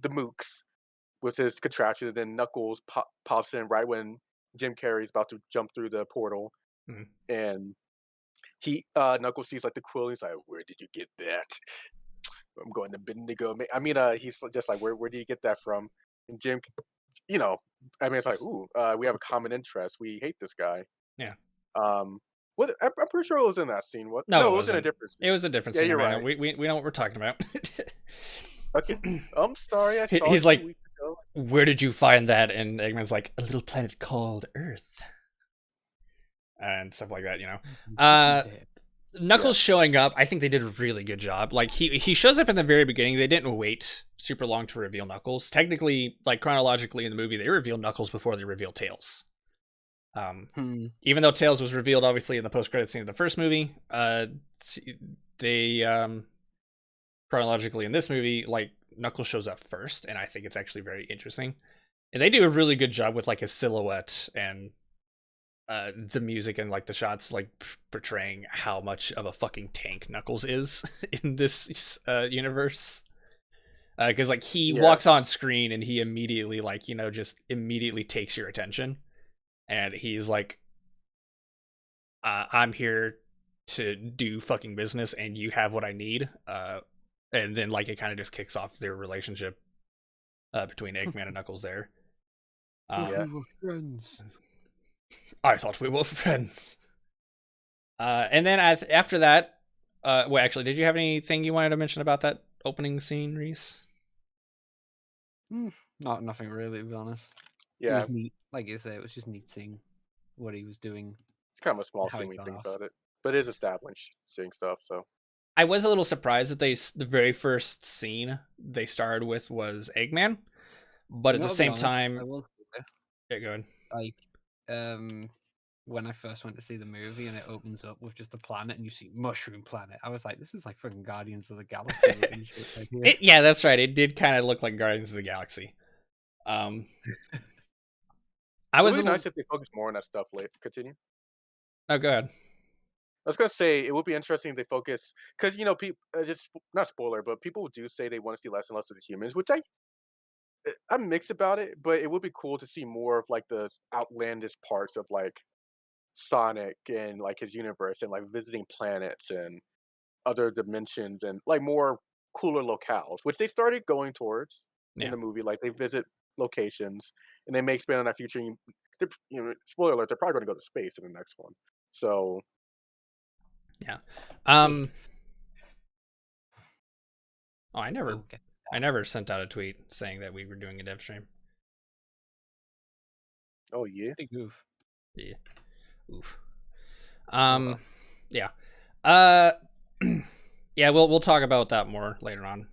mooks with his contraption, and then Knuckles pops in right when Jim Carrey's about to jump through the portal, Mhm. and Knuckles sees like the quill. And he's like, "Where did you get that?" I'm going to Bendigo. I mean, he's just like, "Where do you get that from?" And Jim, you know, I mean, it's like, "Ooh, we have a common interest. We hate this guy." Yeah. Um, I'm pretty sure it was in that scene. What? No, No, it it was in a wasn't. different scene. It was a different Yeah, scene, you're man. right. We know what we're talking about. Okay, I'm sorry. I saw He's it 2 like, weeks ago. "Where did you find that?" And Eggman's like, "A little planet called Earth," and stuff like that. You know. Uh, Knuckles Yeah. showing up, I think they did a really good job. Like he shows up in the very beginning. They didn't wait super long to reveal Knuckles. Technically, like chronologically in the movie, they reveal Knuckles before they reveal Tails. Even though Tails was revealed obviously in the post-credit scene of the first movie, they chronologically in this movie, like Knuckles shows up first, and I think it's actually very interesting. And they do a really good job with like his silhouette and the music and like the shots, like portraying how much of a fucking tank Knuckles is in this universe. Because like he Yeah. walks on screen and he immediately like just immediately takes your attention, and he's like, "I'm here to do fucking business, and you have what I need." And then like it kind of just kicks off their relationship between Eggman and Knuckles there. Yeah. We were friends. I thought we were friends. And then after that, well, actually, did you have anything you wanted to mention about that opening scene, Reese? Nothing really, to be honest. It Yeah. was neat. Like you say, it was just neat seeing what he was doing. It's kind of a small How scene it when you got think off. about it, but it is established seeing stuff. So I was a little surprised that the very first scene they started with was Eggman, but at the To be same honest, I time, will say, yeah, go ahead. like, when I first went to see the movie and it opens up with just a planet and you see Mushroom Planet, I was like, this is like fucking Guardians of the Galaxy looking shit right here. Yeah, that's right. It did kind of look like Guardians of the Galaxy. I it was would a be little. nice if they focus more on that stuff later. Continue. Oh, go ahead. I was gonna say it would be interesting if they focus because people just not spoiler, but people do say they want to see less and less of the humans, which I'm mixed about it. But it would be cool to see more of like the outlandish parts of like Sonic and like his universe and like visiting planets and other dimensions and like more cooler locales, which they started going towards in Yeah. the movie. Like they visit locations and they may expand on that future. Spoiler alert, they're probably going to go to space in the next one. So Yeah. Oh, I never Okay. sent out a tweet saying that we were doing a dev stream. oh yeah, Big move. Yeah. Oof. well. Yeah. Uh yeah, we'll talk about that more later on.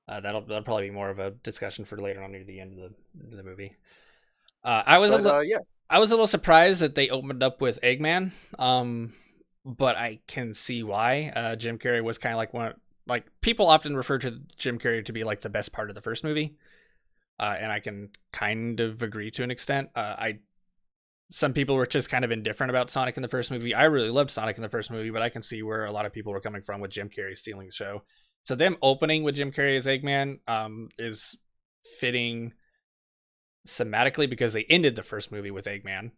That'll probably be more of a discussion for later on near the end of the movie. I was yeah, I was a little surprised that they opened up with Eggman. But I can see why. Jim Carrey was kind of like people often refer to Jim Carrey to be like the best part of the first movie. And I can kind of agree to an extent. Some people were just kind of indifferent about Sonic in the first movie. I really loved Sonic in the first movie, but I can see where a lot of people were coming from with Jim Carrey stealing the show. So them opening with Jim Carrey as Eggman is fitting thematically because they ended the first movie with Eggman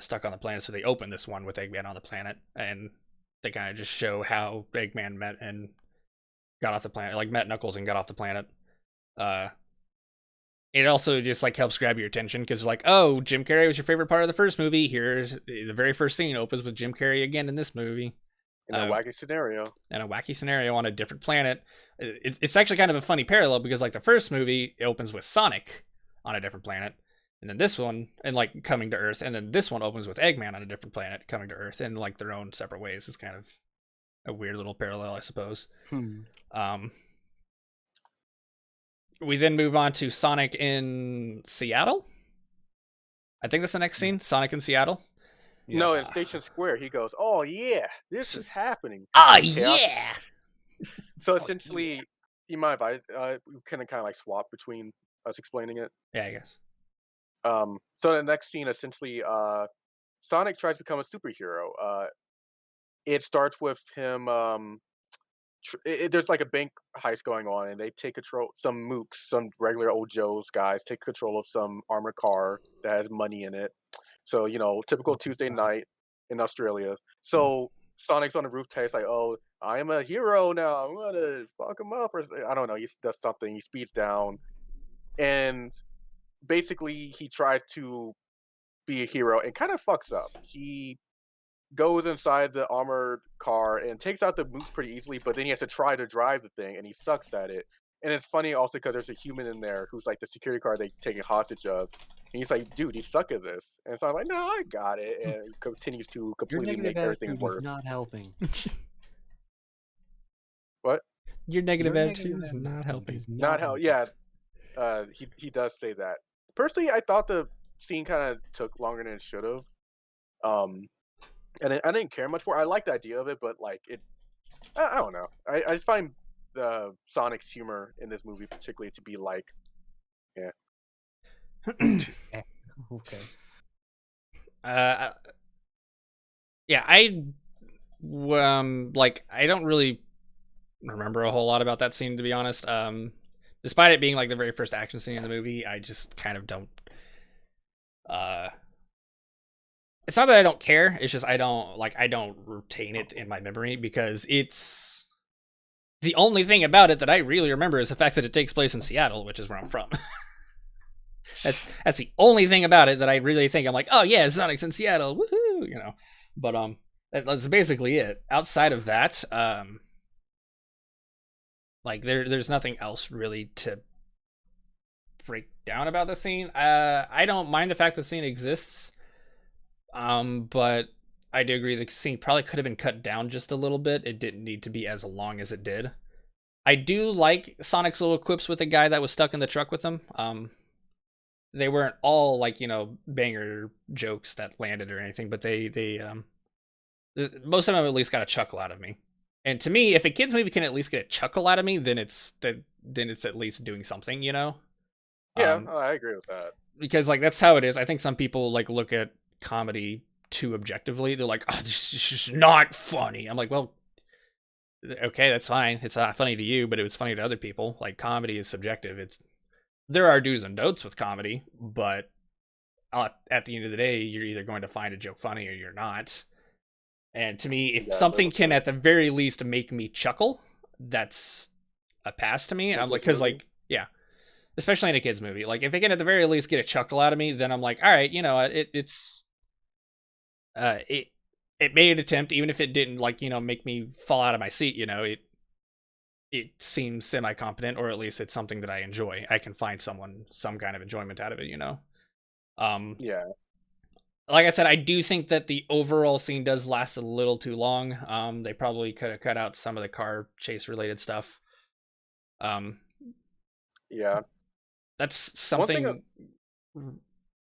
stuck on the planet, so they opened this one with Eggman on the planet, and they kind of just show how Eggman met and got off the planet, like met Knuckles and got off the planet. It also just like helps grab your attention because like, oh, Jim Carrey was your favorite part of the first movie. Here's the very first scene opens with Jim Carrey again in this movie. in a wacky scenario. And a wacky scenario on a different planet. It's actually kind of a funny parallel because like the first movie it opens with Sonic on a different planet, and then this one and like coming to Earth, and then this one opens with Eggman on a different planet coming to Earth in like their own separate ways. It's kind of a weird little parallel, I suppose. Hmm. We then move on to Sonic in Seattle. I think that's the next scene. Sonic in Seattle. No, Yes. in Station Square, he goes, "Oh yeah, this is happening." Oh The chaos- yeah. So essentially, you mind if we kind of like swap between us explaining it? Yeah, I guess. So the next scene, essentially, Sonic tries to become a superhero. It starts with him. There's like a bank heist going on, and they take control. Some mooks, some regular old Joes guys, take control of some armored car that has money in it. So typical Tuesday night in Australia. So Sonic's on the roof, he's like, "Oh, I am a hero now. I'm gonna fuck him up," or I don't know. He does something. He speeds down, and basically he tries to be a hero and kind of fucks up. He goes inside the armored car and takes out the mooks pretty easily, but then he has to try to drive the thing and he sucks at it. And it's funny also because there's a human in there who's like the security guard they taking hostage of. And he's like, "Dude, you suck at this." And so I'm like, "No, I got it." And he continues to Your completely negative make everything attitude worse. is not helping. What? Your negative Your attitude negative is not attitude helping. is Not how? helping. Yeah. He does say that. Personally, I thought the scene kind of took longer than it should have. And I didn't care much for it. I like the idea of it, but like I don't know. I just find Sonic's humor in this movie particularly to be like, yeah. Okay. Yeah, like I don't really remember a whole lot about that scene, to be honest. Despite it being like the very first action scene in the movie, I just kind of don't. It's not that I don't care. It's just I don't retain it in my memory because it's the only thing about it that I really remember is the fact that it takes place in Seattle, which is where I'm from. That's the only thing about it that I really think I'm like, oh yeah, Sonic's in Seattle, woohoo, you know. But that's basically it. Outside of that, like there's nothing else really to break down about the scene. I don't mind the fact the scene exists. But I do agree the scene probably could have been cut down just a little bit. It didn't need to be as long as it did. I do like Sonic's little quips with the guy that was stuck in the truck with him. They weren't all like, banger jokes that landed or anything, but they most of them at least got a chuckle out of me. And to me, if a kids movie can at least get a chuckle out of me, then it's at least doing something, Yeah, I agree with that. Because like that's how it is. I think some people like look at comedy too objectively. They're like, "Oh, this is just not funny." I'm like, "Well, okay, that's fine. It's not funny to you, but it was funny to other people. Like comedy is subjective. There are do's and don'ts with comedy, but at the end of the day, you're either going to find a joke funny or you're not. And to me, if something can at the very least make me chuckle, that's a pass to me. I'm like, because like, yeah, especially in a kids movie, like if it can at the very least get a chuckle out of me, then I'm like, all right, it made an attempt, even if it didn't like make me fall out of my seat. It seems semi-competent, or at least it's something that I enjoy. I can find some kind of enjoyment out of it. Yeah. Like I said, I do think that the overall scene does last a little too long. They probably could have cut out some of the car chase related stuff. Yeah. That's something.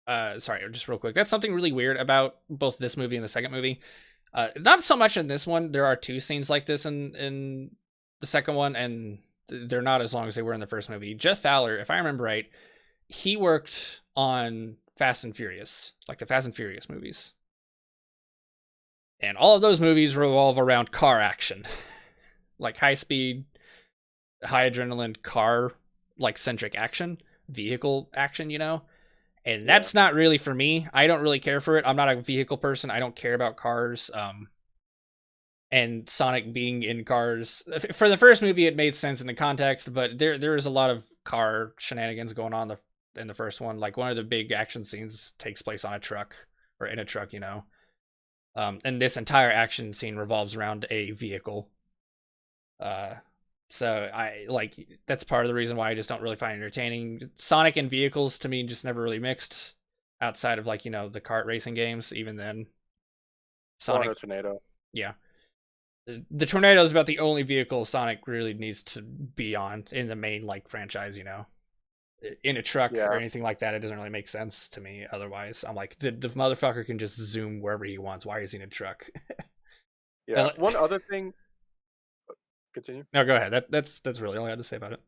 Sorry, just real quick. That's something really weird about both this movie and the second movie. Not so much in this one. There are two scenes like this in the second one, and they're not as long as they were in the first movie. Jeff Fowler, if I remember right, he worked on Fast and Furious, like the Fast and Furious movies. And all of those movies revolve around car action. Like high speed, high adrenaline car like centric action, vehicle action, And that's not really for me. I don't really care for it. I'm not a vehicle person. I don't care about cars. And Sonic being in cars. For the first movie, it made sense in the context, but there is a lot of car shenanigans going on in the first one. Like one of the big action scenes takes place on a truck or in a truck, And this entire action scene revolves around a vehicle. So that's part of the reason why I just don't really find it entertaining. Sonic and vehicles to me just never really mixed outside of the kart racing games. Even then, Sonic Tornado. Yeah. The tornado is about the only vehicle Sonic really needs to be on in the main like franchise. In a truck or Yeah, anything like that, it doesn't really make sense to me. Otherwise, I'm like, the motherfucker can just zoom wherever he wants. Why is he in a truck? yeah. One other thing. Continue. No, go ahead. That's really all I had to say about it.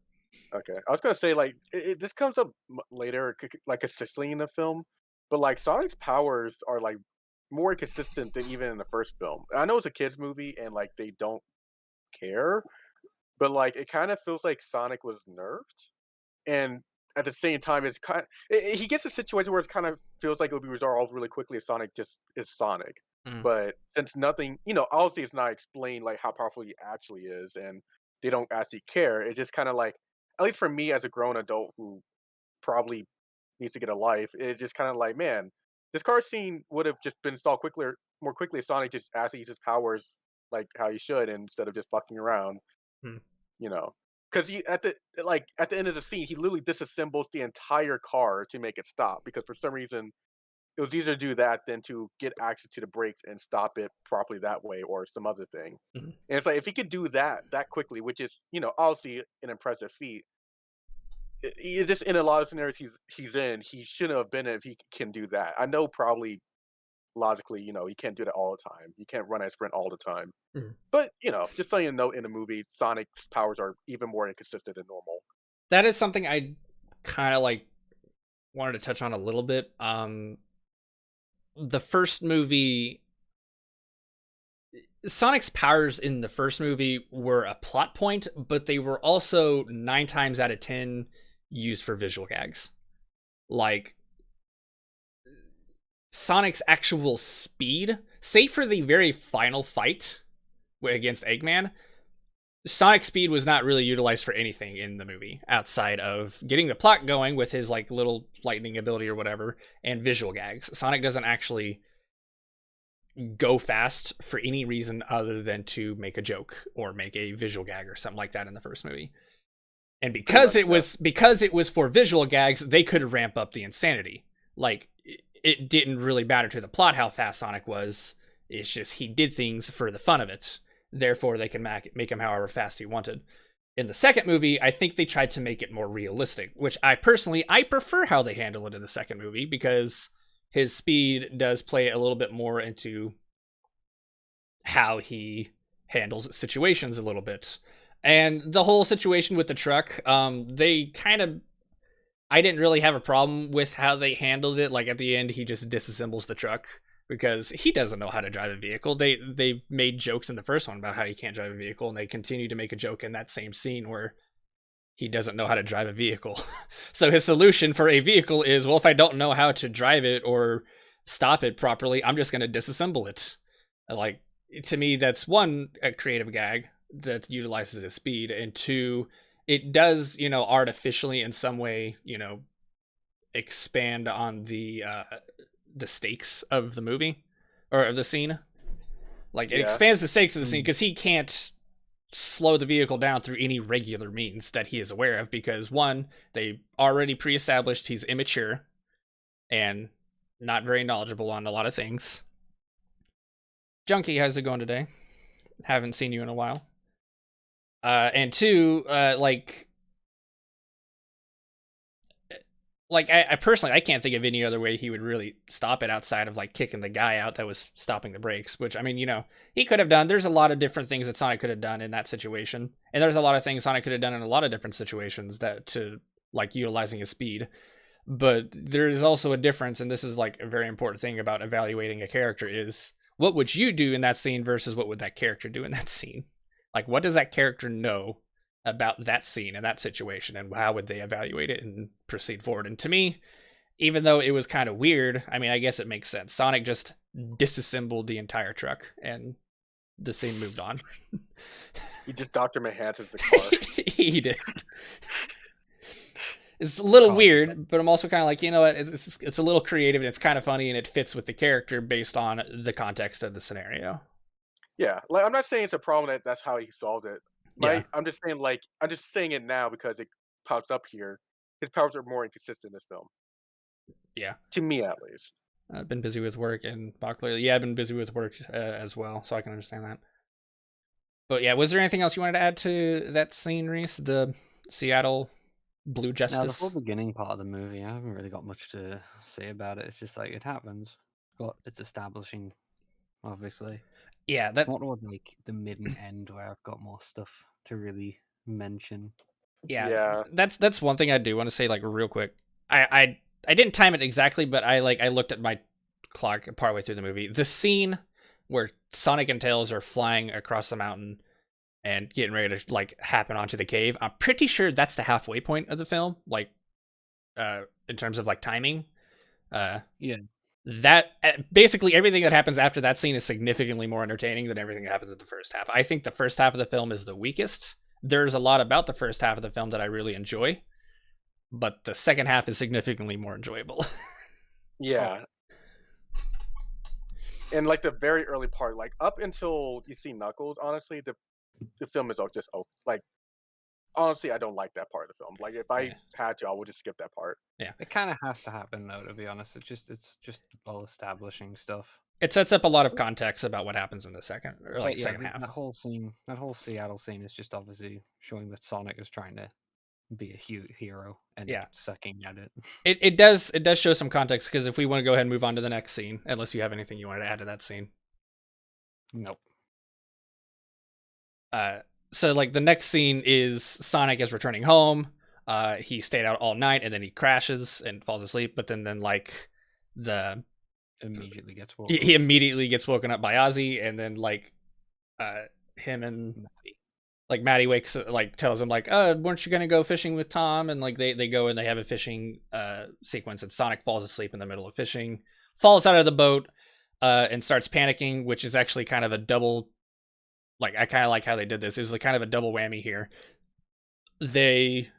Okay, I was gonna say like this comes up later, like consistently in the film, but like Sonic's powers are like more consistent than even in the first film. I know it's a kids movie and like they don't care, but like it kind of feels like Sonic was nerfed, and at the same time, it's kind. He gets a situation where it kind of feels like it would be resolved really quickly. If Sonic just is Sonic, Mm. but since nothing, obviously it's not explained like how powerful he actually is, and they don't actually care. It's just kind of like, at least for me as a grown adult who probably needs to get a life, it's just kind of like, man, this car scene would have just been solved more quickly if Sonic just actually uses powers like how he should instead of just fucking around, Mm. you know. Because he at the end of the scene, he literally disassembles the entire car to make it stop. Because for some reason, it was easier to do that than to get access to the brakes and stop it properly that way, or some other thing. Mhm. And it's like if he could do that quickly, which is obviously an impressive feat. Just in a lot of scenarios he's in, he shouldn't have been if he can do that. I know probably logically, he can't do that all the time. You can't run a sprint all the time. Mm. But just so you know, in the movie, Sonic's powers are even more inconsistent than normal. That is something I kind of like wanted to touch on a little bit. The first movie, Sonic's powers in the first movie were a plot point, but they were also 9 times out of 10 used for visual gags. Like, Sonic's actual speed, save for the very final fight against Eggman, Sonic's speed was not really utilized for anything in the movie outside of getting the plot going with his like little lightning ability or whatever and visual gags. Sonic doesn't actually go fast for any reason other than to make a joke or make a visual gag or something like that in the first movie. And because it was for visual gags, they could ramp up the insanity. Like, it didn't really matter to the plot how fast Sonic was. It's just he did things for the fun of it. Therefore, they can make him however fast he wanted. In the second movie, I think they tried to make it more realistic, which I prefer how they handle it in the second movie because his speed does play a little bit more into how he handles situations a little bit. And the whole situation with the truck, they kind of, I didn't really have a problem with how they handled it. Like at the end, he just disassembles the truck because he doesn't know how to drive a vehicle. They've made jokes in the first one about how he can't drive a vehicle, and they continue to make a joke in that same scene where he doesn't know how to drive a vehicle. So his solution for a vehicle is, well, if I don't know how to drive it or stop it properly, I'm just going to disassemble it. Like, to me, that's one, a creative gag that utilizes his speed, and two, it does, artificially in some way, expand on the stakes of the movie or of the scene. Like, it expands the stakes of the scene because he can't slow the vehicle down through any regular means that he is aware of because, one, they already pre-established he's immature and not very knowledgeable on a lot of things. Junkie, how's it going today? Haven't seen you in a while. And two, I personally, I can't think of any other way he would really stop it outside of like kicking the guy out that was stopping the brakes, which, I mean, he could have done. There's a lot of different things that Sonic could have done in that situation. And there's a lot of things Sonic could have done in a lot of different situations that to like utilizing his speed. But there's also a difference, and this is like a very important thing about evaluating a character is what would you do in that scene versus what would that character do in that scene? Like, what does that character know about that scene and that situation, and how would they evaluate it and proceed forward? And to me, even though it was kind of weird, I mean, I guess it makes sense. Sonic just disassembled the entire truck, and the scene moved on. He just Dr. Manhattan's the car. He did. It's a little weird, but I'm also kind of like, what? It's a little creative, and it's kind of funny, and it fits with the character based on the context of the scenario. Yeah, like I'm not saying it's a problem that's how he solved it. Yeah. I'm just saying it now because it pops up here. His powers are more inconsistent in this film. Yeah. To me, at least. I've been busy with work, and Bach lately. Yeah, I've been busy with work as well, so I can understand that. But yeah, was there anything else you wanted to add to that scene, Reese? The Seattle Blue Now, the Justice? whole beginning part of the movie, I haven't really got much to say about it. It's just like it happens. But it's establishing, obviously. Yeah, that More towards like the mid and end where I've got more stuff to really mention. Yeah. that's one thing I do want to say, like, real quick. I didn't time it exactly, but I looked at my clock partway through the movie. The scene where Sonic and Tails are flying across the mountain and getting ready to like happen onto the cave. I'm pretty sure that's the halfway point of the film, like in terms of like timing. Yeah. That basically everything that happens after that scene is significantly more entertaining than everything that happens in the first half. I think the first half of the film is the weakest. There's a lot about the first half of the film that I really enjoy, but the second half is significantly more enjoyable. Yeah. And like the very early part, like up until you see Knuckles, honestly, the film is all just like honestly, I don't like that part of the film. Like if I Yeah. had to, I would just skip that part. It kind of has to happen though, to be honest. It's just all establishing stuff. It sets up a lot of context about what happens in the second or like But yeah, second half. that whole scene, that whole Seattle scene is just obviously showing that Sonic is trying to be a hero and Yeah. sucking at it. It does show some context, because if we want to go ahead and move on to the next scene, unless you have anything you wanted to add to that scene. Nope. So like the next scene is Sonic is returning home. He stayed out all night and then he crashes and falls asleep. But then like the Immediately gets woken. he immediately gets woken up by Ozzy, and then like him and Maddie. like Maddie wakes like tells him like, oh, weren't you gonna go fishing with Tom? And like they go and they have a fishing sequence, and Sonic falls asleep in the middle of fishing, falls out of the boat, and starts panicking, which is actually kind of a double. Like, I kind of like how they did this. It was like kind of a double whammy here. They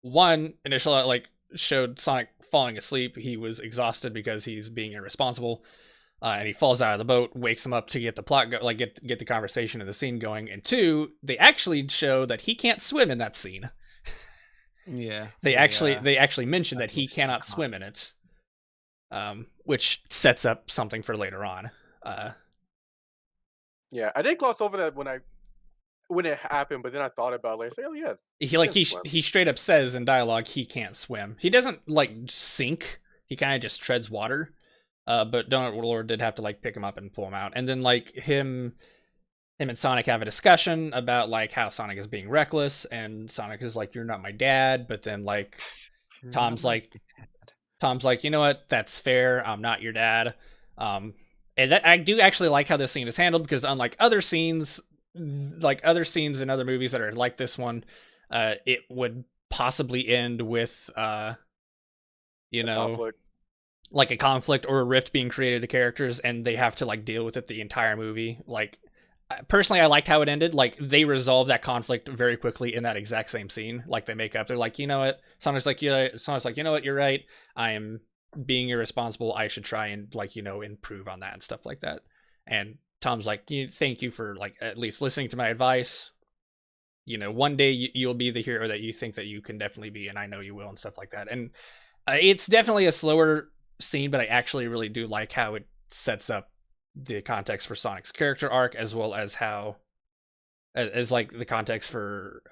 initially like showed Sonic falling asleep. He was exhausted because he's being irresponsible, and he falls out of the boat, wakes him up to get the plot get the conversation and the scene going. And two, they actually show that he can't swim in that scene. Yeah. They actually mention that he cannot swim in it, which sets up something for later on. Yeah, I did gloss over that when it happened, but then I thought about it. Like, say, oh yeah, He straight up says in dialogue he can't swim. He doesn't like sink. He kind of just treads water. But Donut Warlord did have to like pick him up and pull him out. And then like him and Sonic have a discussion about like how Sonic is being reckless, and Sonic is like, "You're not my dad." But then like Tom's like, "You know what? That's fair. I'm not your dad." And that I do actually like how this scene is handled, because unlike other scenes in other movies that are like this one, it would possibly end with conflict. like a conflict or a rift being created with the characters, and they have to like deal with it the entire movie. Like, personally, I liked how it ended. Like, they resolve that conflict very quickly in that exact same scene. Like, they make up. They're like, you know what? Sonic's like, you know what? You're right. I am being irresponsible. I should try and like, improve on that and stuff like that. And Tom's like, thank you for like at least listening to my advice. One day you'll be the hero that you think that you can definitely be, and I know you will, and stuff like that. And it's definitely a slower scene, but I actually really do like how it sets up the context for Sonic's character arc, as well as how as like the context for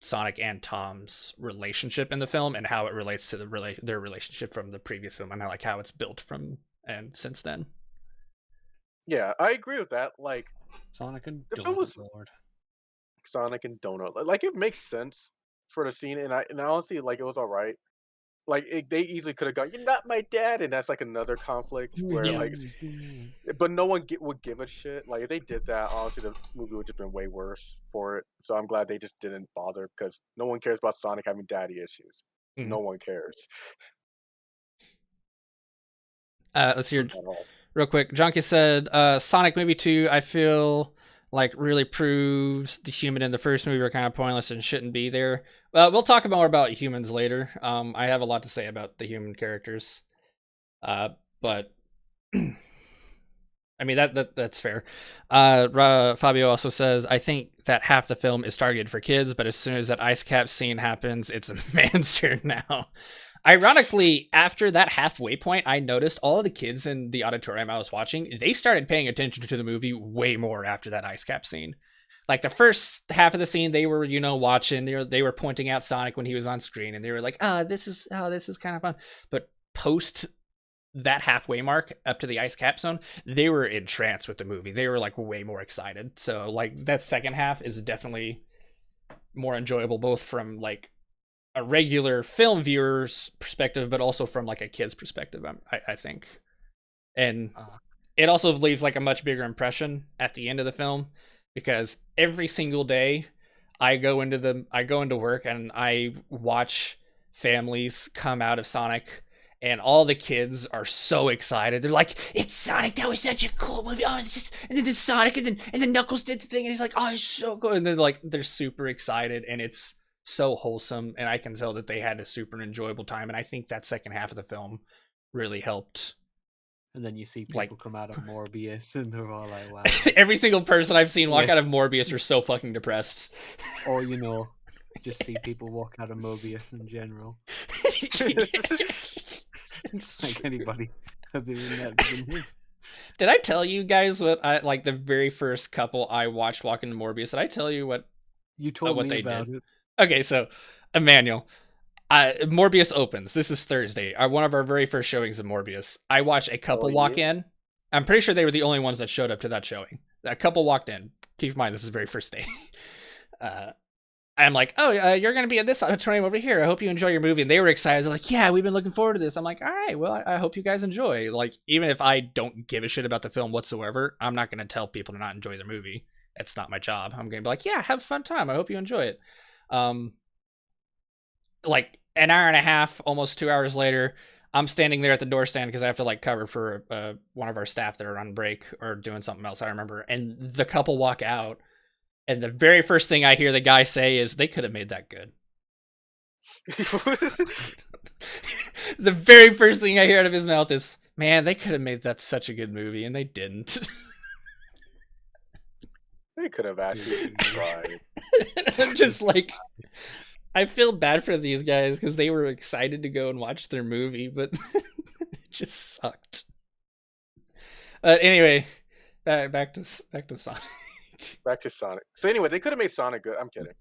Sonic and Tom's relationship in the film, and how it relates to their relationship from the previous film, and I like how it's built from and since then. Yeah, I agree with that. Like, Sonic and the film was Lord. Sonic and Donut. Like, it makes sense for the scene, and honestly, like, it was all right. Like, they easily could have gone, "You're not my dad," and that's like another conflict where like, but no one would give a shit. Like, if they did that, honestly, the movie would have been way worse for it. So I'm glad they just didn't bother, because no one cares about Sonic having daddy issues. Mhm. No one cares. Let's hear At all. real quick. Junkie said, Sonic movie 2, I feel like really proves the human in the first movie were kind of pointless and shouldn't be there. We'll talk more about humans later. I have a lot to say about the human characters. But I mean, that's fair. Fabio also says, I think that half the film is targeted for kids, but as soon as that ice cap scene happens, it's a man's turn now. Ironically, after that halfway point, I noticed all of the kids in the auditorium I was watching, they started paying attention to the movie way more after that ice cap scene. Like the first half of the scene, they were watching. They were pointing out Sonic when he was on screen, and they were like, this is kind of fun. But post that halfway mark up to the ice cap zone, they were entranced with the movie. They were like way more excited. So like that second half is definitely more enjoyable, both from like a regular film viewer's perspective, but also from like a kid's perspective. I think, and it also leaves like a much bigger impression at the end of the film, because every single day I go into work and I watch families come out of Sonic, and all the kids are so excited. They're like, "It's Sonic! That was such a cool movie! Oh, it's just..." And then it's Sonic, and then Knuckles did the thing, and he's like, "Oh, it's so good!" And then like they're super excited, and it's so wholesome, and I can tell that they had a super enjoyable time. And I think that second half of the film really helped. And then you see people come out of Morbius, and they're all like, "Wow!" Every single person I've seen walk out of Morbius are so fucking depressed. Or just see people walk out of Morbius in general. It's like anybody. Did I tell you guys what I like the very first couple I watched walk into Morbius? Did I tell you what you told what me they about did? it? Okay, so Emmanuel, Morbius opens. This is Thursday. One of our very first showings of Morbius. I watched a couple walk in. I'm pretty sure they were the only ones that showed up to that showing. A couple walked in. Keep in mind, this is the very first day. I'm like, "Oh, you're going to be at this auditorium over here. I hope you enjoy your movie." And they were excited. They're like, "Yeah, we've been looking forward to this." I'm like, "All right, well, I hope you guys enjoy." Like, even if I don't give a shit about the film whatsoever, I'm not going to tell people to not enjoy their movie. It's not my job. I'm going to be like, "Yeah, have a fun time. I hope you enjoy it." Like an hour and a half, almost 2 hours later, I'm standing there at the door stand because I have to like cover for one of our staff that are on break or doing something else. I remember, and the couple walk out. And the very first thing I hear the guy say is, "They could have made that good." The very first thing I hear out of his mouth is, "Man, they could have made that such a good movie, and they didn't." They could have actually tried. I'm just like, I feel bad for these guys because they were excited to go and watch their movie, but it just sucked. Anyway, back to Sonic. Back to Sonic. So anyway, they could have made Sonic good. I'm kidding.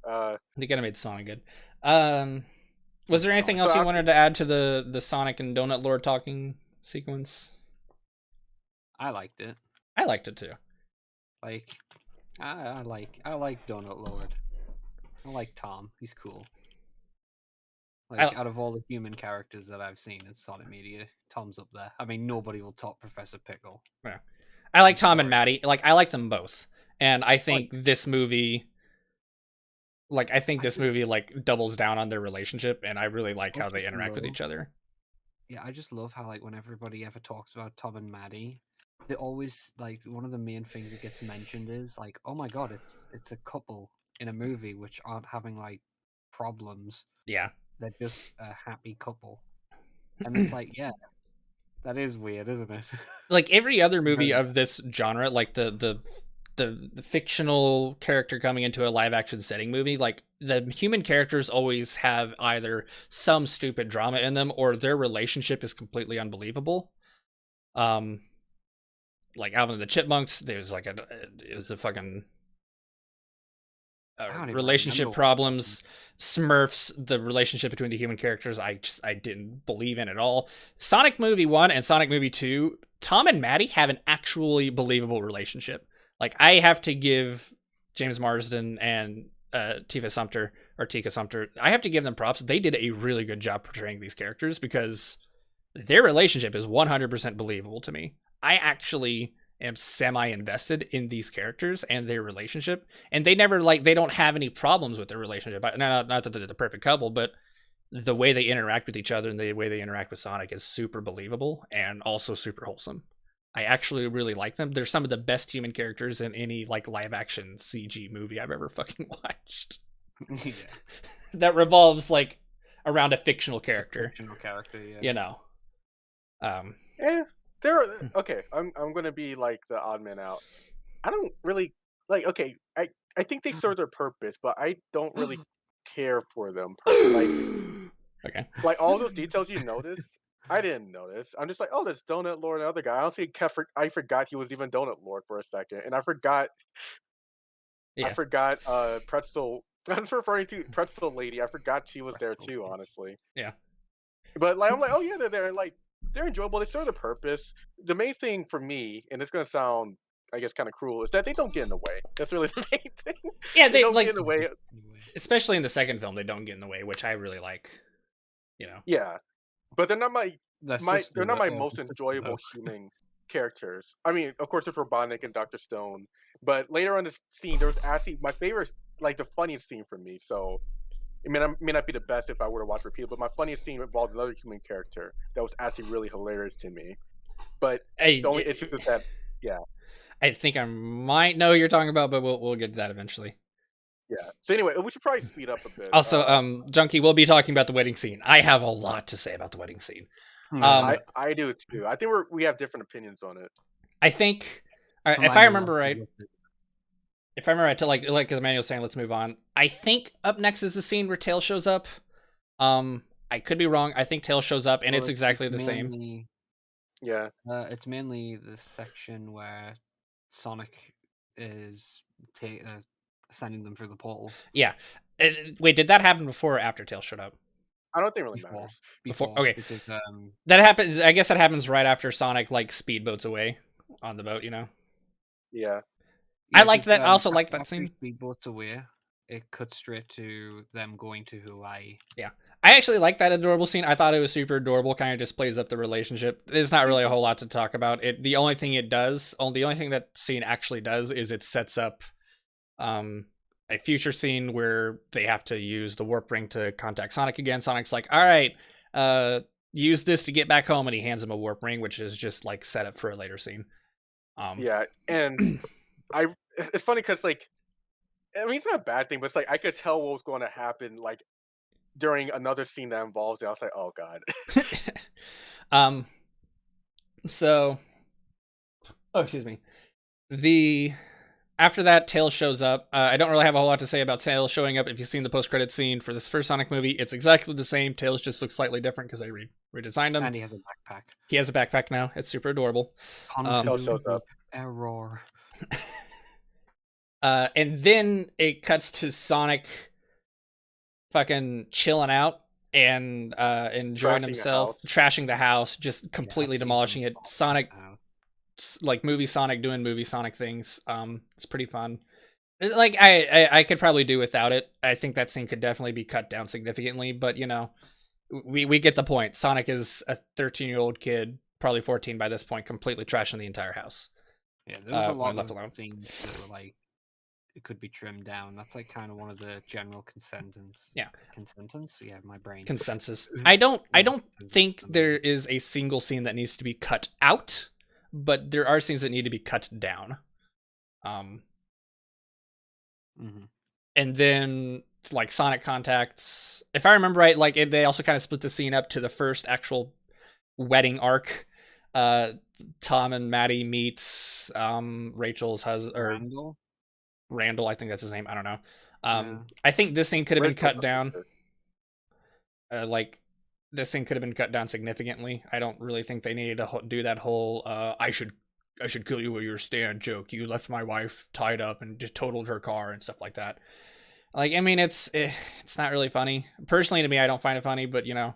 They could have made Sonic good. Was there anything else you wanted to add to the Sonic and Donut Lord talking sequence? I liked it. I liked it too. Like, I like Donut Lord. I like Tom. He's cool. Like, out of all the human characters that I've seen in Sonic media, Tom's up there. I mean, nobody will top Professor Pickle. Yeah. I like Tom and Maddie. Like, I like them both. And I think this movie, like, doubles down on their relationship, and I really like how they interact with each other. Yeah, I just love how, like, when everybody ever talks about Tom and Maddie, they always, like, one of the main things that gets mentioned is, like, "Oh my god, it's a couple in a movie which aren't having, like, problems." Yeah. They're just a happy couple. And it's like, yeah, that is weird, isn't it? Like, every other movie of this genre, like, the fictional character coming into a live action setting movie, like the human characters always have either some stupid drama in them or their relationship is completely unbelievable. Like Alvin and the Chipmunks, there's like it was a fucking relationship problems. Smurfs, the relationship between the human characters, I didn't believe in at all. Sonic Movie 1 and Sonic Movie 2, Tom and Maddie have an actually believable relationship. Like, I have to give James Marsden and Tika Sumpter, I have to give them props. They did a really good job portraying these characters because their relationship is 100% believable to me. I actually am semi-invested in these characters and their relationship, and they never, like, they don't have any problems with their relationship. Not that they're the perfect couple, but the way they interact with each other and the way they interact with Sonic is super believable and also super wholesome. I actually really like them. They're some of the best human characters in any, like, live action CG movie I've ever fucking watched. Yeah. That revolves, like, around a fictional character. Yeah. You know. Yeah, they're okay. I'm gonna be like the odd man out. I don't really like. Okay, I think they serve their purpose, but I don't really care for them personally. Okay. Like all those details you notice, I didn't notice. I'm just like, oh, that's Donut Lord, and other guy. I honestly I forgot he was even Donut Lord for a second, and I forgot Yeah. I forgot Pretzel. I'm referring to Pretzel Lady. I forgot she was there Pretzel too, Lady. honestly. Yeah. But like I'm like, oh yeah, they're there. And, like they're enjoyable. They serve the purpose. The main thing for me, and it's gonna sound, I guess, kind of cruel, is that they don't get in the way. That's really the main thing. Yeah, They they don't get like, in the way. Anyway. especially in the second film, they don't get in the way, which I really like. You know. Yeah, but they're not Sister, they're not my the most sister, enjoyable though. human characters. I mean, of course, there's Robotnik and Dr. Stone, but later on this scene, there was actually my favorite, like the funniest scene for me. So it may not be the best if I were to watch repeat, but my funniest scene involved another human character that was actually really hilarious to me. But the only issue is that, yeah, I think I might know who you're talking about, but we'll get to that eventually. yeah. So anyway, we should probably speed up a bit. Also, Junkie, we'll be talking about the wedding scene. I have a lot to say about the wedding scene. I do too. I think we have different opinions on it. I think, if Remind I me remember not to right, look at- if I remember right, to like as Emmanuel's saying, let's move on. I think up next is the scene where Tails shows up. I could be wrong. I think Tails shows up and Well, it's exactly the same. mainly- Yeah, It's mainly the section where Sonic is sending them through the portal. Yeah. Wait, did that happen before or after Tails showed up? I don't think it really Before. matters. Before? Okay. Because That happens. I guess that happens right after Sonic like speedboats away on the boat. You know. Yeah. I like that. I also like that after scene. Speedboats away, it cuts straight to them going to Hawaii. I actually like that adorable scene. I thought it was super adorable. Kind of just plays up the relationship. There's not really a whole lot to talk about. The only thing that scene actually does is it sets up a future scene where they have to use the warp ring to contact Sonic again. Sonic's like, all right, use this to get back home, and he hands him a warp ring, which is just like set up for a later scene. Yeah, and it's funny because like, I mean, it's not a bad thing, but it's like I could tell what was going to happen like during another scene that involves it. I was like, oh god. So, oh, excuse me. After that, Tails shows up. I don't really have a whole lot to say about Tails showing up. If you've seen the post-credit scene for this first Sonic movie, it's exactly the same. Tails just looks slightly different because they redesigned him. And he has a backpack. He has a backpack now. It's super adorable. Tails shows up. Error. And then it cuts to Sonic fucking chilling out and enjoying himself, trashing the house, just completely demolishing it. Sonic, like movie Sonic doing movie Sonic things. It's pretty fun. Like I could probably do without it. I think that scene could definitely be cut down significantly, but you know, we get the point. Sonic is a 13-year-old kid, probably 14 by this point, completely trashing the entire house. Yeah, there was a lot left of alone. things that were like it could be trimmed down. That's like kind of one of the general consensus. Yeah. Consensus? Yeah, my brain. Consensus. I don't Consensus. think there is a single scene that needs to be cut out, but there are scenes that need to be cut down. And then like Sonic contacts, if I remember right, like they also kind of split the scene up to the first actual wedding arc. Tom and Maddie meets Rachel's husband, or Randall, I think that's his name. I don't know. I think this scene could have been cut down. Like this scene could have been cut down significantly. I don't really think they needed to do that whole I should kill you with your stand joke. You left my wife tied up and just totaled her car and stuff like that. Like, I mean, it's not really funny. Personally, to me, I don't find it funny, but you know,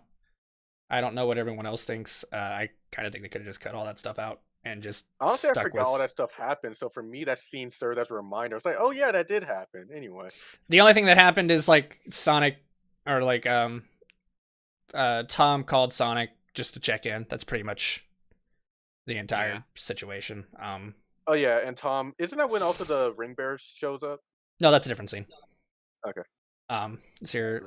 I don't know what everyone else thinks. I kind of think they could have just cut all that stuff out and just Honestly, I stuck forgot with... all that stuff happened. So for me, that scene served as a reminder. It's like, oh yeah, that did happen. Anyway, the only thing that happened is like Sonic, or like Tom called Sonic just to check in. That's pretty much the entire situation. Oh yeah, and Tom, isn't that when also the ring bear shows up? No, that's a different scene. Okay. It's here.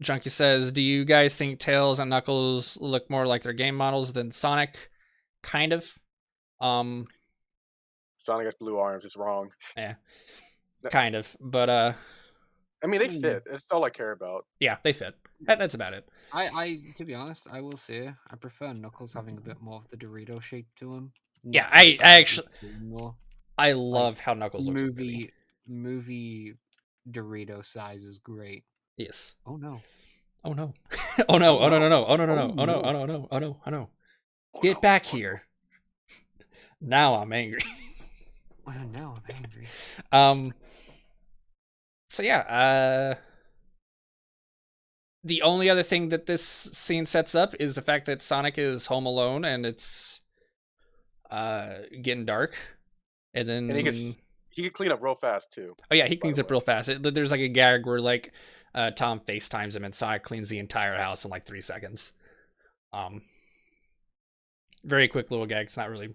Junkie says, do you guys think Tails and Knuckles look more like their game models than Sonic? Kind of. Sonic has blue arms. It's wrong. Yeah. Kind of. But I mean, they fit. It's all I care about. Yeah, they fit. That's about it. I to be honest, I will say I prefer Knuckles having a bit more of the Dorito shape to him. Yeah, I actually I love how Knuckles looks. Movie Dorito size is great. Yes. Oh no. Oh no. Oh no. Oh no no no. Oh no no no. Oh no. Oh no no. Oh no. Oh no. Get back here. Now I'm angry. Now I'm angry. So yeah, the only other thing that this scene sets up is the fact that Sonic is home alone and it's getting dark, and And then he could clean up real fast too. oh yeah, he by cleans the up way. real fast. There's like a gag where like Tom FaceTimes him and Sonic cleans the entire house in like 3 seconds. Um, very quick little gag. It's not really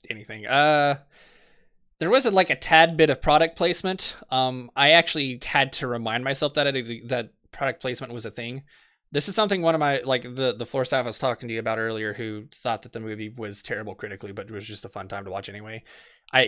anything. There was like a tad bit of product placement. I actually had to remind myself that that product placement was a thing. This is something one of my like the floor staff I was talking to you about earlier, who thought that the movie was terrible critically, but it was just a fun time to watch anyway.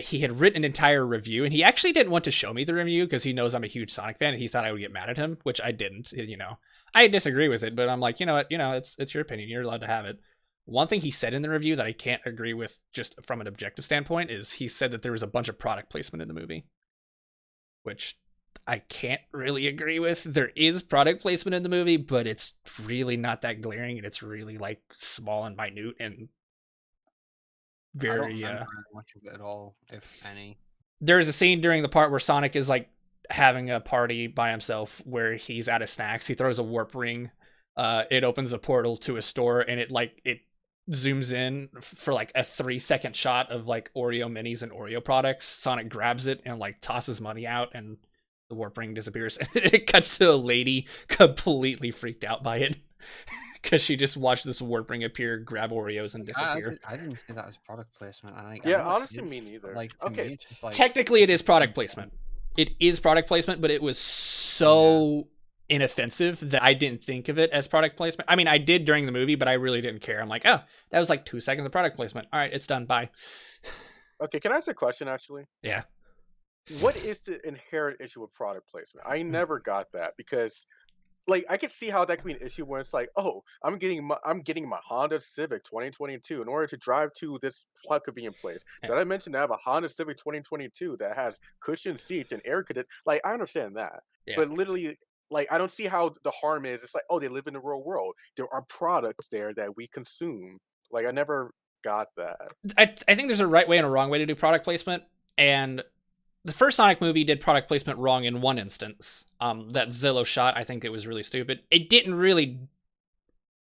He had written an entire review, and he actually didn't want to show me the review because he knows I'm a huge Sonic fan, and he thought I would get mad at him, which I didn't. You know, I disagree with it, but I'm like, you know what, it's your opinion, you're allowed to have it. One thing he said in the review that I can't agree with just from an objective standpoint is he said that there was a bunch of product placement in the movie, which I can't really agree with. There is product placement in the movie, but it's really not that glaring, and it's really like small and minute and I don't very remember much of it at all, if any. There is a scene during the part where Sonic is like having a party by himself where he's out of snacks. He throws a warp ring. It opens a portal to a store, and it zooms in for like a 3 second shot of like Oreo minis and Oreo products. Sonic grabs it and like tosses money out, and the warp ring disappears. It cuts to a lady completely freaked out by it because she just watched this warp ring appear, grab Oreos, and disappear. I didn't see that as product placement. I Yeah, know it honestly, is, me but, neither. like, to Okay. me, it's just like Technically, it is product placement. It is product placement, but it was so inoffensive that I didn't think of it as product placement. I mean, I did during the movie, but I really didn't care. I'm like, oh, that was like 2 seconds of product placement. All right, it's done. Bye. Okay, can I ask a question actually? Yeah. What is the inherent issue with product placement? I never got that because like I could see how that could be an issue when it's like, oh, I'm getting my Honda Civic 2022 in order to drive to this plug could be in place. Did I mention that I have a Honda Civic 2022 that has cushioned seats and air conditioning? Like I understand that, Yeah. but literally, like I don't see how the harm is. It's like, oh, they live in the real world. There are products there that we consume. Like I never got that. I think there's a right way and a wrong way to do product placement. And the first Sonic movie did product placement wrong in one instance. That Zillow shot, I think it was really stupid. It didn't really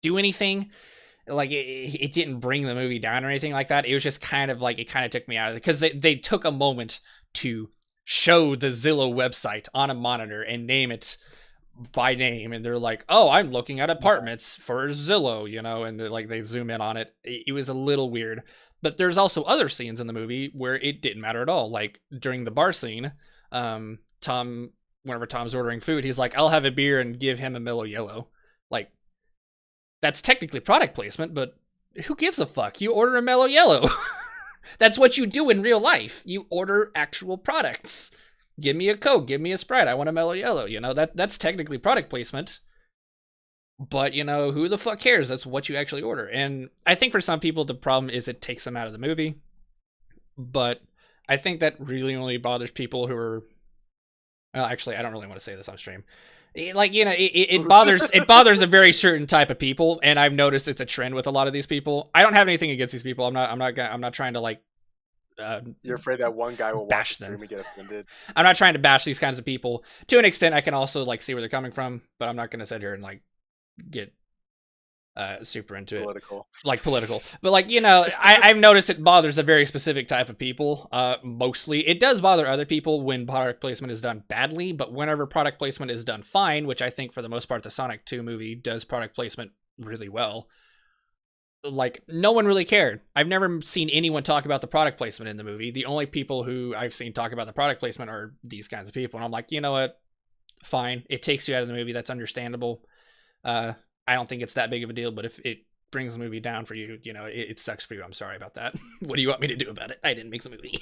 do anything. Like it didn't bring the movie down or anything like that. It was just kind of like it kind of took me out of it because they took a moment to show the Zillow website on a monitor and name it by name, and they're like, oh, I'm looking at apartments for Zillow, you know, and like they zoom in on it. It was a little weird. But there's also other scenes in the movie where it didn't matter at all. Like during the bar scene, Tom, whenever Tom's ordering food, he's like, I'll have a beer and give him a mellow yellow. Like that's technically product placement, but who gives a fuck? You order a mellow yellow. That's what you do in real life. You order actual products. Give me a Coke, give me a Sprite. I want a mellow yellow. You know, that's technically product placement. But, you know, who the fuck cares? That's what you actually order. And I think for some people, the problem is it takes them out of the movie. But I think that really only bothers people who are... Well, actually, I don't really want to say this on stream. Like, you know, it bothers a very certain type of people, and I've noticed it's a trend with a lot of these people. I don't have anything against these people. I'm not trying to like You're afraid that one guy will bash watch the them. stream and get offended. I'm not trying to bash these kinds of people. To an extent, I can also like see where they're coming from, but I'm not going to sit here and like get super into it. Political. Like political. But like, you know, I've noticed it bothers a very specific type of people. Mostly. It does bother other people when product placement is done badly, but whenever product placement is done fine, which I think for the most part the Sonic 2 movie does product placement really well. Like, no one really cared. I've never seen anyone talk about the product placement in the movie. The only people who I've seen talk about the product placement are these kinds of people. And I'm like, you know what? Fine. It takes you out of the movie. That's understandable. I don't think it's that big of a deal, but if it brings the movie down for you, you know, it sucks for you. I'm sorry about that. What do you want me to do about it? I didn't make the movie.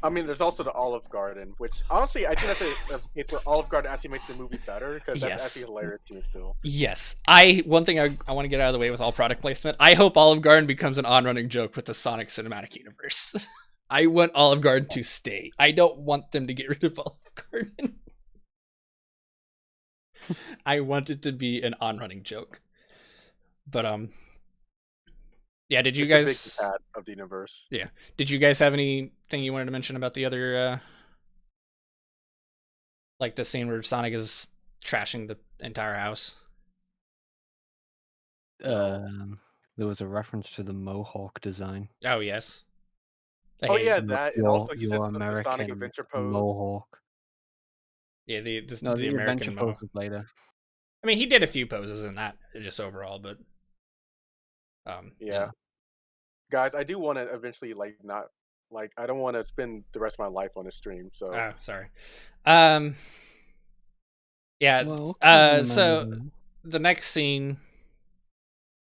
I mean, there's also the Olive Garden, which honestly, I think that's a case where Olive Garden actually makes the movie better because that's Yes. actually hilarious too. Still, Yes. One thing I want to get out of the way with all product placement. I hope Olive Garden becomes an on-running joke with the Sonic cinematic universe. I want Olive Garden to stay. I don't want them to get rid of Olive Garden. I want it to be an on-running joke. But yeah, did you It's guys the big bad of the universe? Yeah. Did you guys have anything you wanted to mention about the other Like the scene where Sonic is trashing the entire house. There was a reference to the Mohawk design. Oh yes. Oh Hey, yeah, that, and also he did Your the Sonic American Adventure pose. Mohawk. yeah, No, the the adventure American pose Mo. was later. I mean, he did a few poses in that, just overall, but Yeah. Guys, I do want to eventually not I don't want to spend the rest of my life on this stream. So Oh, sorry. Yeah. Well, So the next scene.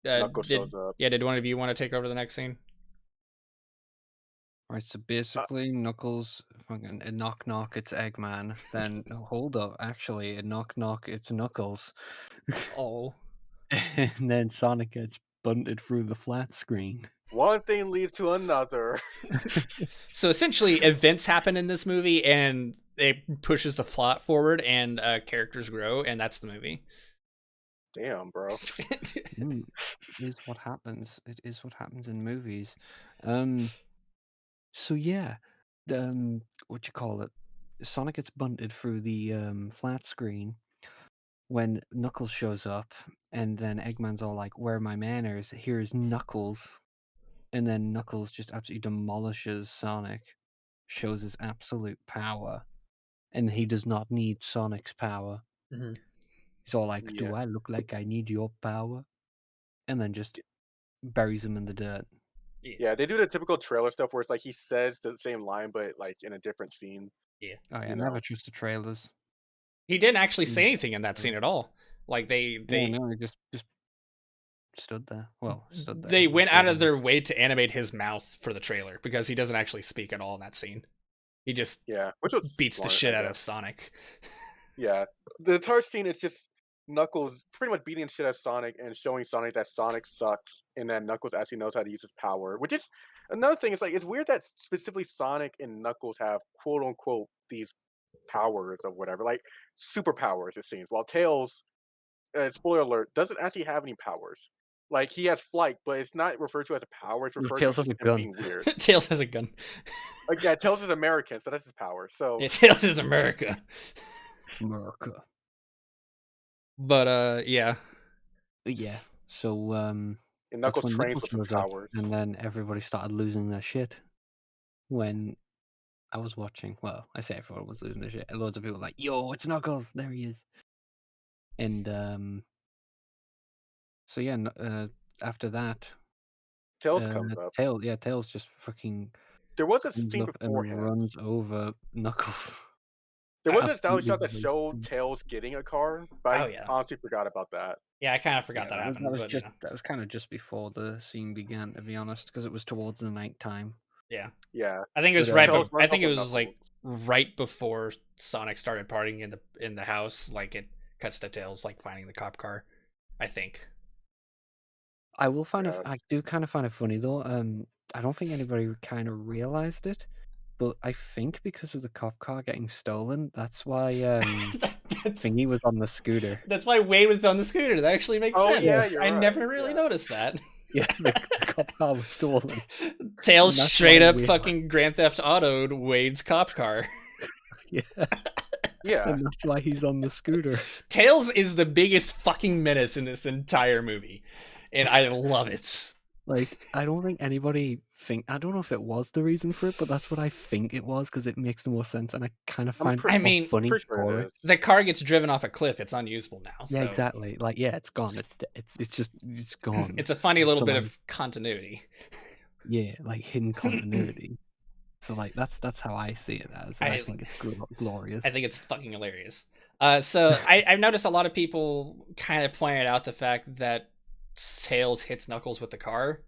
Knuckles shows up. Yeah. Did one of you want to take over the next scene? Right, so basically, Knuckles, fucking a knock knock, it's Eggman. Then hold up, actually, a knock knock, it's Knuckles. Oh. And then Sonic gets bunted through the flat screen. One thing leads to another. So essentially, events happen in this movie, and it pushes the plot forward, and characters grow, and that's the movie. Damn, bro. It is what happens. It is what happens in movies. So yeah, what you call it? Sonic gets bunted through the flat screen when Knuckles shows up, and then Eggman's all like, "Where are my manners? Here's Knuckles," and then Knuckles just absolutely demolishes Sonic, shows his absolute power, and he does not need Sonic's power. Mm-hmm. He's all like, Yeah. "Do I look like I need your power?" And then just buries him in the dirt. Yeah, they do the typical trailer stuff where it's like he says the same line, but like in a different scene. Yeah. Oh yeah, You never know. trust the trailers. He didn't actually say anything in that scene at all. Like they No, he just stood there. Well, stood there. they went out of their way to animate his mouth for the trailer because he doesn't actually speak at all in that scene. He just Which was beats the smart, shit I out of guess. Sonic. Yeah, the entire scene is just Knuckles pretty much beating shit at Sonic and showing Sonic that Sonic sucks, and that Knuckles actually knows how to use his power. Which is another thing. It's like it's weird that specifically Sonic and Knuckles have quote unquote these powers or whatever, like superpowers. It seems, while Tails, spoiler alert, doesn't actually have any powers. Like he has flight, but it's not referred to as a power. It's referred Tails to has just a him gun. being weird. Tails has a gun. Like yeah, Tails is American, so that's his power. So Yeah, Tails is America. America. But yeah. Yeah. So and that's Knuckles when trains Knuckles with his shows up, powers. and then everybody started losing their shit. When I was watching, well, I say everyone was losing their shit. Loads of people were like, "Yo, it's Knuckles! There he is!" And so yeah, after that, Tails comes up. Tails just fucking There was a comes scene up and beforehand. runs over Knuckles. There was a Absolutely shot that wasted. showed Tails getting a car, but Oh, I yeah. honestly forgot about that. Yeah, I kind of forgot Yeah, that happened. that was But, just that was kind of just before the scene began, to be honest, because it was towards the night time. yeah. Yeah. I think it was But, right. Tails I runs think it off of was like Knuckles. right before Sonic started partying in the house. Like it cuts to Tails like finding the cop car. I think. I will find Yeah. I do kind of find it funny though. I don't think anybody kind of realized it, but I think because of the cop car getting stolen, that's why Thingy was on the scooter. That's why Wade was on the scooter. That actually makes Oh, sense. yeah, you're I right. never really Yeah. noticed that. Yeah, the cop car was stolen. Tails That's straight why up we- fucking Grand Theft Auto'd Wade's cop car. Yeah, Yeah. and that's why he's on the scooter. Tails is the biggest fucking menace in this entire movie, and I love it. Like, I don't think anybody I don't know if it was the reason for it, but that's what I think it was because it makes the more sense, and I kind of I'm find pretty- it more I mean, funny Pretty sure for it it. is. The car gets driven off a cliff. It's unusable now. Yeah, so exactly. Like, yeah, it's gone. It's just gone. It's a funny little So, bit like, of continuity. yeah, like hidden continuity. So like that's how I see it as, and I think it's glorious. I think it's fucking hilarious. So I've noticed a lot of people kind of pointed out the fact that Tails hits Knuckles with the car.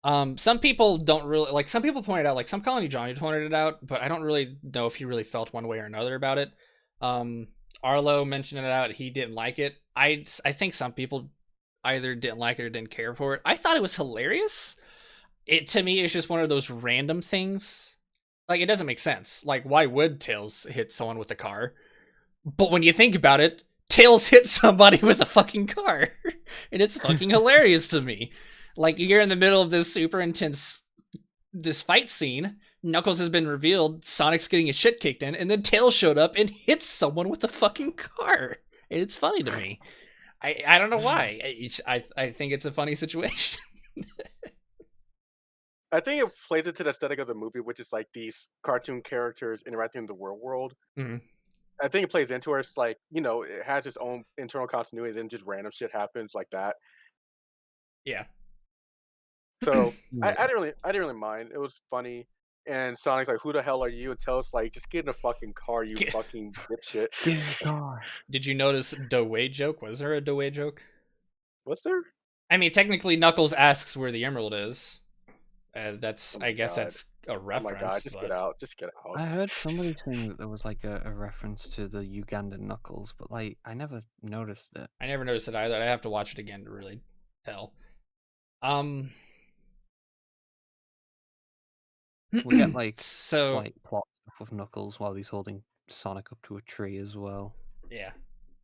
Some people don't really like. Some people pointed out, like some Colony Johnny pointed it out, but I don't really know if he really felt one way or another about it. Arlo mentioned it out. He didn't like it. I think some people either didn't like it or didn't care for it. I thought it was hilarious. It to me is just one of those random things. Like it doesn't make sense. Like why would Tails hit someone with a car? But when you think about it, Tails hit somebody with a fucking car, and it's fucking hilarious to me. Like you're in the middle of this super intense fight scene. Knuckles has been revealed, Sonic's getting his shit kicked in, and then Tails showed up and hits someone with a fucking car. And it's funny to me. I don't know why. I think it's a funny situation. I think it plays into the aesthetic of the movie, which is like these cartoon characters interacting in the real world. Mhm. I think it plays into it. It's like, it has its own internal continuity, then just random shit happens like that. Yeah. So Yeah. I didn't really mind. It was funny. And Sonic's like, "Who the hell are you?" And Tails like, "Just get in a fucking car, you Get- fucking dipshit." Get in the car. Did you notice Dewey joke? Was there a Dewey joke? What's there? I mean, technically, Knuckles asks where the emerald is. That's, Oh my I guess God. that's a Oh reference. my God, just but get out. Just get out. I heard somebody saying that there was like a reference to the Ugandan Knuckles, but like I never noticed it. I never noticed it either. I have to watch it again to really tell. We get like so slight plot stuff of Knuckles while he's holding Sonic up to a tree as well. yeah,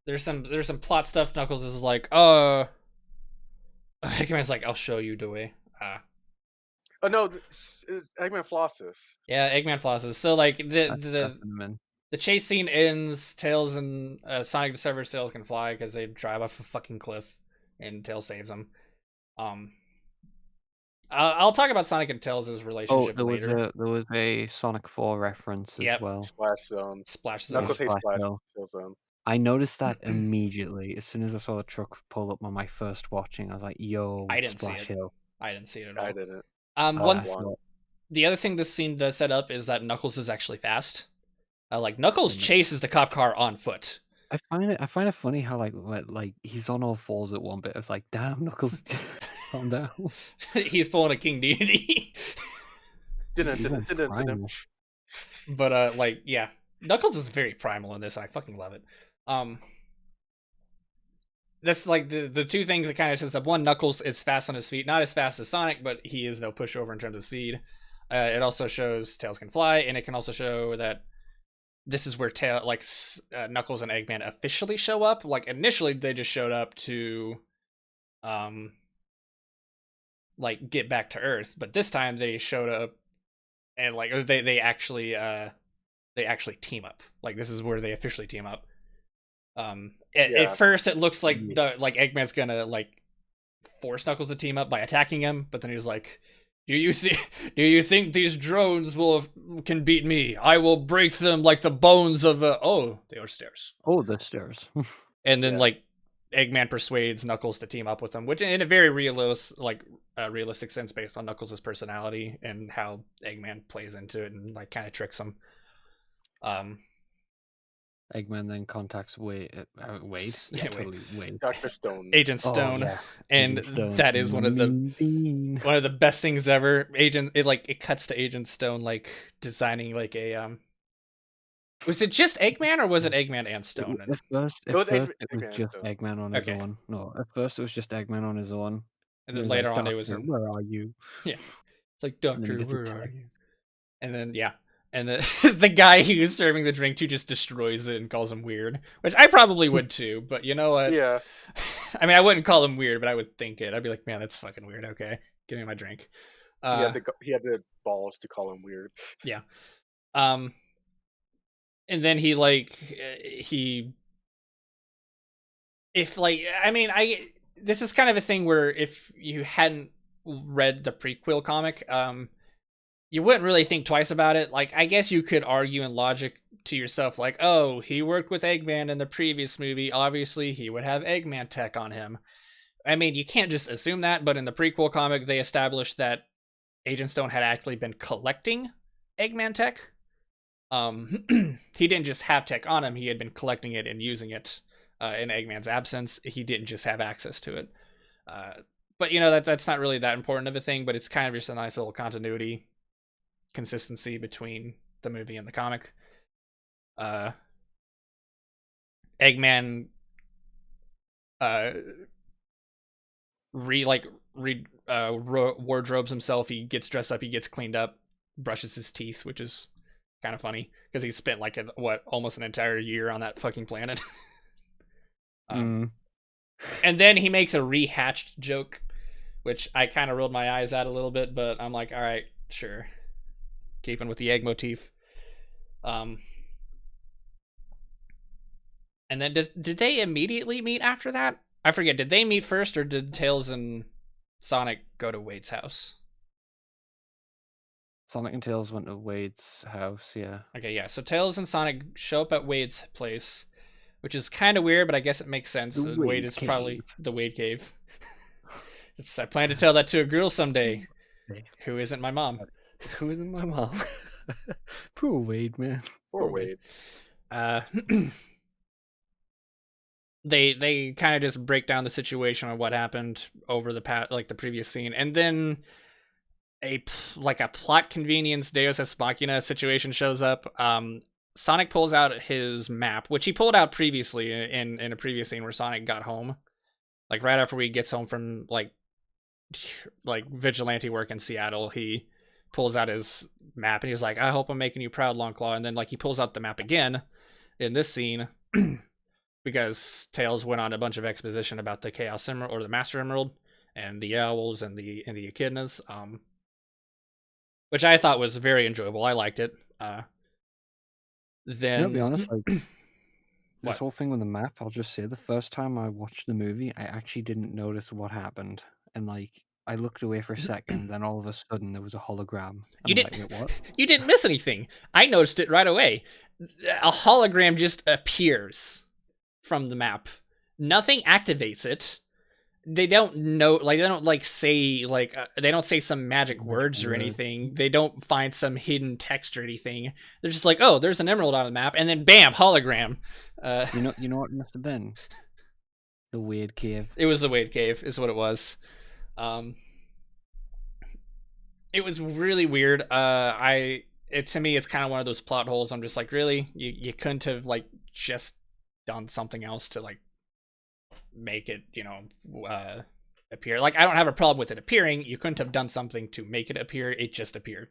there's some plot stuff. Knuckles is like, Eggman's like, I'll show you, Dewey. Oh no, it's Eggman Flossus. Yeah, Eggman flosses. So like That's cinnamon. the chase scene ends. Tails and Sonic discovers Tails can fly because they drive off a fucking cliff, and Tails saves them. I'll talk about Sonic and Tails' Oh, relationship later. there was a Sonic 4 reference as Yep. well. Splash Zone. Splash Zone. Knuckles hates Splash Splash Zone. Zone. I noticed that immediately as soon as I saw the truck pull up on my first watching. I was like, "Yo, I didn't see Splash it. Hill." I didn't see it at all. I didn't. One I saw it. the other thing this scene does set up is that Knuckles is actually fast. Like Knuckles chases the cop car on foot. I find it funny how like he's on all fours at one bit. It's like, damn, Knuckles, calm down. He's pulling a King Deity. Didn't. Primal. But like, yeah, Knuckles is very primal in this, and I fucking love it. That's like the two things that kind of sets up. One, Knuckles is fast on his feet, not as fast as Sonic, but he is no pushover in terms of speed. It also shows Tails can fly, and it can also show that this is where Knuckles and Eggman officially show up. Like initially, they just showed up to, like get back to Earth, but this time they showed up, and like they actually team up. Like this is where they officially team up. At first, it looks like Eggman's gonna like force Knuckles to team up by attacking him, but then he's like, Do you think these drones can beat me? I will break them like the bones of they are stairs. Oh, the stairs. And then like Eggman persuades Knuckles to team up with him, which in a very realistic sense based on Knuckles' personality and how Eggman plays into it and like kind of tricks him. Eggman then contacts Wade. Yeah, Totally Wade. Dr. Stone. Agent Stone. Oh, yeah. And Agent Stone. that is one of the Bean. one of the best things ever. It cuts to Agent Stone like designing like a was it just Eggman or was it Eggman and Stone? At first it was was Eggman just Stone. Eggman on his Okay. own. No, at first it was just Eggman on his own. And then was later like, on it was "Doctor, in, where are you?" yeah. It's like, And then he Doctor, gets where are attacked. you? And then yeah. And the the guy who's serving the drink to just destroys it and calls him weird. Which I probably would too, but you know what? Yeah. I mean I wouldn't call him weird, but I would think it. I'd be like, man, that's fucking weird, okay. Give me my drink. He had the balls to call him weird. Yeah. And then he this is kind of a thing where if you hadn't read the prequel comic, you wouldn't really think twice about it. Like, I guess you could argue in logic to yourself, like, oh, he worked with Eggman in the previous movie. Obviously, he would have Eggman tech on him. I mean, you can't just assume that, but in the prequel comic, they established that Agent Stone had actually been collecting Eggman tech. He didn't just have tech on him, he had been collecting it and using it in Eggman's absence. He didn't just have access to it. But, you know, that's not really that important of a thing, but it's kind of just a nice little continuity consistency between the movie and the comic. Eggman wardrobes himself. He gets dressed up, he gets cleaned up, brushes his teeth, which is kind of funny because he spent like almost an entire year on that fucking planet. And then he makes a rehatched joke, which I kind of rolled my eyes at a little bit, but I'm like, all right, sure. keeping with the egg motif. And then did they immediately meet after that? I forget. Did they meet first, or did Tails and Sonic go to Wade's house? Sonic and Tails went to Wade's house, yeah. Okay, yeah. So Tails and Sonic show up at Wade's place, which is kind of weird, but I guess it makes sense. The Wade Wade is Cave. probably the Wade Cave. I plan to tell that to a girl someday, who isn't my mom. Who isn't my mom? Poor Wade, man. Poor Wade. They kind of just break down the situation of what happened over the the previous scene, and then a plot convenience Deus Ex Machina situation shows up. Sonic pulls out his map, which he pulled out previously in a previous scene where Sonic got home, like right after he gets home from like vigilante work in Seattle. He pulls out his map and he's like, "I hope I'm making you proud, Longclaw." And then like he pulls out the map again in this scene because Tails went on a bunch of exposition about the Chaos Emerald or the Master Emerald and the owls and the echidnas, which I thought was very enjoyable. I liked it. Then, To be honest, like What? this whole thing with the map, I'll just say the first time I watched the movie, I actually didn't notice what happened, and like I looked away for a second, then all of a sudden there was a hologram. You I'm didn't. like, wait, what? You didn't miss anything. I noticed it right away. A hologram just appears from the map. Nothing activates it. They don't know, like they don't like say like they don't say some magic words or anything. They don't find some hidden text or anything. They're just like, oh, there's an emerald on the map, and then bam, hologram. You know what it must have been? The Wade Cave. It was the Wade Cave, is what it was. It was really weird. To me, it's kind of one of those plot holes. I'm just like, really, you couldn't have like just done something else to like make it, appear. Like, I don't have a problem with it appearing. You couldn't have done something to make it appear. It just appeared.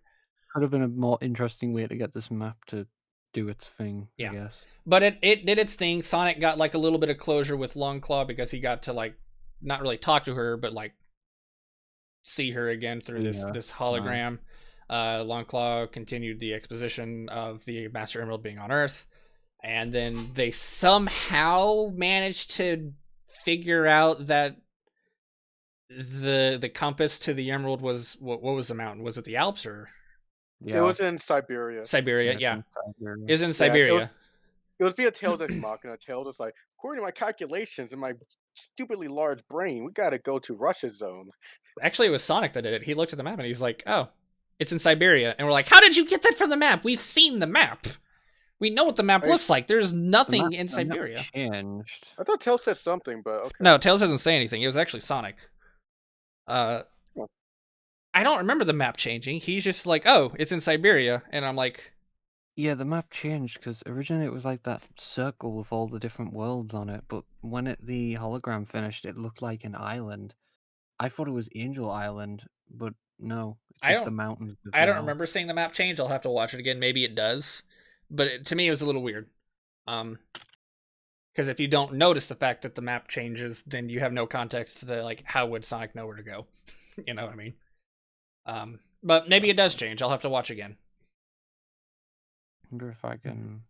Could have been a more interesting way to get this map to do its thing, Yeah. I guess. But it did its thing. Sonic got like a little bit of closure with Longclaw because he got to like not really talk to her, but like see her again through this hologram. Longclaw continued the exposition of the Master Emerald being on Earth, and then they somehow managed to figure out that the compass to the Emerald was what was the mountain? Was it the Alps or? Yeah. It was in Siberia. Siberia, yeah. It was in Yeah, Siberia. It was via Tails Ex Machina. Tails was like, according to my calculations and my stupidly large brain, we gotta go to Russia's zone. Actually, it was Sonic that did it. He looked at the map and he's like, oh, it's in Siberia. And we're like, how did you get that from the map? We've seen the map. We know what the map looks like. There's nothing in Siberia. Changed. I thought Tails said something, but okay. No, Tails doesn't say anything. It was actually Sonic. I don't remember the map changing. He's just like, oh, it's in Siberia. And I'm like... Yeah, the map changed because originally it was like that circle with all the different worlds on it. But when the hologram finished, it looked like an island. I thought it was Angel Island, but no. It's just the mountains. I don't remember seeing the map change. I'll have to watch it again. Maybe it does. But to me, it was a little weird. Because if you don't notice the fact that the map changes, then you have no context to like how would Sonic know where to go. You know what I mean? But maybe it does change. I'll have to watch again. I wonder if I can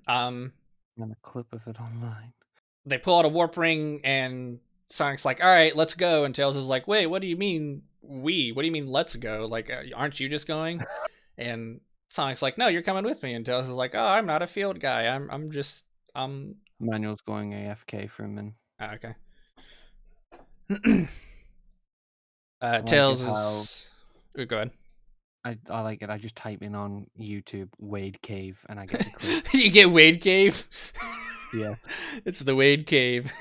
find a clip of it online. They pull out a warp ring and Sonic's like, all right, let's go. And Tails is like, wait, what do you mean we? What do you mean let's go? Like, aren't you just going? And Sonic's like, no, you're coming with me. And Tails is like, oh, I'm not a field guy. I'm just Manuel's going AFK for a minute. Okay. Tails is... Go ahead. I like it. I just type in on YouTube Wade Cave and I get the clip. You get Wade Cave? Yeah. It's the Wade Cave.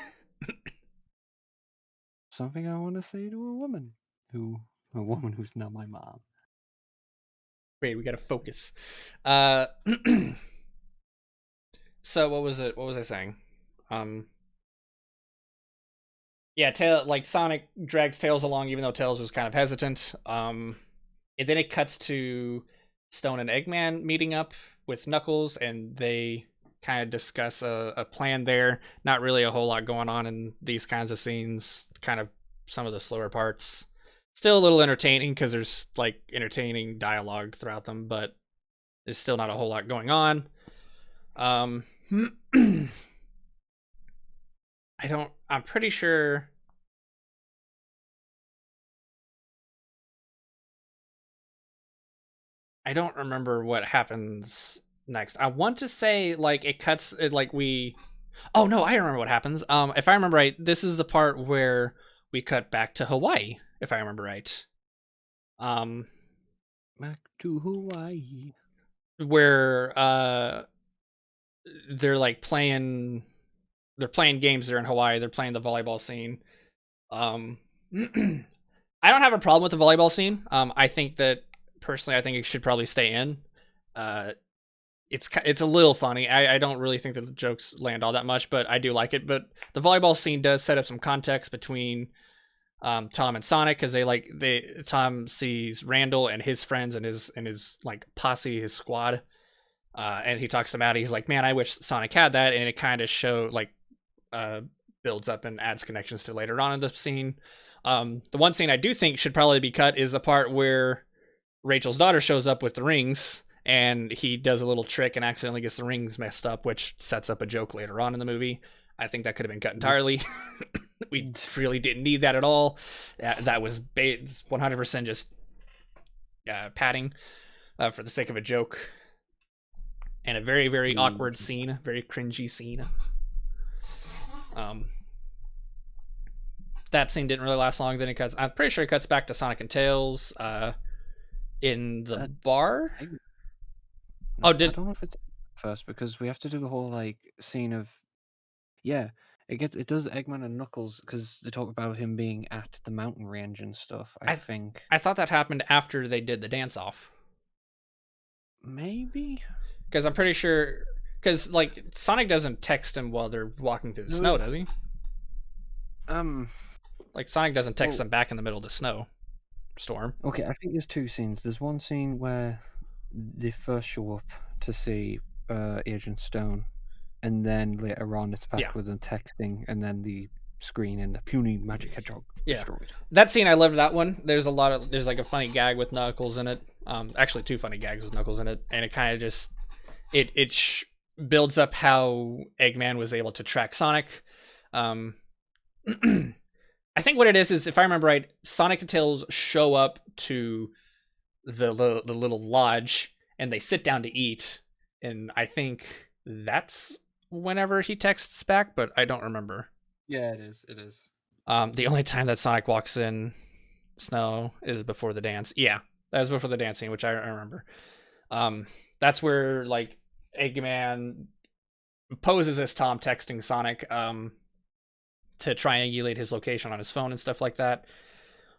Something I want to say to a woman who's not my mom. Wait, we gotta focus. So what was it? What was I saying? Yeah, Sonic drags Tails along, even though Tails was kind of hesitant. And then it cuts to Stone and Eggman meeting up with Knuckles, and they kind of discuss a plan there. Not really a whole lot going on in these kinds of scenes. Kind of some of the slower parts. Still a little entertaining because there's like entertaining dialogue throughout them, but There's still not a whole lot going on. I'm pretty sure. I don't remember what happens next. I want to say like it cuts it like we. Oh no, I remember what happens. If I remember right, this is the part where we cut back to Hawaii. If I remember right. Back to Hawaii. Where they're like playing games there in Hawaii. They're playing the volleyball scene. I don't have a problem with the volleyball scene. I think that personally, I think it should probably stay in. It's a little funny. I don't really think that the jokes land all that much, but I do like it. But the volleyball scene does set up some context between Tom and Sonic, because Tom sees Randall and his friends and his like posse, his squad, and he talks to Maddie. He's like, "Man, I wish Sonic had that," and it kind of builds up and adds connections to later on in the scene. The one scene I do think should probably be cut is the part where Rachel's daughter shows up with the rings, and he does a little trick and accidentally gets the rings messed up, which sets up a joke later on in the movie. I think that could have been cut entirely. We really didn't need that at all. That was 100% just padding for the sake of a joke. And a very, very awkward scene, very cringy scene. That scene didn't really last long. Then it cuts. I'm pretty sure it cuts back to Sonic and Tails in the bar. I don't know if it's first, because we have to do the whole like scene of, it does Eggman and Knuckles, because they talk about him being at the mountain range and stuff. I think I thought that happened after they did the dance off. Maybe, because I'm pretty sure, because like Sonic doesn't text him while they're walking through the snow, does he? Like Sonic doesn't text them back in the middle of the snowstorm. Okay, I think there's two scenes. There's one scene where they first show up to see Agent Stone, and then later on it's back with them texting, and then the screen and the puny magic hedgehog destroyed. That scene, I loved that one. There's like a funny gag with Knuckles in it. Actually, two funny gags with Knuckles in it, and it kind of just builds up how Eggman was able to track Sonic. I think what it is if I remember right, Sonic and Tails show up to the little lodge and they sit down to eat, and I think that's whenever he texts back, but I don't remember. Yeah, it is. It is. The only time that Sonic walks in snow is before the dance. Yeah, that was before the dance scene, which I remember. That's where like Eggman poses as Tom texting Sonic to triangulate his location on his phone and stuff like that.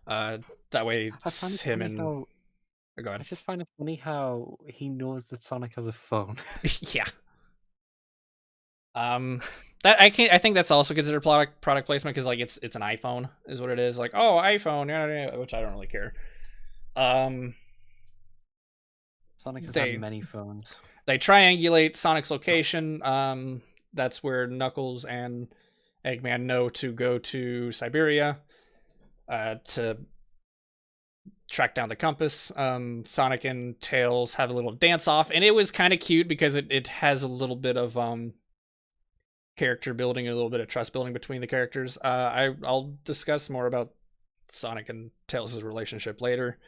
That way it's him and... Go ahead. I just find it funny how he knows that Sonic has a phone. Yeah. That I think that's also considered product placement, because like it's an iPhone is what it is. Like, oh, iPhone, yeah, which I don't really care. Sonic has had many phones. They triangulate Sonic's location. That's where Knuckles and Eggman know to go to Siberia to track down the compass. Sonic and Tails have a little dance off, and it was kind of cute because it has a little bit of character building, a little bit of trust building between the characters. I'll discuss more about Sonic and Tails' relationship later.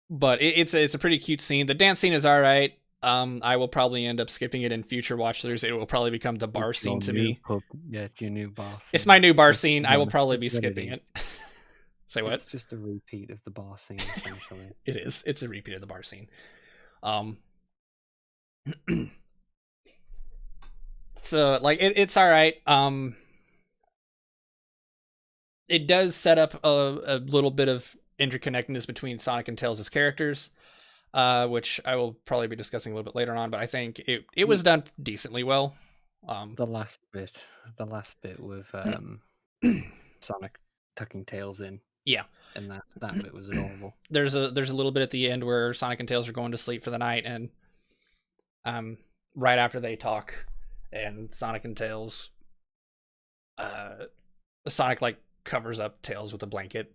But it's a pretty cute scene. The dance scene is all right. I will probably end up skipping it in future watch throughs. It will probably become the bar scene to me. Yeah, it's your new bar scene. It's my new bar scene. I will probably be skipping it. Say what? It's just a repeat of the bar scene, essentially. It is. It's a repeat of the bar scene. So like it's all right. It does set up a little bit of interconnectedness between Sonic and Tails' characters, which I will probably be discussing a little bit later on, but I think it was done decently well. The last bit with Sonic tucking Tails in. Yeah. And that bit was adorable. There's a little bit at the end where Sonic and Tails are going to sleep for the night, and right after they talk, and Sonic and Tails Sonic like covers up Tails with a blanket,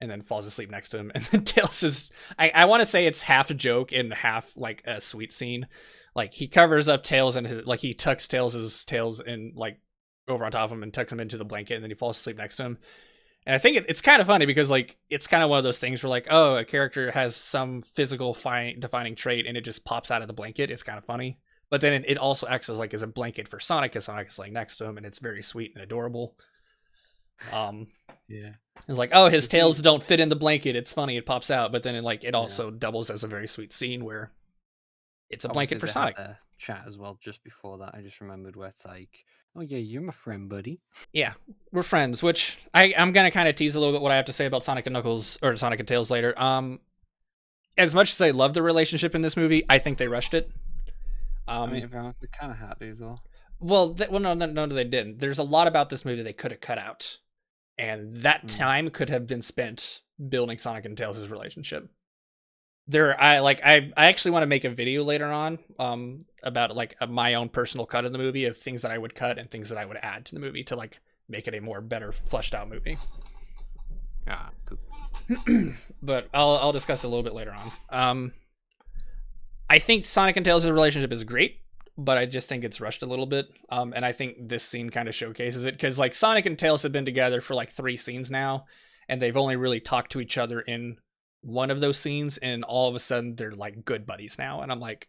and then falls asleep next to him. And then Tails is, I want to say it's half a joke and half like a sweet scene. Like he covers up Tails and his, like he tucks Tails' tails in like over on top of him and tucks him into the blanket, and then he falls asleep next to him. And I think it's kind of funny because like it's kind of one of those things where like, oh, a character has some physical defining trait and it just pops out of the blanket. It's kind of funny. But then it also acts as a blanket for Sonic, because Sonic is laying next to him, and it's very sweet and adorable. Yeah. It's like, oh, his tails don't fit in the blanket. It's funny, it pops out, but then it also doubles as a very sweet scene where it's a blanket for Sonic. Had a chat as well just before that. I just remembered where it's like, oh yeah, you're my friend, buddy. Yeah, we're friends. Which I'm gonna kind of tease a little bit what I have to say about Sonic and Knuckles or Sonic and Tails later. As much as I love the relationship in this movie, I think they rushed it. I mean, if I was kind of happy as well. Well, no, they didn't. There's a lot about this movie they could have cut out, and that time could have been spent building Sonic and Tails' relationship. I actually want to make a video later on about like my own personal cut of the movie of things that I would cut and things that I would add to the movie to like make it a more better fleshed out movie. Cool. But I'll discuss it a little bit later on. I think Sonic and Tails' relationship is great, but I just think it's rushed a little bit. And I think this scene kind of showcases it, because like Sonic and Tails have been together for like 3 scenes now, and they've only really talked to each other in one of those scenes, and all of a sudden they're like good buddies now. And I'm like,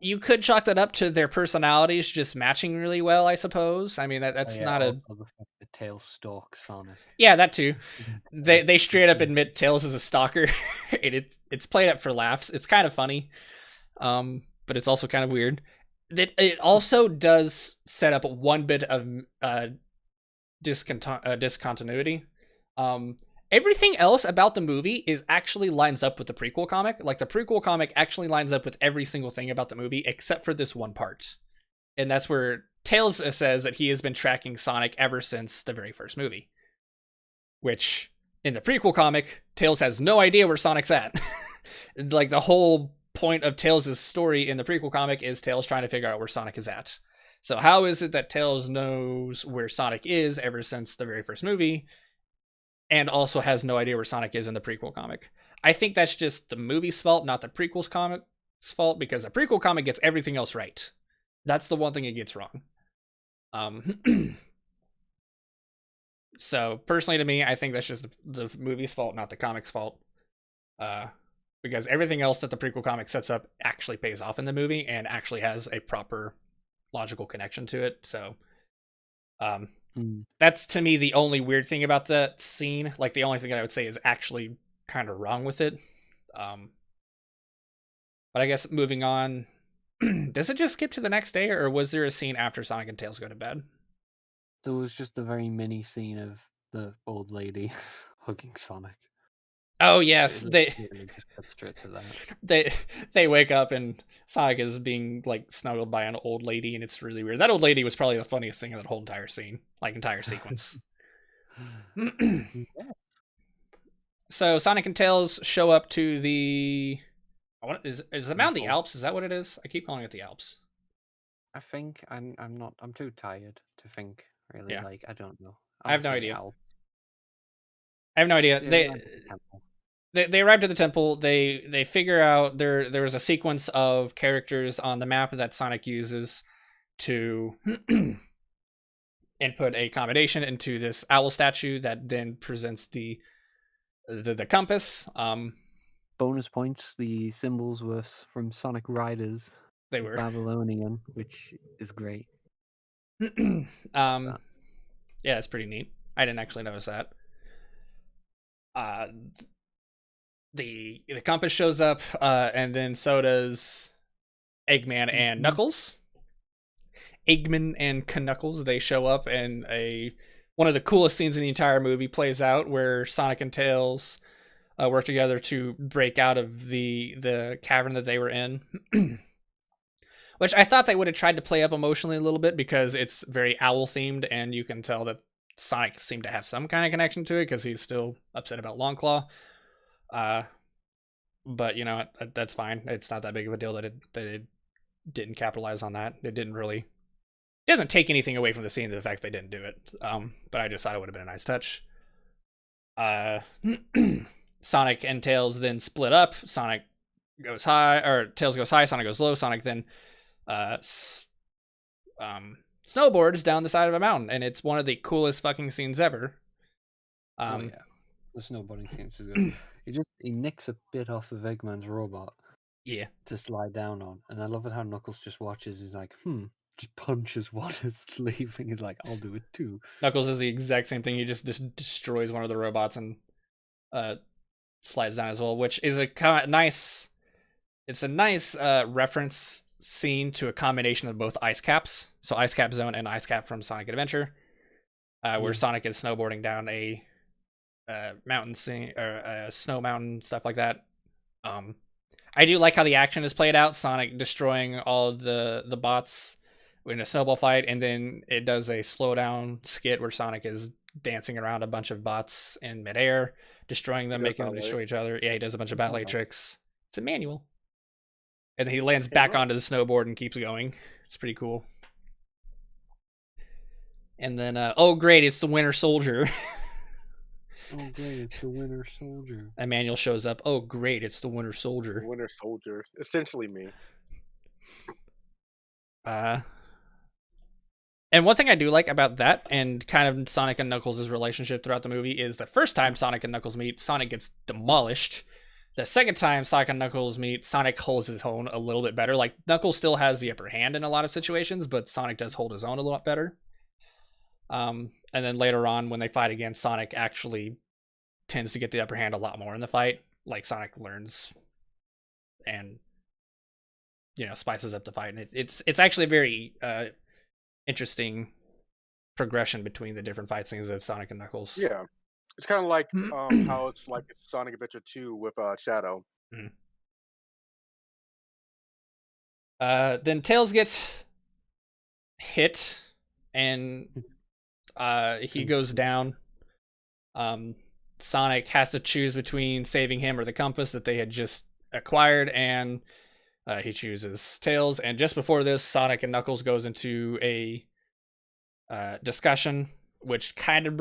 you could chalk that up to their personalities just matching really well, I suppose. I mean, that's not a... The fact that Tails stalks Sonic. Yeah, that too. They straight up admit Tails is a stalker. It's played up for laughs. It's kind of funny, but it's also kind of weird. It also does set up one bit of discontinuity. Everything else about the movie is actually lines up with the prequel comic. Like the prequel comic actually lines up with every single thing about the movie except for this one part. And that's where Tails says that he has been tracking Sonic ever since the very first movie. Which, in the prequel comic, Tails has no idea where Sonic's at. Like the whole point of Tails' story in the prequel comic is Tails trying to figure out where Sonic is at. So how is it that Tails knows where Sonic is ever since the very first movie, and also has no idea where Sonic is in the prequel comic? I think that's just the movie's fault, not the prequel's comic's fault, because the prequel comic gets everything else right. That's the one thing it gets wrong. So, personally to me, I think that's just the movie's fault, not the comic's fault. Because everything else that the prequel comic sets up actually pays off in the movie and actually has a proper logical connection to it. So, that's to me the only weird thing about that scene. Like the only thing that I would say is actually kind of wrong with it. But I guess moving on, does it just skip to the next day, or was there a scene after Sonic and Tails go to bed? There was just a very mini scene of the old lady hugging Sonic. Oh yes, Really just cut straight to that. they wake up and Sonic is being like snuggled by an old lady, and it's really weird. That old lady was probably the funniest thing in that whole entire scene, like entire sequence. So Sonic and Tails show up to the... What is the Mountain of the Alps? Is that what it is? I keep calling it the Alps. I think I'm too tired to think really. Yeah. Like I don't know. I have no I'll say idea. Alps. I have no idea. Yeah, They arrived at the temple. They figure out there was a sequence of characters on the map that Sonic uses to input a combination into this owl statue that then presents the compass. Bonus points. The symbols were from Sonic Riders. They were Babylonian, which is great. Yeah, it's pretty neat. I didn't actually notice that. The compass shows up, and then so does Eggman and Knuckles. Eggman and Knuckles, they show up, and one of the coolest scenes in the entire movie plays out, where Sonic and Tails work together to break out of the cavern that they were in. Which I thought they would have tried to play up emotionally a little bit, because it's very owl themed, and you can tell that Sonic seemed to have some kind of connection to it because he's still upset about Longclaw. But you know, that's fine. It's not that big of a deal that it didn't capitalize on that. It doesn't take anything away from the scene, the fact they didn't do it. But I just thought it would have been a nice touch. Sonic and Tails then split up. Sonic goes high, or Tails goes high. Sonic goes low. Sonic then snowboards down the side of a mountain, and it's one of the coolest fucking scenes ever. Oh yeah, the snowboarding seems good. He nicks a bit off of Eggman's robot Yeah. to slide down on, and I love it how Knuckles just watches. He's like, just punches what is leaving. He's like, I'll do it too. Knuckles is the exact same thing. He just destroys one of the robots and slides down as well, which is a nice. It's a nice reference scene to a combination of both ice caps, so Ice Cap Zone and Ice Cap from Sonic Adventure, where Sonic is snowboarding down a mountain scene or a snow mountain, stuff like that. I do like how the action is played out. Sonic destroying all of the bots in a snowball fight, and then it does a slow down skit where Sonic is dancing around a bunch of bots in midair, destroying them, making them destroy each other. Yeah, he does a bunch of ballet tricks. It's a manual. And then he lands back onto the snowboard and keeps going. It's pretty cool. And then, oh great, it's the Winter Soldier. Oh great, it's the Winter Soldier. Emmanuel shows up. Oh great, it's the Winter Soldier. The Winter Soldier, essentially me. And one thing I do like about that, and kind of Sonic and Knuckles' relationship throughout the movie, is the first time Sonic and Knuckles meet, Sonic gets demolished. The second time Sonic and Knuckles meet, Sonic holds his own a little bit better. Like, Knuckles still has the upper hand in a lot of situations, but Sonic does hold his own a lot better. And then later on, when they fight again, Sonic actually tends to get the upper hand a lot more in the fight. Like, Sonic learns and, spices up the fight. And it's actually a very interesting progression between the different fight scenes of Sonic and Knuckles. Yeah. It's kind of like how it's like Sonic Adventure 2 with Shadow. Then Tails gets hit, and he goes down. Sonic has to choose between saving him or the compass that they had just acquired, and he chooses Tails. And just before this, Sonic and Knuckles goes into a discussion, which kind of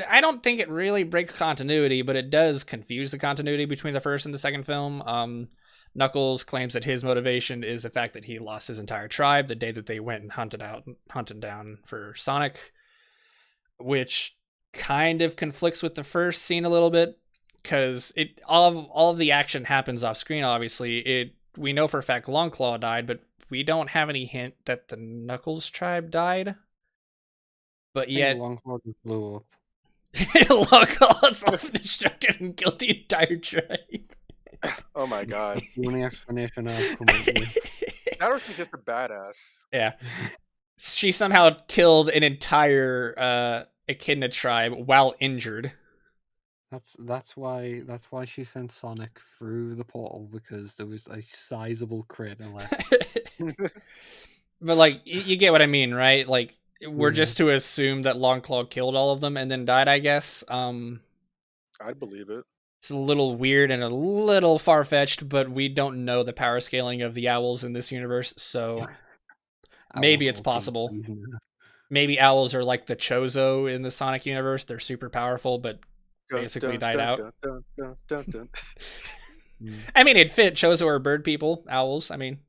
I don't think it really breaks continuity, but it does confuse the continuity between the first and the second film. Knuckles claims that his motivation is the fact that he lost his entire tribe the day that they went and hunted down for Sonic, which kind of conflicts with the first scene a little bit, because all of the action happens off screen. Obviously, we know for a fact Longclaw died, but we don't have any hint that the Knuckles tribe died. But yet, Longclaw just blew up. Longclaw self-destructed and killed the entire tribe. Oh my god. The only explanation I've come up with. That or she's just a badass. Yeah. She somehow killed an entire Echidna tribe while injured. That's why she sent Sonic through the portal, because there was a sizable crater left. But like, you get what I mean, right? Like, we're just to assume that Longclaw killed all of them and then died, I guess. I'd believe it. It's a little weird and a little far-fetched, but we don't know the power scaling of the owls in this universe, so maybe it's possible. Maybe owls are like the Chozo in the Sonic universe. They're super powerful, but basically died out. I mean, it'd fit. Chozo are bird people. Owls, I mean,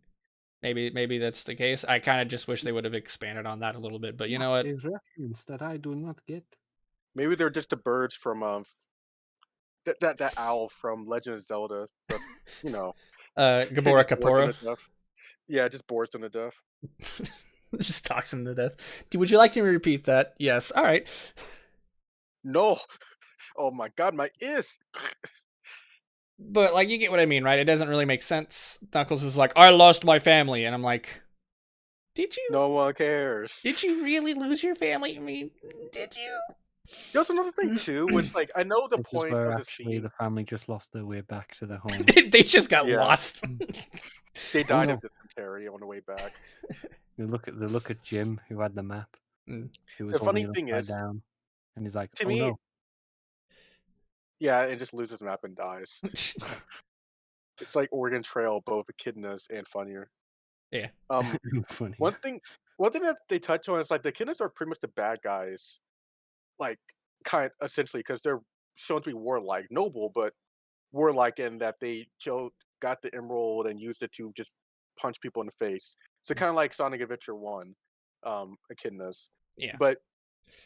maybe that's the case. I kind of just wish they would have expanded on that a little bit, but you know what? A reference that I do not get. Maybe they're just the birds from that owl from Legend of Zelda. But, Gamora Kapora. Yeah, it just bores them to death. Just talks him to death. Would you like to repeat that? Yes. All right. No. Oh my god, my ears. But like, you get what I mean, right? It doesn't really make sense. Knuckles is like, I lost my family, and I'm like, did you? No one cares. Did you really lose your family? I mean, did you? There's another thing too, which like I know the point of the actually scene. The family just lost their way back to their home. They just got lost. They died of dysentery on the way back. They look at Jim, who had the map. Who was The funny thing is, down, and he's like, to "Oh me, no!" Yeah, and just loses the map and dies. It's like Oregon Trail, both echidnas and funnier. Yeah. Funny. One thing that they touch on is like the echidnas are pretty much the bad guys, like essentially, because they're shown to be warlike, noble, but warlike in that they got the emerald and used it to just punch people in the face. So kind of like Sonic Adventure 1, Echidnas. Yeah. But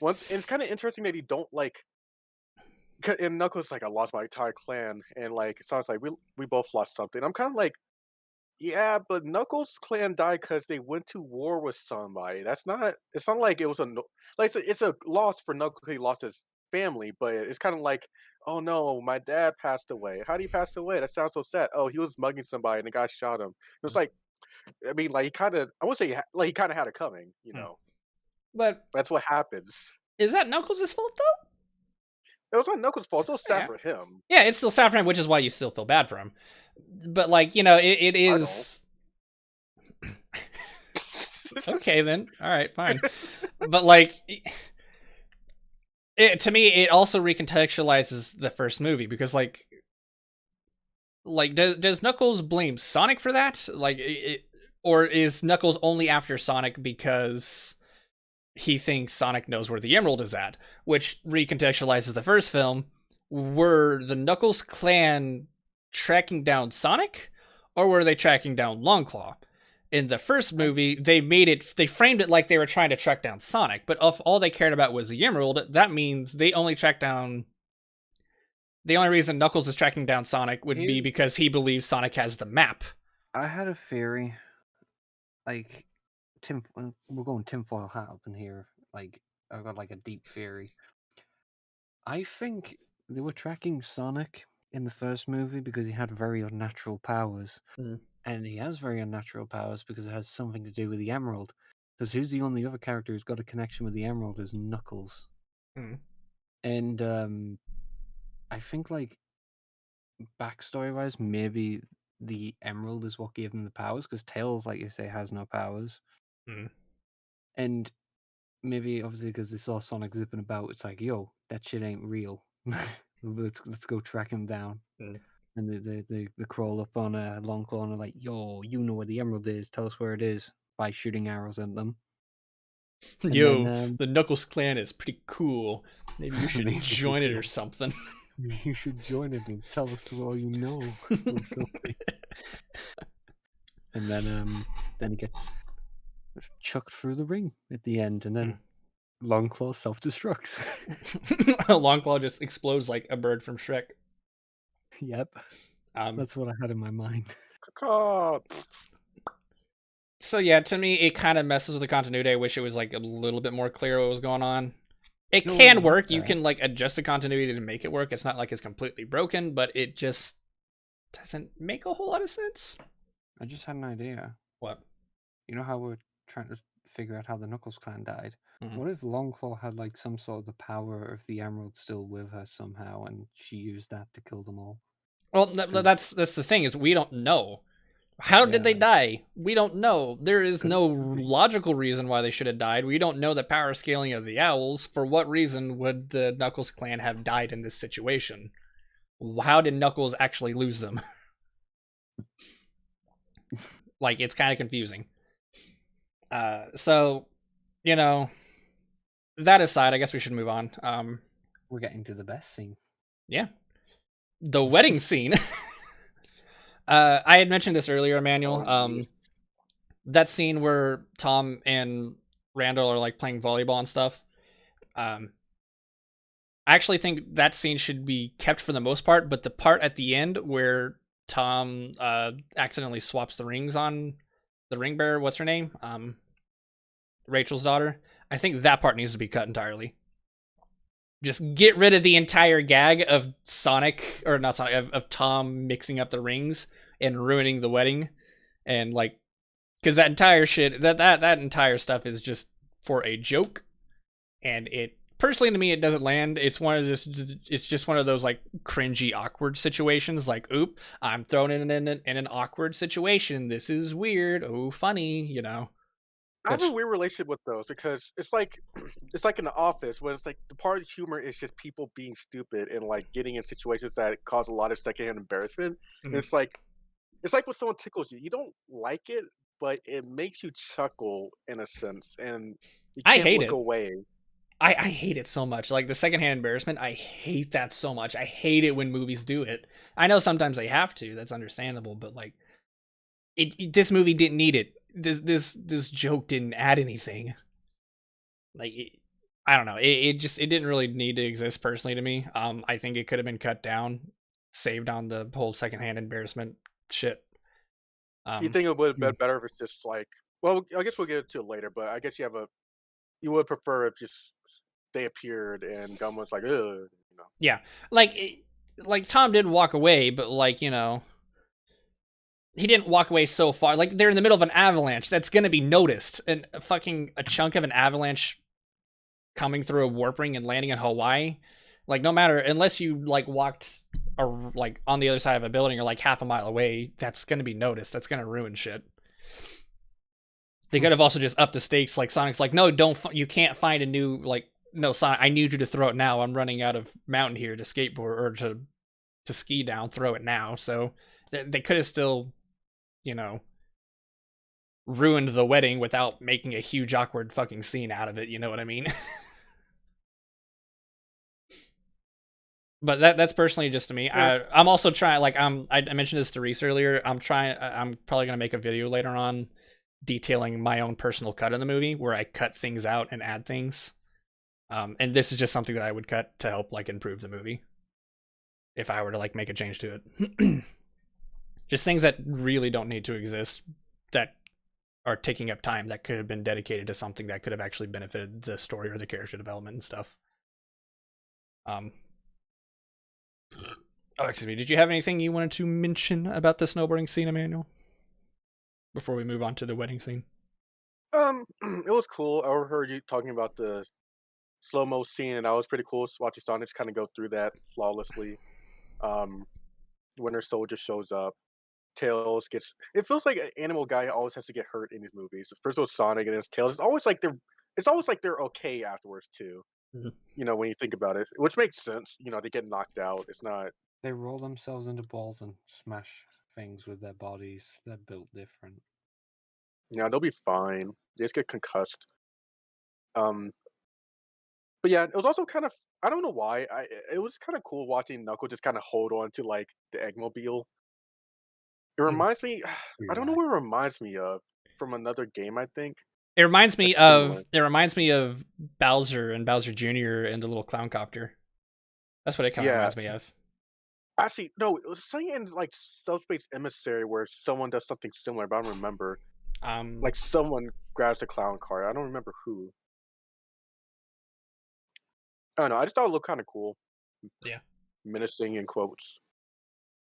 it's kind of interesting that he don't like. And Knuckles like, I lost my entire clan, and like Sonic's like, we both lost something. I'm kind of like, yeah, but Knuckles' clan died because they went to war with somebody. That's not. It's not like it was like it's a loss for Knuckles. He lost his family, but it's kind of like, oh no, my dad passed away. How did he pass away? That sounds so sad. Oh, he was mugging somebody and the guy shot him. It was like, I mean, like he kind of. I wouldn't say like he kind of had it coming. You know, But that's what happens. is that Knuckles' fault though? It was not Knuckles' fault. It's still sad Yeah. for him. Yeah, it's still sad for him, which is why you still feel bad for him. But like, you know, it is. Okay, then. All right, fine. But like, to me, it also recontextualizes the first movie because like does Knuckles blame Sonic for that? Like, or is Knuckles only after Sonic because he thinks Sonic knows where the Emerald is at? Which recontextualizes the first film. Were the Knuckles clan tracking down Sonic, or were they tracking down Longclaw? In the first movie, they framed it like they were trying to track down Sonic, but if all they cared about was the Emerald, that means they only tracked down. The only reason Knuckles is tracking down Sonic would be because he believes Sonic has the map. I had a theory, like we're going tinfoil hat up in here. Like I've got like a deep theory. I think they were tracking Sonic in the first movie because he had very unnatural powers. Mm. And he has very unnatural powers because it has something to do with the Emerald. Because who's the only other character who's got a connection with the Emerald is Knuckles. Mm. And I think, like, backstory-wise, maybe the Emerald is what gave him the powers, because Tails, like you say, has no powers. Mm. And maybe, obviously, because they saw Sonic zipping about, it's like, yo, that shit ain't real. let's go track him down. Mm. And they crawl up on a Longclaw and are like, yo, you know where the Emerald is. Tell us where it is by shooting arrows at them. And Yo, then, the Knuckles clan is pretty cool. Maybe you should Maybe join it cool. or something. You should join it and tell us all you know or something. And then he gets chucked through the ring at the end, and then Longclaw self-destructs. Longclaw just explodes like a bird from Shrek. Yep. That's what I had in my mind. So yeah, to me, it kind of messes with the continuity. I wish it was like a little bit more clear what was going on. It can work. You can like adjust the continuity to make it work. It's not like it's completely broken, but it just doesn't make a whole lot of sense. I just had an idea. What? You know how we're trying to figure out how the Knuckles clan died? Mhm. What if Longclaw had like some sort of the power of the Emerald still with her somehow, and she used that to kill them all? Well, that's the thing is we don't know. How did they die? We don't know. There is no logical reason why they should have died. We don't know the power scaling of the owls. For what reason would the Knuckles clan have died in this situation? How did Knuckles actually lose them? Like, it's kind of confusing. So, you know, that aside, I guess we should move on. We're getting to the best scene. Yeah. The wedding scene. I had mentioned this earlier, Emmanuel. That scene where Tom and Randall are like playing volleyball and stuff. I actually think that scene should be kept for the most part, but the part at the end where Tom accidentally swaps the rings on the ring bearer, what's her name? Rachel's daughter. I think that part needs to be cut entirely. Just get rid of the entire gag of Sonic, or not Sonic, of Tom mixing up the rings and ruining the wedding. And like, because that entire shit, that entire stuff is just for a joke. And it, personally to me, it doesn't land. It's just one of those like cringy, awkward situations. Like, oop, I'm thrown in an awkward situation. This is weird. Oh, funny, you know. I have a weird relationship with those because it's like in the office when it's like the part of humor is just people being stupid and like getting in situations that cause a lot of secondhand embarrassment. And it's like when someone tickles you. You don't like it, but it makes you chuckle in a sense, and you can't I hate look it. away. I hate it so much. Like the secondhand embarrassment, I hate that so much. I hate it when movies do it. I know sometimes they have to. That's understandable, but like this movie didn't need it. This joke didn't add anything. Like I don't know. It didn't really need to exist personally to me. I think it could have been cut down, saved on the whole secondhand embarrassment shit. You think it would have been better if it's just like, well, I guess we'll get into it later, but I guess you would prefer if just they appeared and Gunn was like, ugh, you know. Yeah, like Tom did walk away, but like he didn't walk away so far. Like they're in the middle of an avalanche that's gonna be noticed, and a chunk of an avalanche coming through a warp ring and landing in Hawaii. Like no matter, unless you like walked or like on the other side of a building or like half a mile away, that's gonna be noticed. That's gonna ruin shit. They could have also just upped the stakes. Like Sonic's like, no, you can't find a new like. No, Sonic, I need you to throw it now. I'm running out of mountain here to skateboard or to ski down. Throw it now. So they could have still, ruined the wedding without making a huge awkward fucking scene out of it. You know what I mean? But that's personally just to me. Yeah. I'm also trying. Like I mentioned this to Reese earlier. I'm probably gonna make a video later on detailing my own personal cut of the movie where I cut things out and add things. And this is just something that I would cut to help like improve the movie if I were to like make a change to it. Just things that really don't need to exist that are taking up time that could have been dedicated to something that could have actually benefited the story or the character development and stuff. Oh, excuse me. Did you have anything you wanted to mention about the snowboarding scene, Emmanuel? Before we move on to the wedding scene. It was cool. I overheard you talking about the slow-mo scene, and that was pretty cool. Watching Sonic kind of go through that flawlessly. When their soldier shows up, Tails gets. It feels like an animal guy always has to get hurt in these movies. First it was Sonic, and then it's Tails. It's always like they're okay afterwards too. Mhm. When you think about it, which makes sense. They get knocked out. It's not. They roll themselves into balls and smash things with their bodies. They're built different. Yeah, they'll be fine. They just get concussed. Um, but yeah, it was also kind of. I don't know why. It was kind of cool watching Knuckles just kind of hold on to like the Eggmobile. It reminds me. I don't know what it reminds me of from another game. I think It reminds me it's similar. of Bowser and Bowser Jr. and the little clown copter. That's what it kind of Yeah. reminds me of. Actually, no, it was something in like Subspace Emissary where someone does something similar, but I don't remember. Like someone grabs the clown car. I don't remember who. I don't know. I just thought it looked kind of cool. Yeah. Menacing in quotes.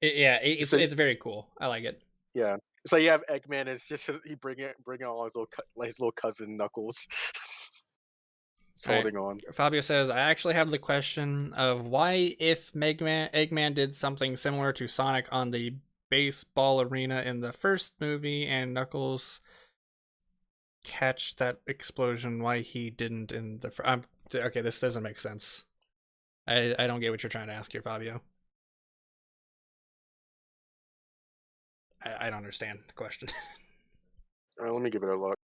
It's very cool. I like it. Yeah. So you have Eggman. It's just he bringing on his little cousin Knuckles. Just All right. holding on. Fabio says, I actually have the question of why if Eggman did something similar to Sonic on the baseball arena in the first movie and Knuckles catch that explosion, why he didn't in the okay, this doesn't make sense. I don't get what you're trying to ask here, Fabio. I don't understand the question. All right, let me give it a look.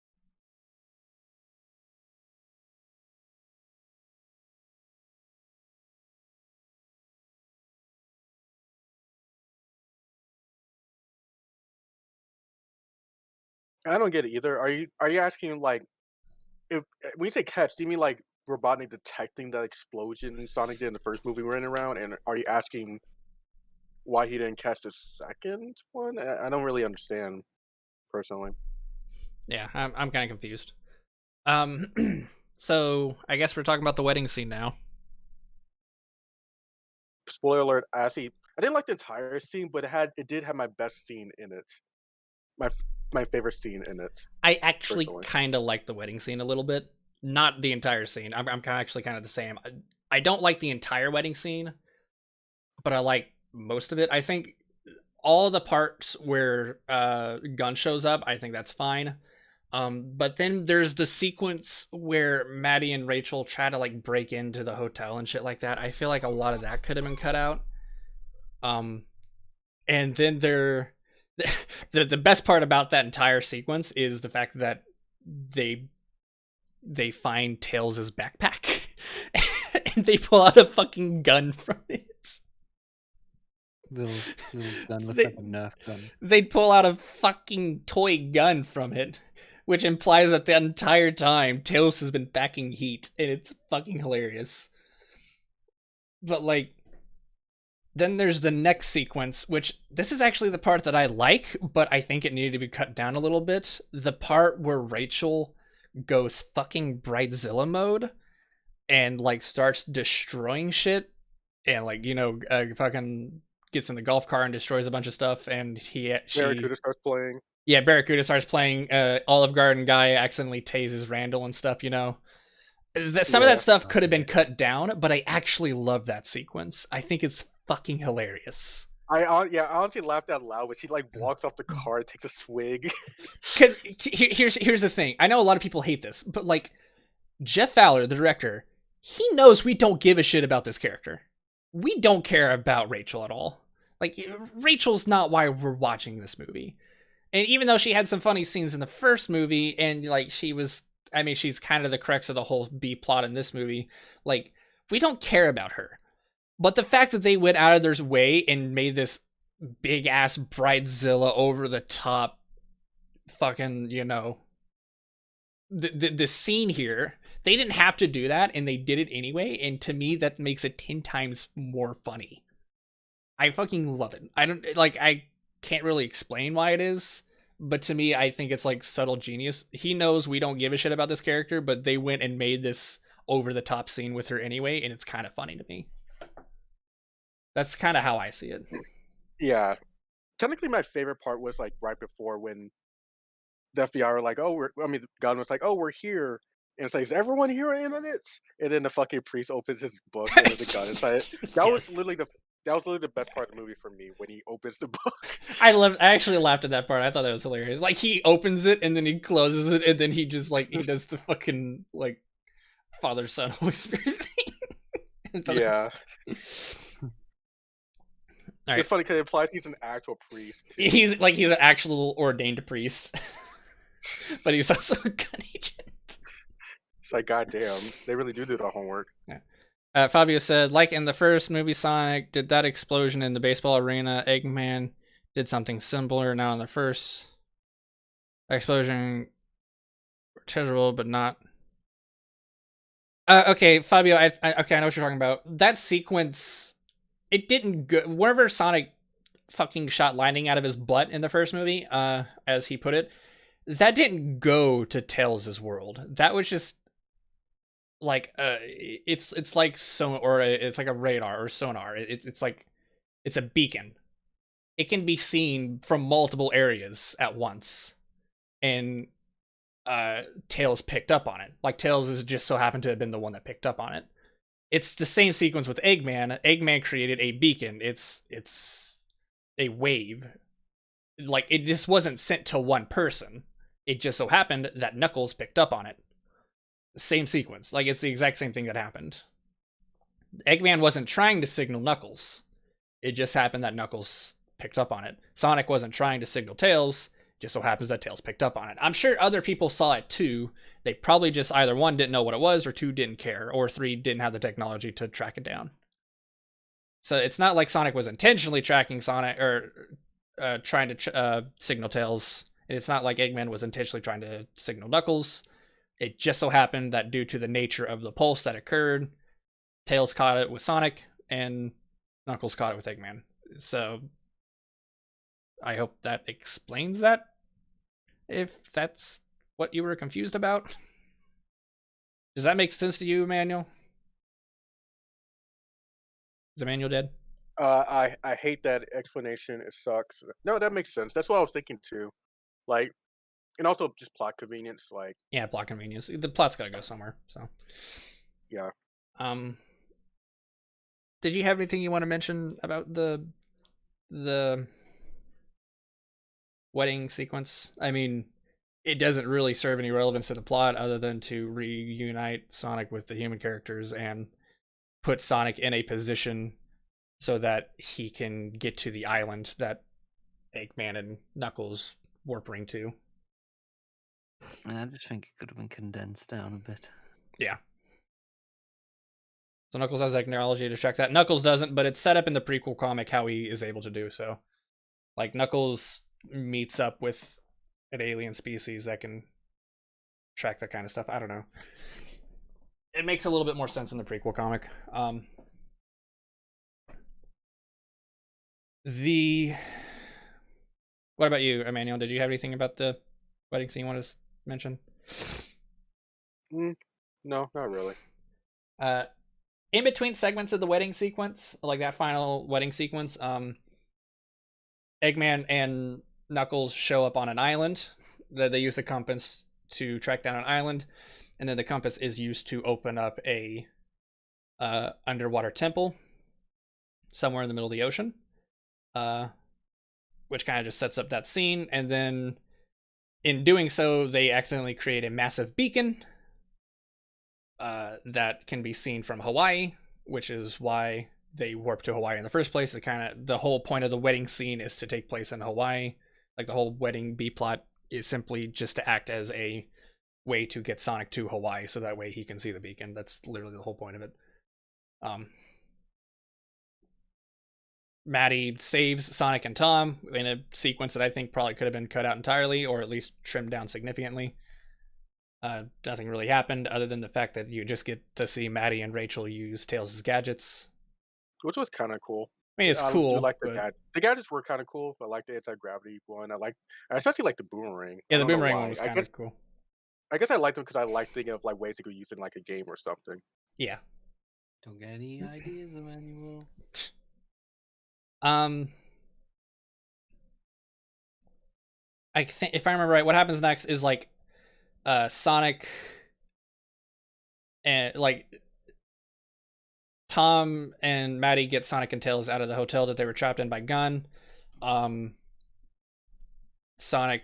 I don't get it either. Are you asking like if when you say catch, do you mean like Robotnik detecting that explosion Sonic did in the first movie we're in around? And are you asking why he didn't catch the second one? I don't really understand personally. Yeah, I'm kind of confused. So I guess we're talking about the wedding scene now. Spoiler alert! I didn't like the entire scene, but it did have my best scene in it. My favorite scene in it. I actually Personally. kind of like the wedding scene a little bit. Not the entire scene. I'm actually kind of the same. I don't like the entire wedding scene, but I like most of it. I think all the parts where Gunn shows up, I think that's fine. But then there's the sequence where Maddie and Rachel try to like break into the hotel and shit like that. I feel like a lot of that could have been cut out. And then the best part about that entire sequence is the fact that they they find Tails' backpack and they pull out a fucking gun from it. Little gun looks They- like a Nerf gun. They'd pull out a fucking toy gun from it, which implies that the entire time Tails has been backing heat, and it's fucking hilarious. But like, then there's the next sequence, which this is actually the part that I like, but I think it needed to be cut down a little bit. The part where Rachel goes fucking Bridezilla mode and like starts destroying shit, and like, you know, fucking gets in the golf car and destroys a bunch of stuff, and Barracuda starts playing. Yeah, Barracuda starts playing. Olive Garden guy accidentally tases Randall and stuff, you know. Some of that stuff could have been cut down, but I actually love that sequence. I think it's fucking hilarious. I honestly laughed out loud when she like walks off the car and takes a swig. Because here's the thing. I know a lot of people hate this, but like, Jeff Fowler, the director, he knows we don't give a shit about this character. We don't care about Rachel at all. Like, Rachel's not why we're watching this movie. And even though she had some funny scenes in the first movie, and like she's kind of the crux of the whole B plot in this movie, like, we don't care about her. But the fact that they went out of their way and made this big ass Bridezilla over the top fucking, you know, the scene here, they didn't have to do that, and they did it anyway, and to me that makes it 10 times more funny. I fucking love it. I can't really explain why it is, but to me, I think it's like subtle genius. He knows we don't give a shit about this character, but they went and made this over the top scene with her anyway, and it's kind of funny to me. That's kind of how I see it. Yeah. Technically, my favorite part was like right before when the FBI were like, the gun was like, "Oh, we're here." And it's like, "Is everyone here in on it?" And then the fucking priest opens his book and there's a gun inside it. That was literally the best part of the movie for me, when he opens the book. I actually laughed at that part. I thought that was hilarious. Like, he opens it and then he closes it, and then he just like he does the fucking like Father, Son, Holy Spirit thing. Yeah. Right. It's funny because it implies he's an actual priest. He's an actual ordained priest, but he's also a gun agent. It's like, goddamn, they really do their homework. Yeah. Fabio said, like in the first movie Sonic, did that explosion in the baseball arena, Eggman did something similar. Now in the first explosion, treasurable, but not. Okay, Fabio, I know what you're talking about. That sequence, it didn't go. Wherever Sonic fucking shot lightning out of his butt in the first movie, as he put it, that didn't go to Tails' world. That was just like it's like it's like a radar or sonar. It's like it's a beacon. It can be seen from multiple areas at once, and Tails picked up on it. Like, Tails is just so happened to have been the one that picked up on it. It's the same sequence with Eggman. Eggman created a beacon. It's a wave. Like, it just wasn't sent to one person. It just so happened that Knuckles picked up on it. Same sequence. Like, it's the exact same thing that happened. Eggman wasn't trying to signal Knuckles. It just happened that Knuckles picked up on it. Sonic wasn't trying to signal Tails. Just so happens that Tails picked up on it. I'm sure other people saw it too. They probably just either one, didn't know what it was, or two, didn't care, or three, didn't have the technology to track it down. So it's not like Sonic was intentionally tracking Sonic or trying to signal Tails. And it's not like Eggman was intentionally trying to signal Knuckles. It just so happened that due to the nature of the pulse that occurred, Tails caught it with Sonic and Knuckles caught it with Eggman. So I hope that explains that, if that's what you were confused about. Does that make sense to you, Emmanuel? Is Emmanuel dead? I hate that explanation. It sucks. No, that makes sense. That's what I was thinking too. Like, and also just plot convenience. Like, Yeah, plot convenience. The plot's gotta go somewhere, so. yeah. Did you have anything you want to mention about the wedding sequence? I mean, it doesn't really serve any relevance to the plot other than to reunite Sonic with the human characters and put Sonic in a position so that he can get to the island that Eggman and Knuckles warp ring to. I just think it could have been condensed down a bit. Yeah. So Knuckles has technology to check that. Knuckles doesn't, but it's set up in the prequel comic how he is able to do so. Like, Knuckles meets up with an alien species that can track that kind of stuff. I don't know. It makes a little bit more sense in the prequel comic. What about you, Emmanuel? Did you have anything about the wedding scene you want to mention? No, not really. In between segments of the wedding sequence, like that final wedding sequence, Eggman and Knuckles show up on an island. They use the compass to track down an island, and then the compass is used to open up a underwater temple somewhere in the middle of the ocean, which kind of just sets up that scene. And then in doing so, they accidentally create a massive beacon that can be seen from Hawaii, which is why they warp to Hawaii in the first place. The whole point of the wedding scene is to take place in Hawaii. Like, the whole wedding B plot is simply just to act as a way to get Sonic to Hawaii, so that way he can see the beacon. That's literally the whole point of it. Maddie saves Sonic and Tom in a sequence that I think probably could have been cut out entirely, or at least trimmed down significantly. Nothing really happened other than the fact that you just get to see Maddie and Rachel use Tails' gadgets. Which was kind of cool. I mean, it's I cool. do like the but... gadgets. The gadgets were kind of cool. I like the anti-gravity one. I especially like the boomerang. Yeah, I the don't know boomerang why. one was kind of cool. I guess I liked them because I like thinking of like ways to go use it in like a game or something. Yeah. Don't get any ideas, Emmanuel. I think, if I remember right, what happens next is like Sonic and like Tom and Maddie get Sonic and Tails out of the hotel that they were trapped in by Gun. Sonic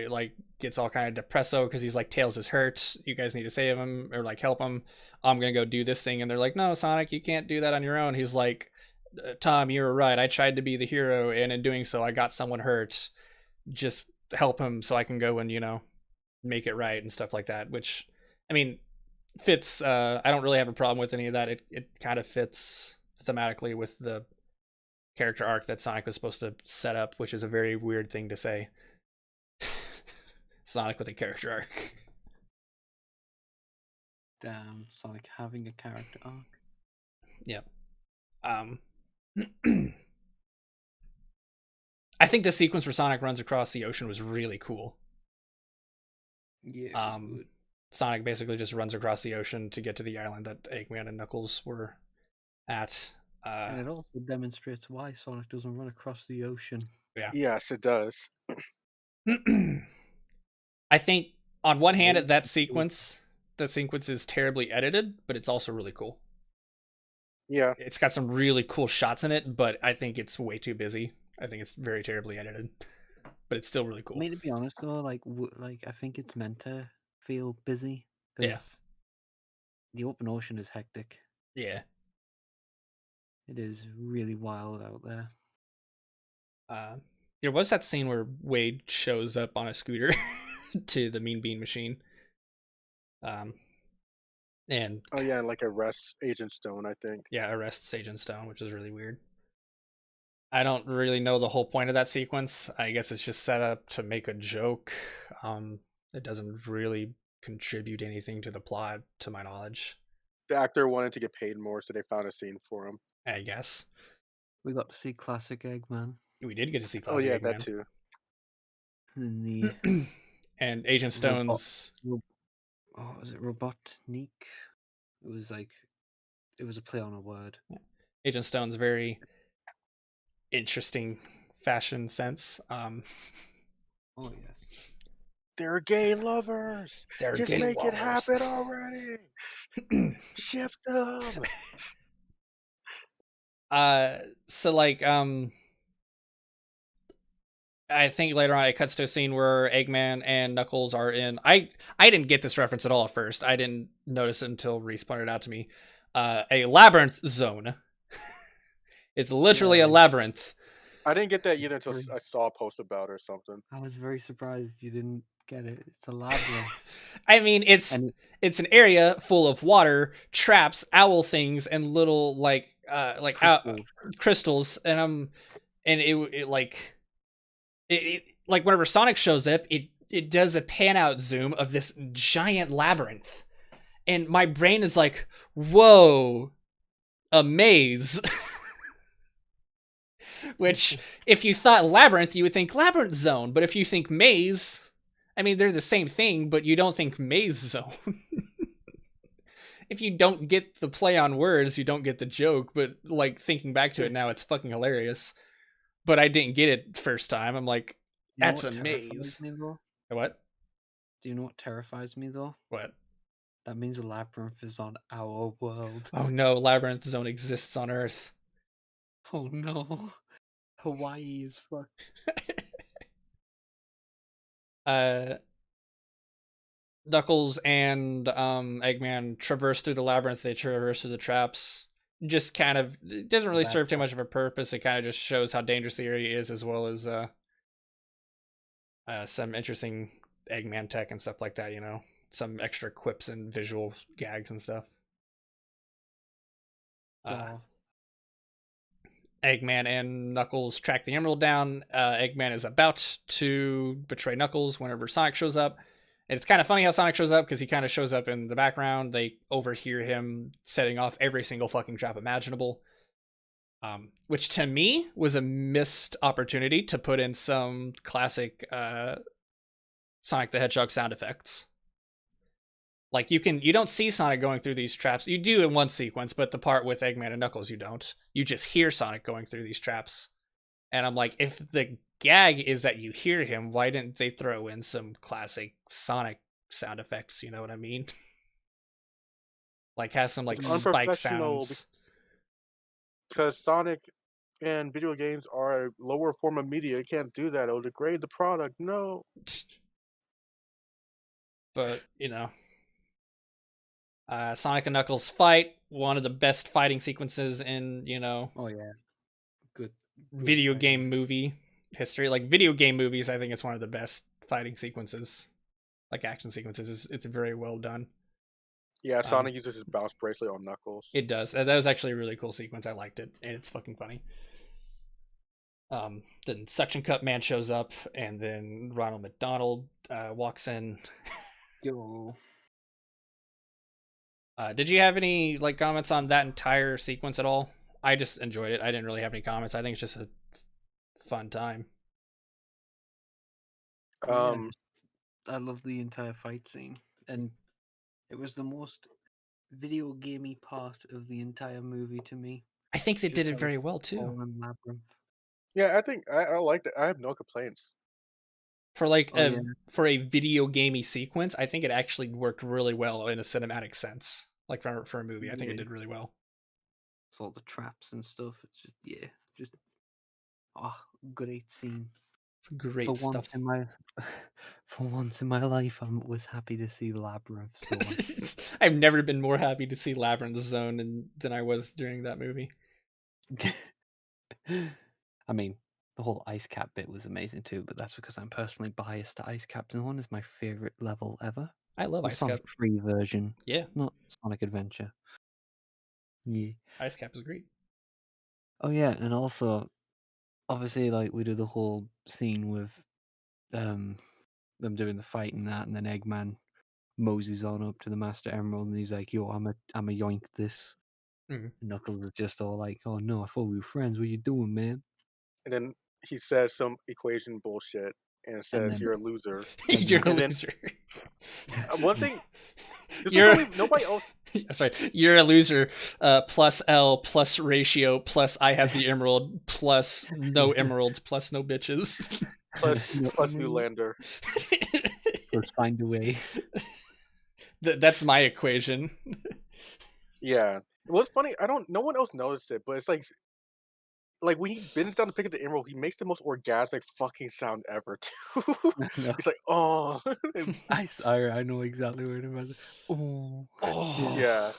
like gets all kind of depresso because he's like, Tails is hurt. You guys need to save him or like help him. I'm gonna go do this thing, and they're like, no, Sonic, you can't do that on your own. He's like, Tom, you were right. I tried to be the hero, and in doing so, I got someone hurt. Just help him so I can go and, you know, make it right and stuff like that. Which, I mean, fits. I don't really have a problem with any of that. It kind of fits thematically with the character arc that Sonic was supposed to set up, which is a very weird thing to say. Sonic with a character arc. Damn, Sonic having a character arc. Yep. I think the sequence where Sonic runs across the ocean was really cool. Yeah. Sonic basically just runs across the ocean to get to the island that Eggman and Knuckles were at. And it also demonstrates why Sonic doesn't run across the ocean. Yeah. Yes, it does. I think on one hand, that sequence is terribly edited, but it's also really cool. Yeah. It's got some really cool shots in it, but I think it's way too busy. I think it's very terribly edited, but it's still really cool. I mean, to be honest though, like I think it's meant to feel busy. Yeah. The open ocean is hectic. Yeah. It is really wild out there. There was that scene where Wade shows up on a scooter to the Mean Bean machine. And oh yeah, like arrests Agent Stone, I think. Yeah, arrests Agent Stone, which is really weird. I don't really know the whole point of that sequence. I guess it's just set up to make a joke. It doesn't really contribute anything to the plot, to my knowledge. The actor wanted to get paid more, so they found a scene for him. I guess. We got to see classic Eggman. We did get to see classic Eggman. That too. And the and Agent Stone's was it Robotnik? It was a play on a word. Yeah. Agent Stone's very interesting fashion sense. Oh yes. They're gay lovers. Just gay make lovers. It happen already. Ship them. So like I think later on it cuts to a scene where Eggman and Knuckles are in. I didn't get this reference at all at first. I didn't notice it until Reese pointed it out to me. A labyrinth zone. It's literally a labyrinth. I didn't get that either until I saw a post about it or something. I was very surprised you didn't Get it? It's a labyrinth. I mean, it's And an area full of water, traps, owl things, and little crystals. crystals, and like whenever Sonic shows up, it does a pan out zoom of this giant labyrinth, and my brain is like, whoa, a maze. Which, if you thought labyrinth, you would think labyrinth zone, but if you think maze, I mean, they're the same thing, but you don't think maze zone. If you don't get the play on words, you don't get the joke, but like thinking back to it now, it's fucking hilarious. But I didn't get it first time. I'm like, You know that's a what terrifies maze. me, though? What? Do you know what terrifies me though? What? That means a labyrinth is on our world. Oh no, labyrinth zone exists on Earth. Oh no. Hawaii is fucked. Knuckles and Eggman traverse through the labyrinth. They traverse through the traps. Just kind of, it doesn't really serve too much of a purpose. It kind of just shows how dangerous the area is, as well as some interesting Eggman tech and stuff like that. You know, some extra quips and visual gags and stuff. Eggman and Knuckles track the Emerald down. Eggman is about to betray Knuckles whenever Sonic shows up. And it's kind of funny how Sonic shows up because he kind of shows up in the background. They overhear him setting off every single fucking trap imaginable. Which to me was a missed opportunity to put in some classic Sonic the Hedgehog sound effects. Like you don't see Sonic going through these traps. You do in one sequence, but the part with Eggman and Knuckles, you don't. You just hear Sonic going through these traps. And I'm like, if the gag is that you hear him, why didn't they throw in some classic Sonic sound effects? You know what I mean? Like have some like spike sounds. Because Sonic and video games are a lower form of media. It can't do that. It'll degrade the product. No. But, you know. Sonic and Knuckles fight, one of the best fighting sequences in, you know, oh yeah, good video game movie history. Like video game movies, I think it's one of the best fighting sequences, like action sequences. It's very well done. Yeah, Sonic uses his bounce bracelet on Knuckles. It does. That was actually a really cool sequence. I liked it, and it's fucking funny. Then Suction Cup Man shows up, and then Ronald McDonald walks in. Yo. Did you have any like comments on that entire sequence at all? I just enjoyed it. I didn't really have any comments. I think it's just a fun time. I love the entire fight scene, and it was the most video gamey part of the entire movie to me. I think they did it very well too. Labyrinth. Yeah, I think I like that. I have no complaints. For like for a video gamey sequence, I think it actually worked really well in a cinematic sense. Like for a movie, I think it did really well. It's all the traps and stuff. It's just great scene. It's great stuff. For once in my life, I was happy to see Labyrinth Zone. I've never been more happy to see Labyrinth Zone than I was during that movie. I mean, the whole Ice Cap bit was amazing too, but that's because I'm personally biased to Ice Cap Zone is my favorite level ever. I love Ice Sonic Cap. Free version. Yeah. Not Sonic Adventure. Yeah. Ice Cap is great. Oh yeah, and also obviously like we do the whole scene with them doing the fight and that, and then Eggman moseys on up to the Master Emerald and he's like, yo, I'm a yoink this. Mm-hmm. Knuckles is just all like, oh no, I thought we were friends. What you doing, man? And then he says some equation bullshit and says, "You're a loser." You're a loser. One thing, nobody else. Sorry, you're a loser. Plus L plus ratio plus I have the emerald plus no emeralds plus no bitches plus Newlander. Let's find a way. That's my equation. Yeah. What's funny, no one else noticed it, but it's like when he bends down to pick up the emerald, he makes the most orgasmic fucking sound ever too. He's like, oh. I know exactly what it was. Oh. Yeah.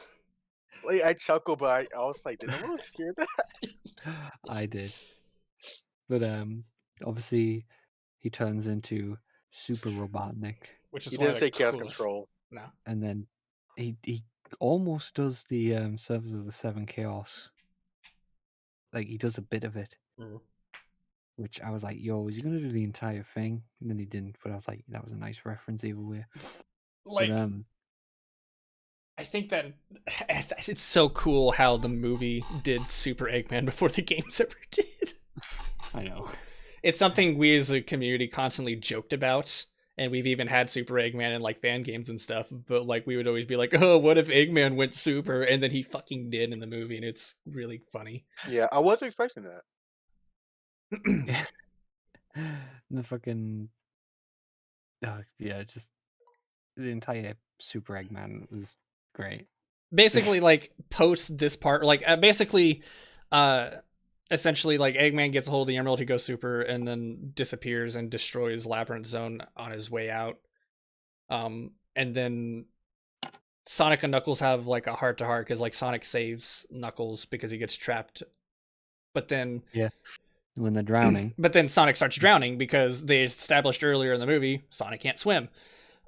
Like I chuckle, but I was like, did no one else hear that? I did. But obviously he turns into super Robotnik, which is He one of didn't the say chaos coolest. control. No, and then he almost does the Servers of the Seven Chaos. Like he does a bit of it, Mm. which I was like, "Yo, is he gonna do the entire thing?" And then he didn't. But I was like, "That was a nice reference either way." like But I think that it's so cool how the movie did Super Eggman before the games ever did. I know. It's something we as a community constantly joked about, and we've even had Super Eggman in like fan games and stuff. But like we would always be like, "Oh, what if Eggman went super?" And then he fucking did in the movie, and it's really funny. Yeah, I wasn't expecting that. The fucking yeah, just the entire Super Eggman was great. Basically, like post this part, like uh, essentially, like Eggman gets a hold of the Emerald, he goes super, and then disappears and destroys Labyrinth Zone on his way out. And then Sonic and Knuckles have like a heart to heart because like Sonic saves Knuckles because he gets trapped, but then When they're drowning. but then Sonic starts drowning because they established earlier in the movie Sonic can't swim.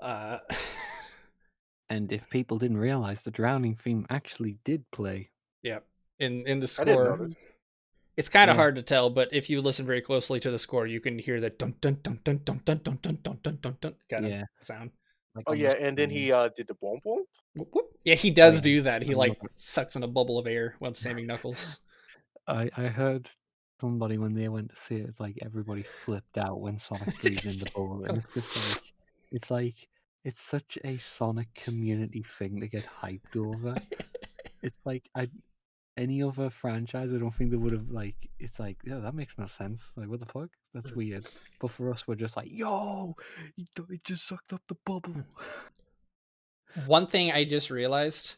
Uh, And if people didn't realize, the drowning theme actually did play. yeah, in the I didn't score, notice. it's kind of Yeah. hard to tell, but if you listen very closely to the score, you can hear that dun dun dun dun dun dun dun dun dun dun dun dun kind of Yeah. sound. Like Oh on yeah, the and then he did the boom boom. Whoop, whoop. Yeah, he does yeah. do that. He I like love it. sucks in a bubble of air while saving Knuckles. I heard somebody when they went to see it, it's like everybody flipped out when Sonic breathed in the bowl, and it's just like it's such a Sonic community thing to get hyped over. It's like any other franchise, I don't think they would have like. It's like, yeah, that makes no sense. Like, what the fuck? That's weird. But for us, we're just like, yo, he just sucked up the bubble. One thing I just realized,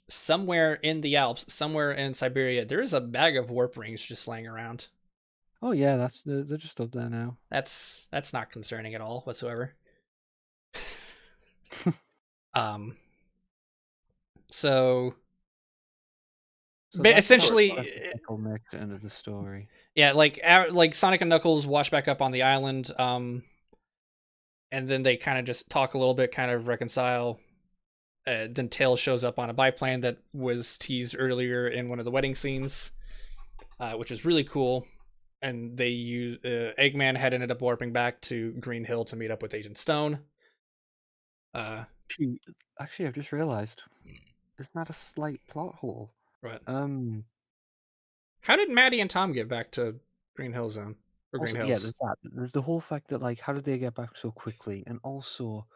somewhere in the Alps, somewhere in Siberia, there is a bag of warp rings just laying around. Oh yeah, they're just up there now. That's not concerning at all whatsoever. So So but that's how essentially, Pickle makes it into the story. yeah, like Sonic and Knuckles wash back up on the island, and then they kind of just talk a little bit, kind of reconcile. Then Tails shows up on a biplane that was teased earlier in one of the wedding scenes, which is really cool. And they use Eggman had ended up warping back to Green Hill to meet up with Agent Stone. Actually, I've just realized, isn't that a slight plot hole? Right. How did Maddie and Tom get back to Green Hill Zone or Green Also, Hills? yeah, there's that. There's the whole fact that like, how did they get back so quickly? And also,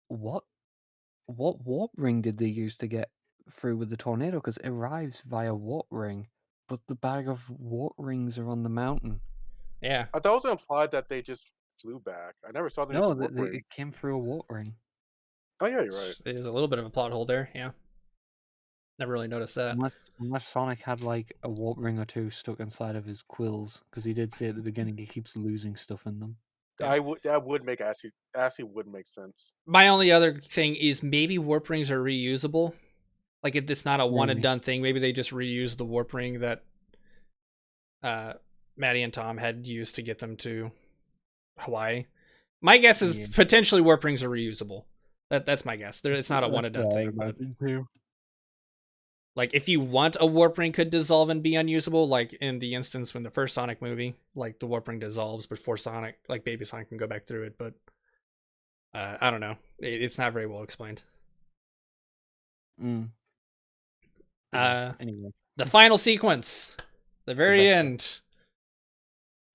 what warp ring did they use to get through with the tornado? Because it arrives via warp ring, but the bag of warp rings are on the mountain. Yeah. I thought it was implied that they just flew back. I never saw them use No, the warp ring. it came through a warp ring. Oh yeah, you're right. There's a little bit of a plot hole there. Yeah. Never really noticed that. Unless Sonic had like a warp ring or two stuck inside of his quills, because he did say at the beginning he keeps losing stuff in them. Yeah. That would make actually would make sense. My only other thing is maybe warp rings are reusable. Like it's not a one and Maybe. done thing. Maybe they just reuse the warp ring that Maddie and Tom had used to get them to Hawaii. My guess is Yeah. potentially warp rings are reusable. That's my guess. It's not a one and done Yeah, thing, but too. like if you want a warp ring could dissolve and be unusable, like in the instance when the first Sonic movie, like the warp ring dissolves before Sonic, like baby Sonic can go back through it, but I don't know. It's not very well explained. Anyway, The final sequence, the very best end.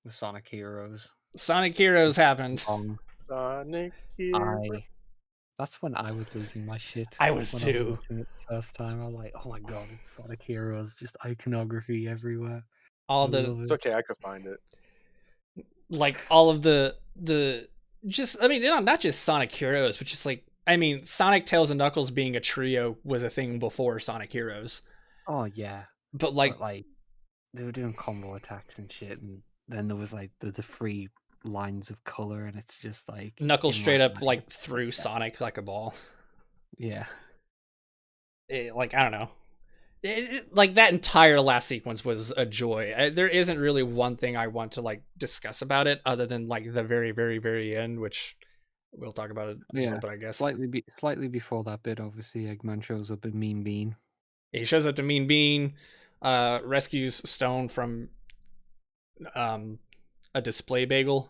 the Sonic Heroes. Sonic Heroes happened. Sonic Hero. That's when I was losing my shit. I was when too. I was watching it the first time. I was like, oh my god, it's Sonic Heroes, just iconography everywhere. All I the love It's it. okay, I could find it. like all of the just I mean not just Sonic Heroes, but just like I mean Sonic, Tails, and Knuckles being a trio was a thing before Sonic Heroes. Oh yeah, But like they were doing combo attacks and shit, and then there was like the three lines of color, and it's just like Knuckles in straight my up mind, like it's threw like, Sonic like a ball. yeah. Like I don't know. like that entire last sequence was a joy. There isn't really one thing I want to like discuss about it other than like the very, very, very end, which we'll talk about it in a little bit, I guess. Slightly before that bit, obviously, Eggman shows up in Mean Bean. He shows up to Mean Bean, rescues Stone from a display bagel.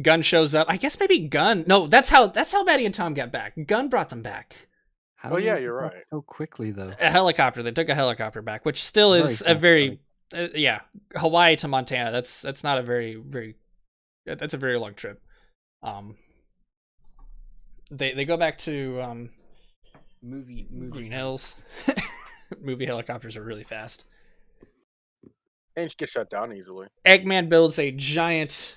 Gun shows up. I guess maybe Gun. No, that's how Maddie and Tom got back. Gun brought them back. How Oh did yeah, they you're get back right. so quickly though. A helicopter. They took a helicopter back, which still is Very a very Hawaii to Montana. That's not a very that's a very long trip. They go back to movie Green Hills. Movie helicopters are really fast. And you get shut down easily. Eggman builds a giant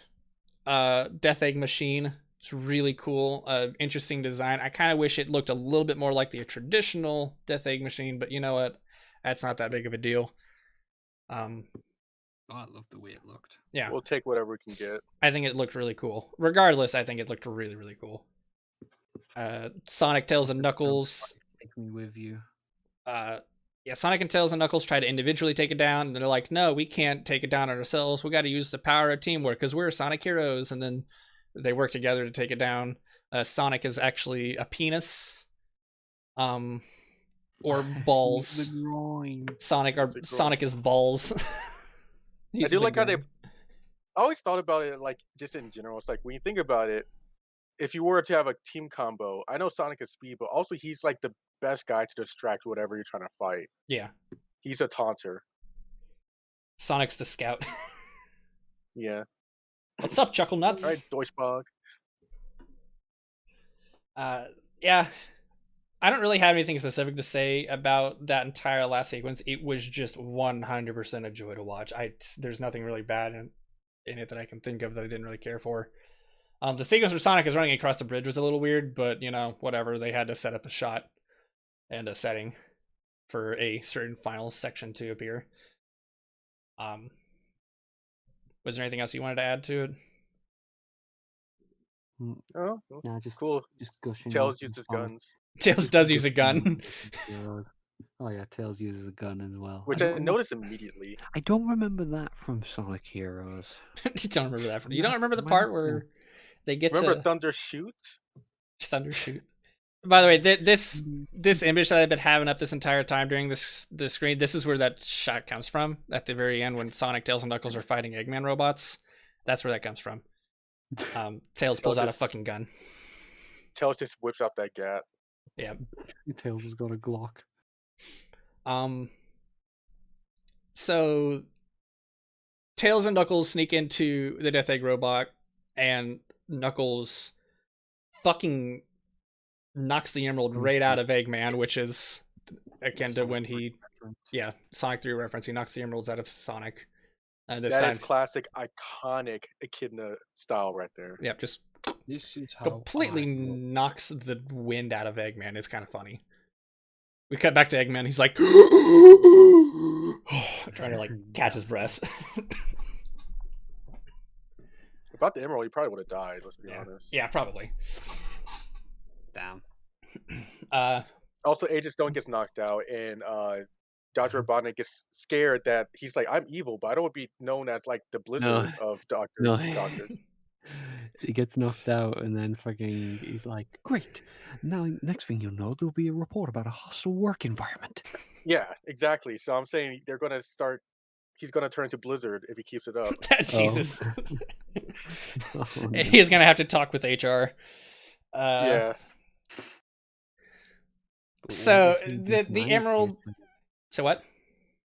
death egg machine. It's really cool. Interesting design. I kind of wish it looked a little bit more like the traditional death egg machine, but you know what? That's not that big of a deal. I love the way it looked. Yeah. We'll take whatever we can get. I think it looked really cool. Regardless, I think it looked really, really cool. Sonic, Tails, and Knuckles. Take me with you. Sonic and Tails and Knuckles try to individually take it down, and they're like, no, we can't take it down ourselves. We got to use the power of teamwork because we're Sonic heroes. And then they work together to take it down. Sonic is actually a penis. Or balls. The groin. Sonic is balls. I do like how I always thought about it like just in general. It's like when you think about it, if you were to have a team combo, I know Sonic is speed, but also he's like the best guy to distract whatever you're trying to fight. Yeah. He's a taunter. Sonic's the scout. Yeah. What's up, Chuckle Nuts? All right, Deutschbog. Yeah. I don't really have anything specific to say about that entire last sequence. It was just 100% a joy to watch. There's nothing really bad in it that I can think of that I didn't really care for. The sequence where Sonic is running across the bridge was a little weird, but you know, whatever. They had to set up a shot and a setting for a certain final section to appear. Was there anything else you wanted to add to it? Oh, No, just cool. Just gushing. Tails on uses Sonic. guns, Tails does use a gun. Oh yeah, Tails uses a gun as well. which I noticed immediately. I don't remember that from Sonic Heroes. You don't remember that? You don't remember the Might part have where they get Remember to Thunder Shoot? Thunder Shoot? By the way, this image that I've been having up this entire time during the screen, this is where that shot comes from at the very end when Sonic, Tails, and Knuckles are fighting Eggman robots. That's where that comes from. Tails pulls out a fucking gun. Tails just whips out that gat. Yeah. Tails has got a Glock. So Tails and Knuckles sneak into the Death Egg robot, and Knuckles fucking knocks the emerald right out of Eggman, which is akin to when Sonic 3 reference. He knocks the emeralds out of Sonic. And this That time, is classic, iconic Echidna style right there. yeah, just This is how completely knocks the wind out of Eggman. It's kind of funny. We cut back to Eggman. He's like, trying to like catch his breath. Without the emerald, he probably would have died. Let's be honest. Yeah, probably. Damn. Also, Agent Stone gets knocked out, and Dr. Robotnik gets scared that he's like, I'm evil, but I don't want to be known as like the Blizzard of doctors. He gets knocked out, and then fucking he's like, "Great! Now, next thing you'll know, there'll be a report about a hostile work environment." Yeah, exactly. So I'm saying they're gonna start. He's gonna turn into Blizzard if he keeps it up. Jesus. Oh, no. He's gonna have to talk with HR. Yeah. But So what if he the designs emerald. HR? So what?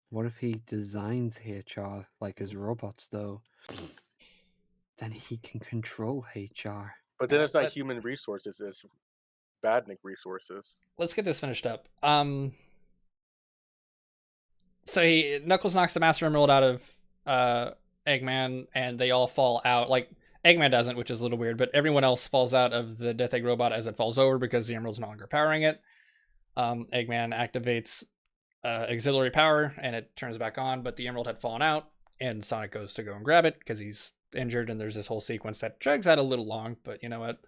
What if he designs HR like as robots, though? Then he can control HR. But then it's not But- human resources; it's Badnik resources. Let's get this finished up. So Knuckles knocks the Master Emerald out of Eggman, and they all fall out. Like Eggman doesn't, which is a little weird, but everyone else falls out of the Death Egg robot as it falls over because the Emerald's no longer powering it. Eggman activates auxiliary power, and it turns back on, but the Emerald had fallen out, and Sonic goes to go and grab it because he's injured, and there's this whole sequence that drags out a little long, but you know what?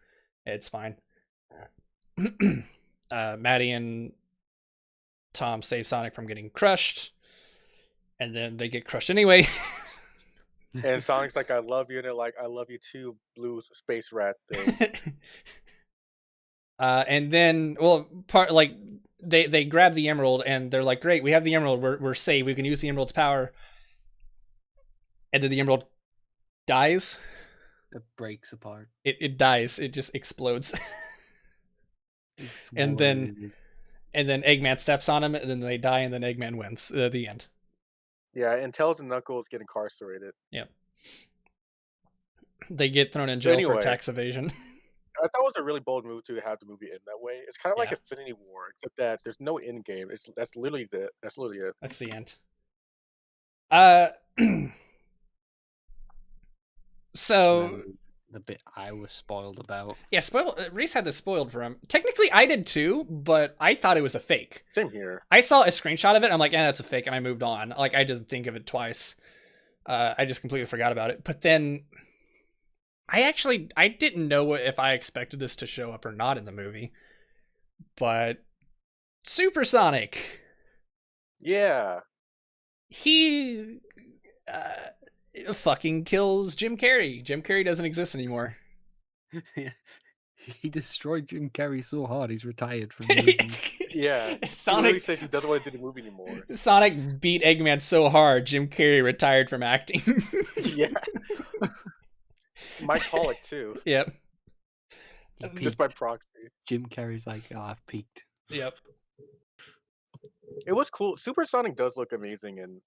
It's fine. Maddie and Tom save Sonic from getting crushed, and then they get crushed anyway. And Sonic's like, "I love you," and they're like, "I love you too," blue space rat thing. And then, well, they grab the emerald and they're like, "Great, we have the emerald. We're safe. We can use the emerald's power." And then the emerald dies. It breaks apart. It dies. It just explodes. And then Eggman steps on him, and then they die, and then Eggman wins. The end. Yeah, and Tails and Knuckles get incarcerated. Yeah. They get thrown in So jail anyway. for tax evasion. I thought it was a really bold move to have the movie end that way. It's kind of like Yeah. Infinity War, except that there's no end game. That's literally it. That's the end. So And then the bit I was spoiled about. yeah, Reese had this spoiled for him. Technically, I did too, but I thought it was a fake. Same here. I saw a screenshot of it. I'm like, that's a fake, and I moved on. Like, I didn't think of it twice. I just completely forgot about it. But then, I didn't know if I expected this to show up or not in the movie. But Supersonic, Yeah. he fucking kills Jim Carrey. Jim Carrey doesn't exist anymore. He destroyed Jim Carrey so hard he's retired from movies. Yeah. He Sonic literally says he doesn't want to do the movie anymore. Sonic beat Eggman so hard, Jim Carrey retired from acting. Yeah. Mike Pollock too. Yep. Just by proxy. Jim Carrey's like, oh, I've peaked. Yep. It was cool. Supersonic does look amazing, and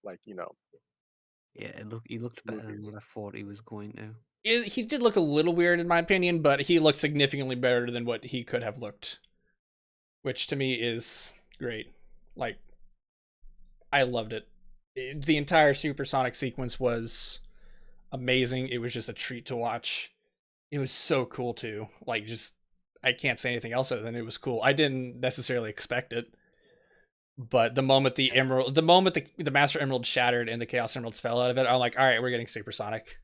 Yeah, he looked better than Movies. what I thought he was going to. He did look a little weird in my opinion, but he looked significantly better than what he could have looked, which to me is great. Like, I loved it. The entire Supersonic sequence was amazing. It was just a treat to watch. It was so cool too. Like, just, I can't say anything else other than it was cool. I didn't necessarily expect it, but the moment the Master Emerald shattered and the Chaos Emeralds fell out of it, I'm like, all right, we're getting Supersonic.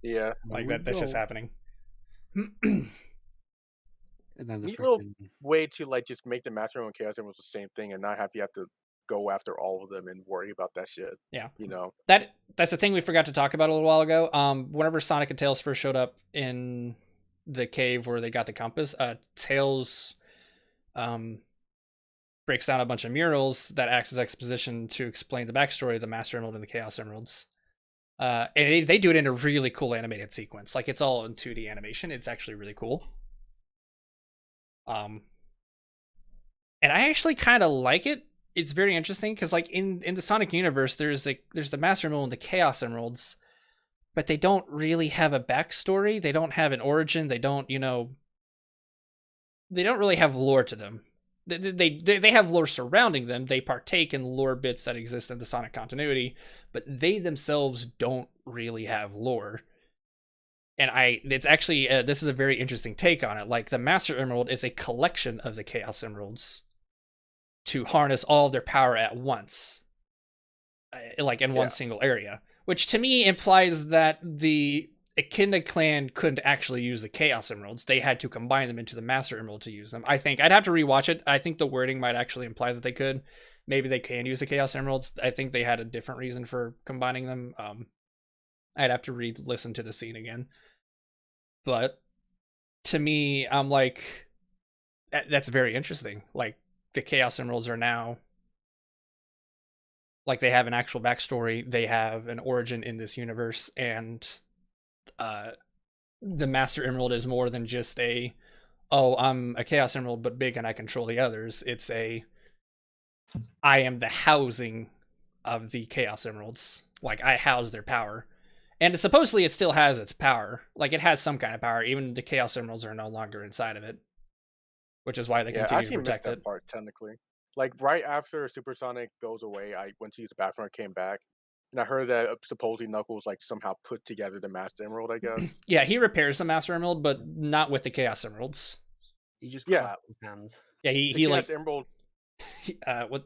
Yeah. Like, Here we that's just go. happening. And then the Neat little frickin' way to just make the Master Emerald and Chaos Emerald the same thing, and not have to go after all of them and worry about that shit. Yeah. That's the thing we forgot to talk about a little while ago. Whenever Sonic and Tails first showed up in the cave where they got the compass, Tails breaks down a bunch of murals that acts as exposition to explain the backstory of the Master Emerald and the Chaos Emeralds. And they do it in a really cool animated sequence. Like, it's all in 2D animation. It's actually really cool. And I actually kind of like it. It's very interesting because, like, in the Sonic universe, there's the Master Emerald and the Chaos Emeralds, but they don't really have a backstory. They don't have an origin. They don't really have lore to them. They have lore surrounding them. They partake in lore bits that exist in the Sonic continuity, but they themselves don't really have lore. And it's actually this is a very interesting take on it. Like, the Master Emerald is a collection of the Chaos Emeralds to harness all of their power at once, like in one single area, which to me implies that the Echidna clan couldn't actually use the Chaos Emeralds. They had to combine them into the Master Emerald to use them. I think I'd have to rewatch it. I think the wording might actually imply that they could. Maybe they can use the Chaos Emeralds. I think they had a different reason for combining them. I'd have to listen to the scene again. But to me, I'm like, that's very interesting. Like, the Chaos Emeralds are now, like, they have an actual backstory. They have an origin in this universe, and the Master Emerald is more than just I'm a Chaos Emerald but big and I control the others. It's I am the housing of the Chaos Emeralds. Like, I house their power. And supposedly it still has its power. Like, it has some kind of power. Even the Chaos Emeralds are no longer inside of it, which is why they I continue to actually missed protect that it. part technically. Like, right after Supersonic goes away, I went to use the bathroom and came back, and I heard that supposedly Knuckles somehow put together the Master Emerald, I guess. Yeah, he repairs the Master Emerald, but not with the Chaos Emeralds. He just Yeah. clapped his hands. Yeah, The he like Chaos Emerald.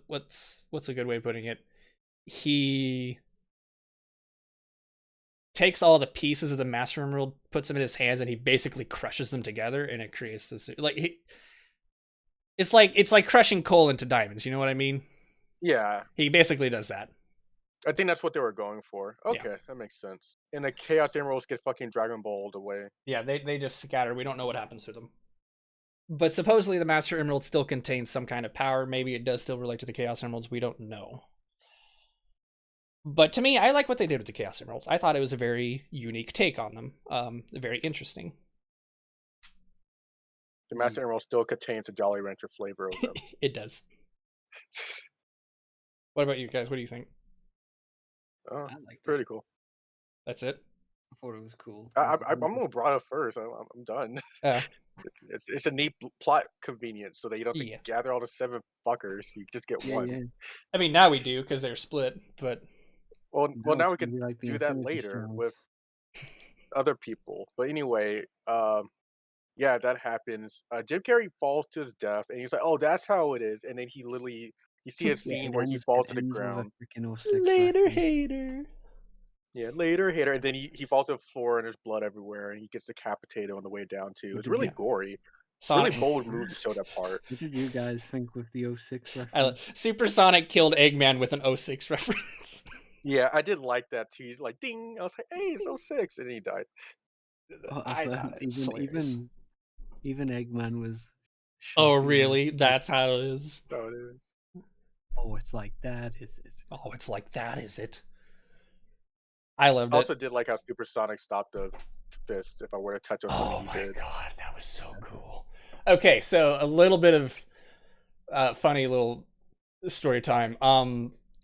what's a good way of putting it? He takes all the pieces of the Master Emerald, puts them in his hands, and he basically crushes them together, and it creates this, like, It's like crushing coal into diamonds. You know what I mean? Yeah, He basically does that. I think that's what they were going for. Yeah. Okay, that makes sense. And the Chaos Emeralds get fucking Dragon Balled away. Yeah, they just scatter. We don't know what happens to them. But supposedly the Master Emerald still contains some kind of power. Maybe it does still relate to the Chaos Emeralds. We don't know. But to me, I like what they did with the Chaos Emeralds. I thought it was a very unique take on them. Very interesting. The Master Emerald still contains a Jolly Rancher flavor of them. It does. What about you guys? What do you think? Oh, I like pretty cool. That's it? I thought it was cool. I'm gonna Brana first. I'm done. It's a neat plot convenience, so that you don't have to Yeah. gather all the 7 fuckers. You just get Yeah, one. yeah. I mean, now we do because they're split. But Well, Now now it's we gonna can be like the do that Infinity later Stones. with other people. But anyway, yeah, that happens. Jim Carrey falls to his death, and he's like, "Oh, that's how it is." And then he literally, you see a Yeah, scene it where he ends- falls it to the ends with a ground. freaking 06 later, reference. hater. Yeah, later, hater, and then he falls to the floor, and there's blood everywhere, and he gets decapitated on the way down too. It's really Yeah. gory. Sonic. Really bold move to show that part. What did you guys think with the 06 reference? Supersonic killed Eggman with an 06 reference. Yeah, I did like that tease. Like, ding! I was like, "Hey, it's 06," and he died. Oh, I so thought it was hilarious. even Eggman was. Oh, shocked really? behind- That's how it is. So it is. Oh, it's like that, is it? Oh, it's like that, is it? I loved I it. also did like how Supersonic stopped the fist. If I were to touch on Oh something my he did. god, that was so cool. Okay, so a little bit of funny little story time.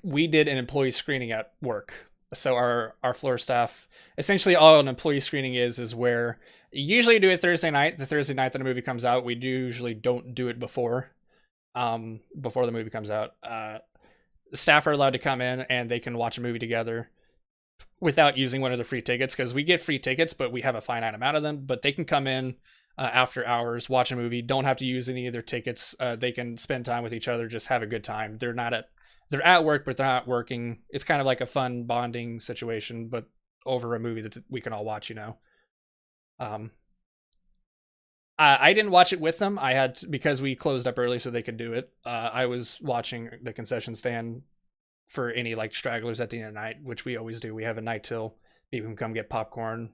We did an employee screening at work. So our floor staff, essentially all an employee screening is where you usually do it Thursday night. The Thursday night that a movie comes out, we usually don't do it before the movie comes out. The staff are allowed to come in and they can watch a movie together without using one of the free tickets, because we get free tickets, but we have a finite amount of them. But they can come in after hours, watch a movie, don't have to use any of their tickets. They can spend time with each other, just have a good time. They're at work, but they're not working. It's kind of like a fun bonding situation, but over a movie that we can all watch, I didn't watch it with them. I had to, because we closed up early so they could do it. I was watching the concession stand for any like stragglers at the end of the night, which we always do. We have a night till people can come get popcorn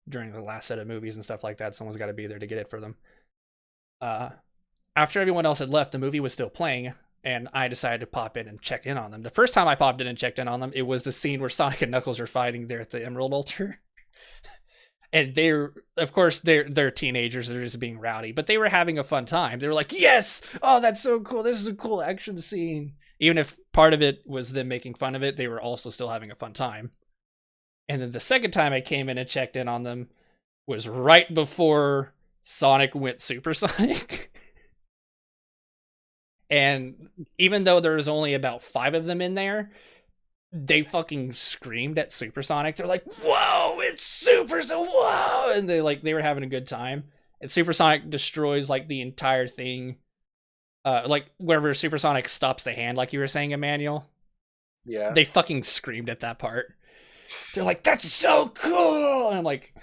during the last set of movies and stuff like that. Someone's got to be there to get it for them. After everyone else had left, the movie was still playing, and I decided to pop in and check in on them. The first time I popped in and checked in on them, it was the scene where Sonic and Knuckles are fighting there at the Emerald Altar. And they're teenagers, they're just being rowdy, but they were having a fun time. They were like, yes! Oh, that's so cool. This is a cool action scene. Even if part of it was them making fun of it, they were also still having a fun time. And then the second time I came in and checked in on them was right before Sonic went supersonic. And even though there was only about 5 of them in there, they fucking screamed at Supersonic. They're like, whoa, it's whoa! And they were having a good time. And Supersonic destroys like the entire thing. Like wherever Supersonic stops the hand, like you were saying, Emmanuel. Yeah. They fucking screamed at that part. They're like, that's so cool! And I'm like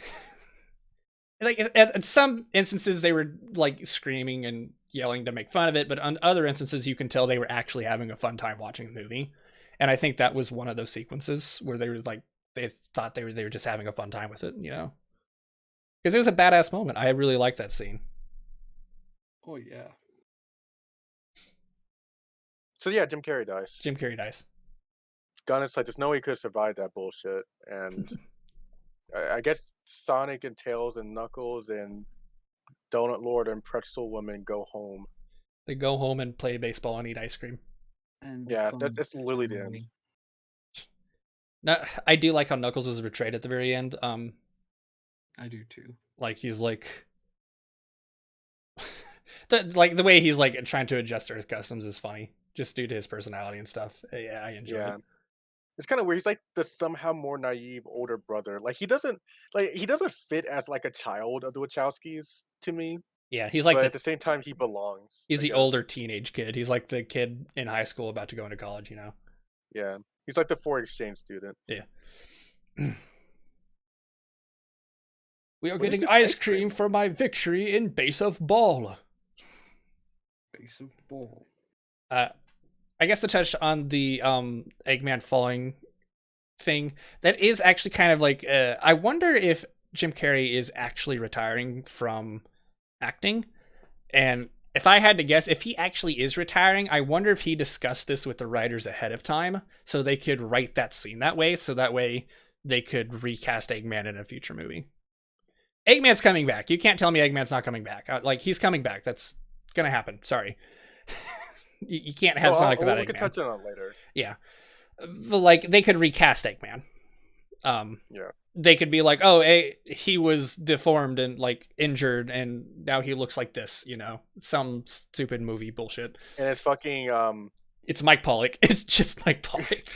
at some instances they were like screaming and yelling to make fun of it, but on other instances you can tell they were actually having a fun time watching the movie. And I think that was one of those sequences where they were like, they thought they were just having a fun time with it, Because it was a badass moment. I really liked that scene. Oh yeah. So yeah, Jim Carrey dies. Jim Carrey dies. Gunn is like, there's no way he could have survived that bullshit. And I guess Sonic and Tails and Knuckles and Donut Lord and Pretzel Woman go home. They go home and play baseball and eat ice cream. And Yeah, become that's literally the end. family. Now, I do like how Knuckles was betrayed at the very end. I do too. Like he's like, the way he's like trying to adjust to Earth customs is funny, just due to his personality and stuff. Yeah, I enjoy it. It's kind of weird. He's like the somehow more naive older brother. Like he doesn't fit as like a child of the Wachowskis to me. Yeah, he's like but at the same time he belongs. He's I the guess. older teenage kid. He's like the kid in high school about to go into college, Yeah. He's like the foreign exchange student. Yeah. We are What is getting this ice ice cream? cream for my victory in base of ball. Base of ball. I guess to touch on the Eggman falling thing, that is actually kind of like I wonder if Jim Carrey is actually retiring from acting. And if I had to guess, if he actually is retiring, I wonder if he discussed this with the writers ahead of time so they could write that scene that way, so that way they could recast Eggman in a future movie. Eggman's coming back. You can't tell me Eggman's not coming back. Like, he's coming back. That's gonna happen. Sorry. You can't have Sonic without Eggman. We can touch on it later. Yeah. But, like, they could recast Eggman. Yeah. They could be like, oh, he was deformed and, like, injured, and now he looks like this, you know? Some stupid movie bullshit. And it's fucking, It's Mike Pollock. It's just Mike Pollock.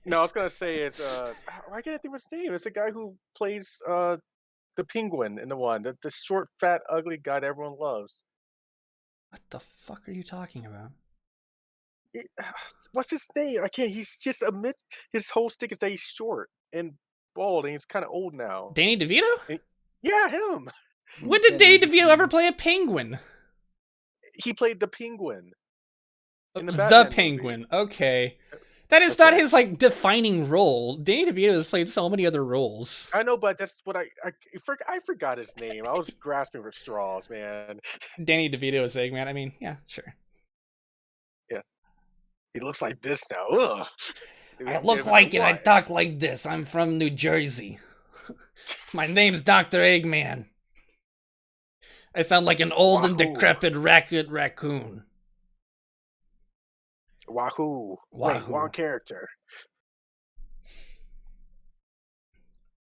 No, I was gonna say it's, I can't think of his name. It's the guy who plays, the penguin in the one. The short, fat, ugly guy that everyone loves. What the fuck are you talking about? What's his name? I can't. He's just admit his whole stick is that he's short and bald, and he's kind of old now. Danny DeVito? Yeah, him. When did Danny DeVito ever play a penguin? He played the penguin. In the The Batman penguin. movie. Okay. That is not his, like, defining role. Danny DeVito has played so many other roles. I know, but that's what I forgot his name. I was grasping for straws, man. Danny DeVito is Eggman. I mean, yeah, sure. Yeah. He looks like this now. Ugh. I look like it. I talk like this. I'm from New Jersey. My name's Dr. Eggman. I sound like an old and decrepit raccoon. Wahoo. Wait, wrong character.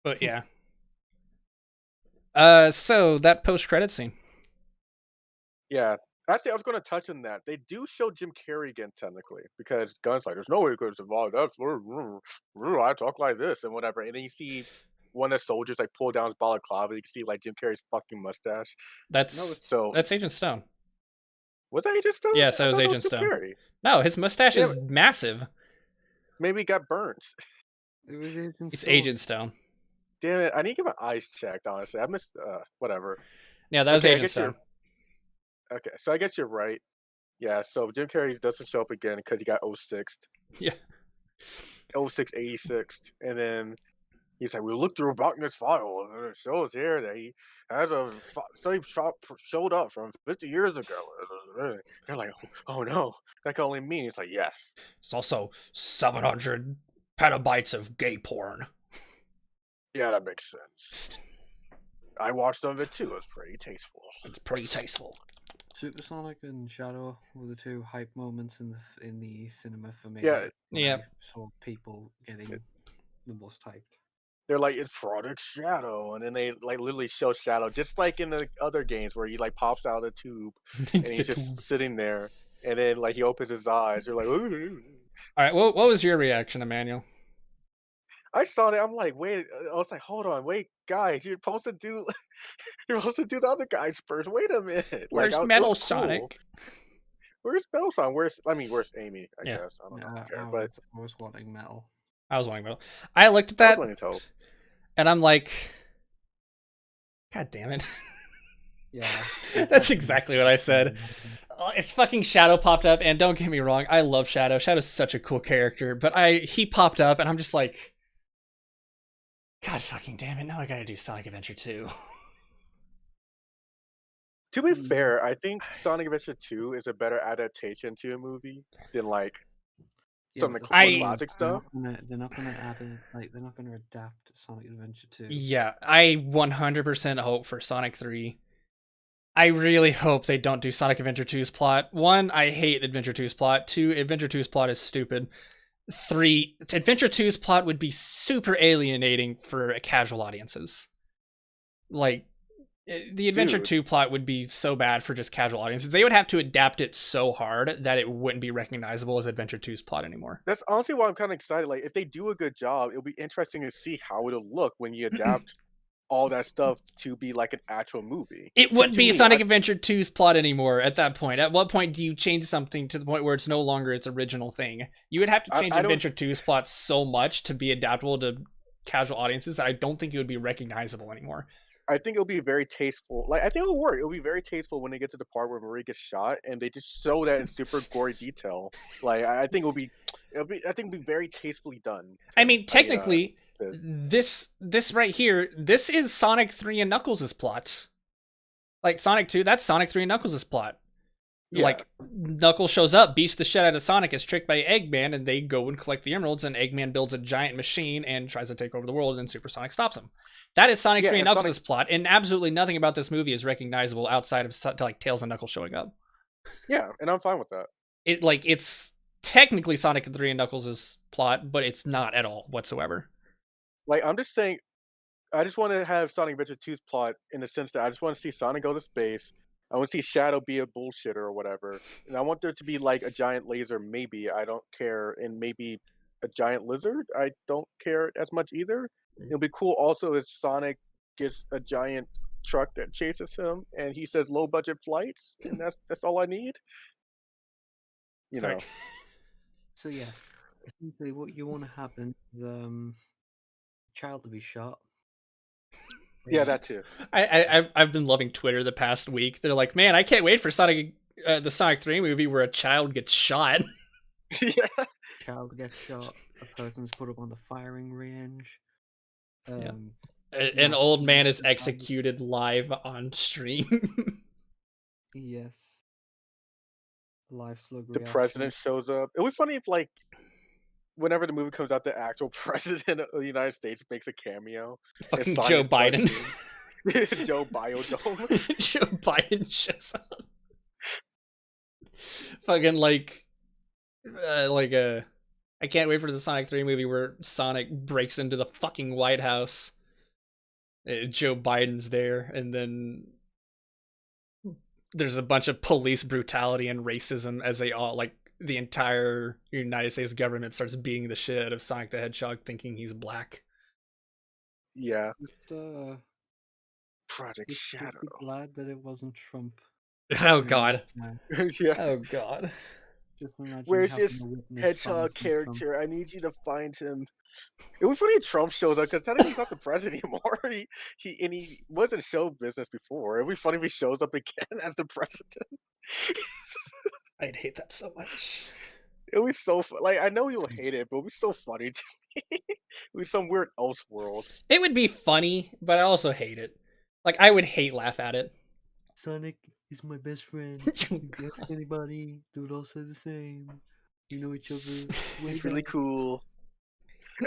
But yeah. So that post-credit scene. Yeah. Actually, I was going to touch on that. They do show Jim Carrey again, technically, because Gun's like, there's no way he could have survived. I talk like this and whatever. And then you see one of the soldiers like pull down his balaclava. You can see like Jim Carrey's fucking mustache. That's Agent Stone. Was that Agent Stone? Yes, that was Agent Stone. No, his mustache is massive. Maybe he got burnt. It's Agent Stone. Damn it! I need to get my eyes checked. Honestly, I missed. Whatever. Yeah, that was Agent Stone. Okay, so I guess you're right. Yeah, so Jim Carrey doesn't show up again because he got 06'd. Yeah. 06, 86'd. And then he's like, we looked through Bachman's file, and it shows here that he has a same shop showed up from 50 years ago. They're like, oh no, that can only mean. It's like, yes. It's also 700 petabytes of gay porn. Yeah, that makes sense. I watched some of it too. It's pretty tasteful. It's pretty tasteful. Supersonic and Shadow were the two hype moments in the cinema for me. Yeah, yeah. I saw people getting the most hyped. They're like, it's Project Shadow, and then they like literally show Shadow, just like in the other games where he like pops out of the tube and he's just sitting there, and then like he opens his eyes. You're like, ooh. All right, what was your reaction, Emmanuel? I saw that. I'm like, wait. I was like, hold on, wait, guys. You're supposed to do the other guys first. Wait a minute. Where's Metal Sonic? Where's Metal Sonic? Where's Amy? I guess. I don't care. But I was wanting Metal. I was wanting Metal. I looked at that, and I'm like, God damn it. Yeah. That's exactly what I said. It's fucking Shadow popped up, and don't get me wrong, I love Shadow. Shadow's such a cool character, but he popped up, and I'm just like, God fucking damn it, now I gotta do Sonic Adventure 2. To be fair, I think Sonic Adventure 2 is a better adaptation to a movie than like some of the classic stuff. They're not gonna they're not gonna adapt Sonic Adventure 2. Yeah, I 100% hope for Sonic 3. I really hope they don't do Sonic Adventure 2's plot. 1, I hate Adventure 2's plot. 2, Adventure 2's plot is stupid. 3, Adventure 2's plot would be super alienating for casual audiences. Like, the Adventure 2 plot would be so bad for just casual audiences. They would have to adapt it so hard that it wouldn't be recognizable as Adventure 2's plot anymore. That's honestly why I'm kind of excited. Like, if they do a good job, it'll be interesting to see how it'll look when you adapt all that stuff to be like an actual movie. It wouldn't be Sonic Adventure 2's plot anymore at that point. At what point do you change something to the point where it's no longer its original thing? You would have to change Adventure 2's plot so much to be adaptable to casual audiences that I don't think it would be recognizable anymore. I think it'll be very tasteful. Like, I think it'll work. It'll be very tasteful when they get to the part where Marie gets shot, and they just show that in super gory detail. Like, I think I think it'll be very tastefully done. I mean, technically, Fizz. this right here, this is Sonic 3 and Knuckles' plot. Like Sonic 2, that's Sonic 3 and Knuckles' plot. Yeah. Like, Knuckles shows up, beats the shit out of Sonic, is tricked by Eggman, and they go and collect the emeralds, and Eggman builds a giant machine and tries to take over the world, and Super Sonic stops him. That is Sonic 3 and Knuckles' plot, and absolutely nothing about this movie is recognizable outside of like Tails and Knuckles showing up. Yeah, and I'm fine with that. It's technically Sonic 3 and Knuckles' plot, but it's not at all whatsoever. Like, I'm just saying, I just want to have Sonic Adventure 2's plot in the sense that I just want to see Sonic go to space. I want to see Shadow be a bullshitter or whatever. And I want there to be like a giant laser, maybe. I don't care. And maybe a giant lizard. I don't care as much either. It'll be cool also if Sonic gets a giant truck that chases him and he says low budget flights. And that's all I need. You know. So yeah, essentially what you want to happen is child to be shot. Yeah, that too. I've been loving Twitter the past week. They're like, man, I can't wait for Sonic, the Sonic 3 movie where a child gets shot. Yeah. Child gets shot. A person's put up on the firing range. An old man is executed live on stream. Yes. Live slug The reaction. president shows up. It would be funny if, like, whenever the movie comes out, the actual president of the United States makes a cameo. Fucking Joe Biden. Joe Biodome. Joe Biden shows up. Fucking like I can't wait for the Sonic 3 movie where Sonic breaks into the fucking White House. Joe Biden's there, and then there's a bunch of police brutality and racism as they all, like, the entire United States government starts beating the shit out of Sonic the Hedgehog thinking he's black. Yeah. Project Shadow. Glad that it wasn't Trump. Oh god. Yeah. Oh god. Where's this hedgehog character? I need you to find him. It was funny if Trump shows up because technically he's not the president anymore. He wasn't show business before. It'd be funny if he shows up again as the president. I'd hate that so much. It was so like, I know you'll hate it, but it would be so funny to me. It was some weird else world. It would be funny, but I also hate it. Like, I would laugh at it. Sonic is my best friend. You can ask anybody, they would all say the same. You know each other. It's really cool.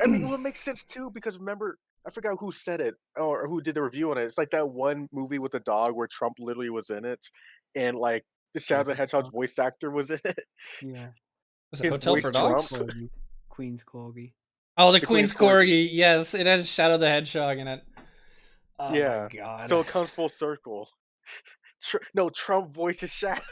I mean, well, it makes sense too because remember, I forgot who said it or who did the review on it. It's like that one movie with the dog where Trump literally was in it, and like the Shadow the Hedgehog's voice actor was in it. Yeah. Was it Hotel for Dogs? Queen's Corgi. Oh, the Queen's Corgi. Yes, it has Shadow the Hedgehog in it. Oh yeah. My god. So it comes full circle. No, Trump voices Shadow.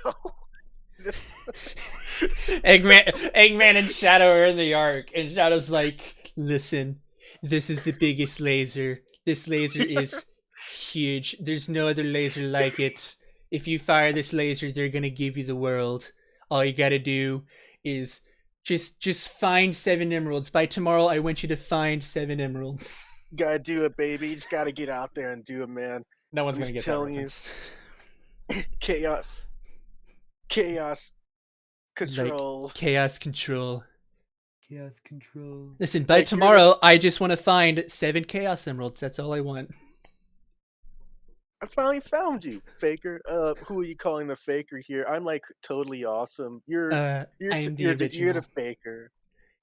Eggman and Shadow are in the Ark, and Shadow's like, listen, this is the biggest laser. This laser is huge. There's no other laser like it. If you fire this laser, they're gonna give you the world. All you gotta do is just find 7 emeralds. By tomorrow, I want you to find 7 emeralds. Gotta do it, baby. You just gotta get out there and do it, man. No one's gonna get that reference. Chaos control. Like, chaos control. Chaos control. Listen, by tomorrow, I just want to find 7 chaos emeralds. That's all I want. I finally found you, faker. Who are you calling the faker here? I'm like totally awesome. You're the faker.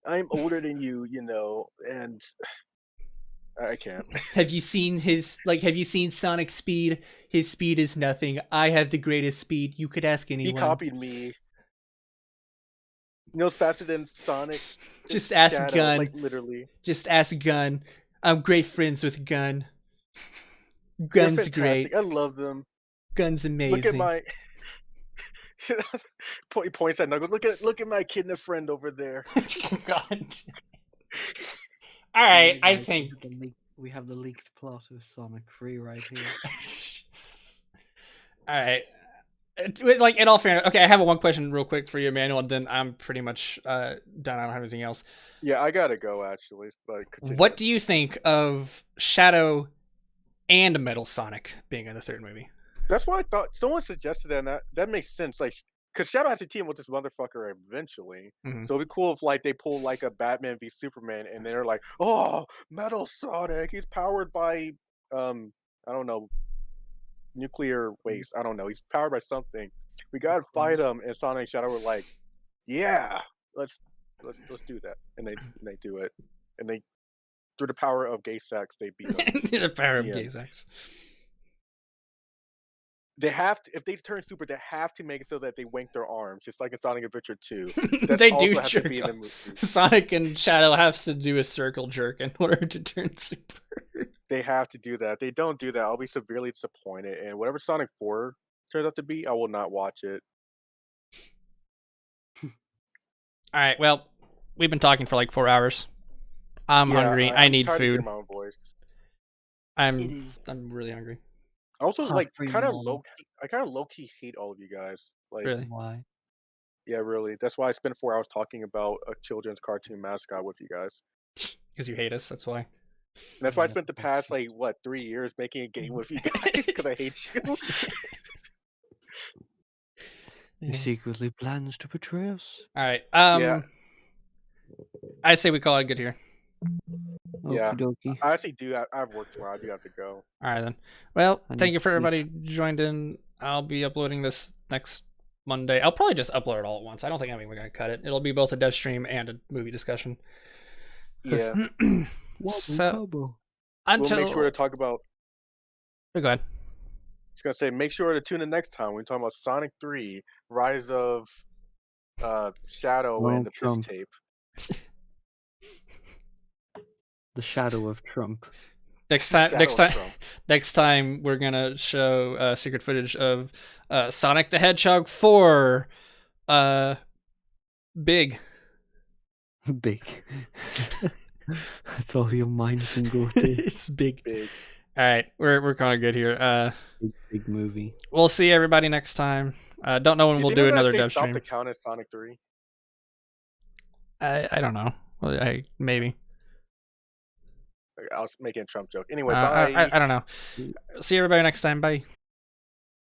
I'm older than you, you know, and I can't. Have you seen Sonic's speed? His speed is nothing. I have the greatest speed. You could ask anyone. He copied me. You know, it's faster than Sonic. Just ask Shadow, Gun. like literally. Just ask Gun. I'm great friends with Gun. Gun's great. I love them. Gun's amazing. Look at my. He points at Knuckles. Look at my kid and a friend over there. God. All right, I think we have the leaked plot of Sonic 3 right here. All right, like in all fairness, okay, I have one question real quick for you, Emmanuel, and then I'm pretty much done. I don't have anything else. Yeah, I gotta go actually. But continue. What do you think of Shadow and Metal Sonic being in the third movie. That's what I thought. Someone suggested that, and that makes sense. Like, because Shadow has to team with this motherfucker eventually. Mhm. So it'd be cool if like they pull like a Batman v Superman, and they're like, "Oh, Metal Sonic, he's powered by I don't know, nuclear waste. I don't know. He's powered by something. We gotta fight him." And Sonic and Shadow were like, "Yeah, let's do that." And they do it, and they through the power of gay sex they beat him. The power of Yeah. gay sex. They have to, if they turn super, they have to make it so that they wank their arms, just like in Sonic Adventure 2. That's They also do has to jerk be in the off. movie. Sonic and Shadow have to do a circle jerk in order to turn super. They have to do that. If they don't do that, I'll be severely disappointed. And whatever Sonic 4 turns out to be, I will not watch it. All right, well, we've been talking for like 4 hours. I'm hungry. I I'm need tired of hearing food. my own voice. I'm really hungry. I also like Hungry kind of mom. low key hate all of you guys. Like, Really? Why? yeah, really. That's why I spent 4 hours talking about a children's cartoon mascot with you guys. Because you hate us, that's why. And that's why I Yeah. spent the past like 3 years making a game with you guys because I hate you. He secretly plans to betray us. All right. Yeah. I say we call it good here. Yeah. Okie dokie. I actually do. I have work tomorrow. I do have to go. All right then. Well, I thank need you for sleep. everybody who joined in. I'll be uploading this next Monday. I'll probably just upload it all at once. I don't think I'm even gonna cut it. It'll be both a dev stream and a movie discussion. Yeah. So We'll until make sure to talk about. Oh, go ahead. Just gonna say, make sure to tune in next time. We're talking about Sonic 3, Rise of Shadow, Donald and the Trump. Piss Tape. The shadow of Trump. Next Shadow of time, Trump. next time we're gonna show secret footage of Sonic the Hedgehog 4. Big. Big. That's all your mind can go to. It's big. Big. All right, we're kind of good here. Big movie. We'll see everybody next time. Don't know when Do you we'll think do I'm gonna another say dev stop stream. the count at Sonic 3? I don't know. Well, maybe. I was making a Trump joke. Anyway, I bye. don't know. See everybody next time. Bye.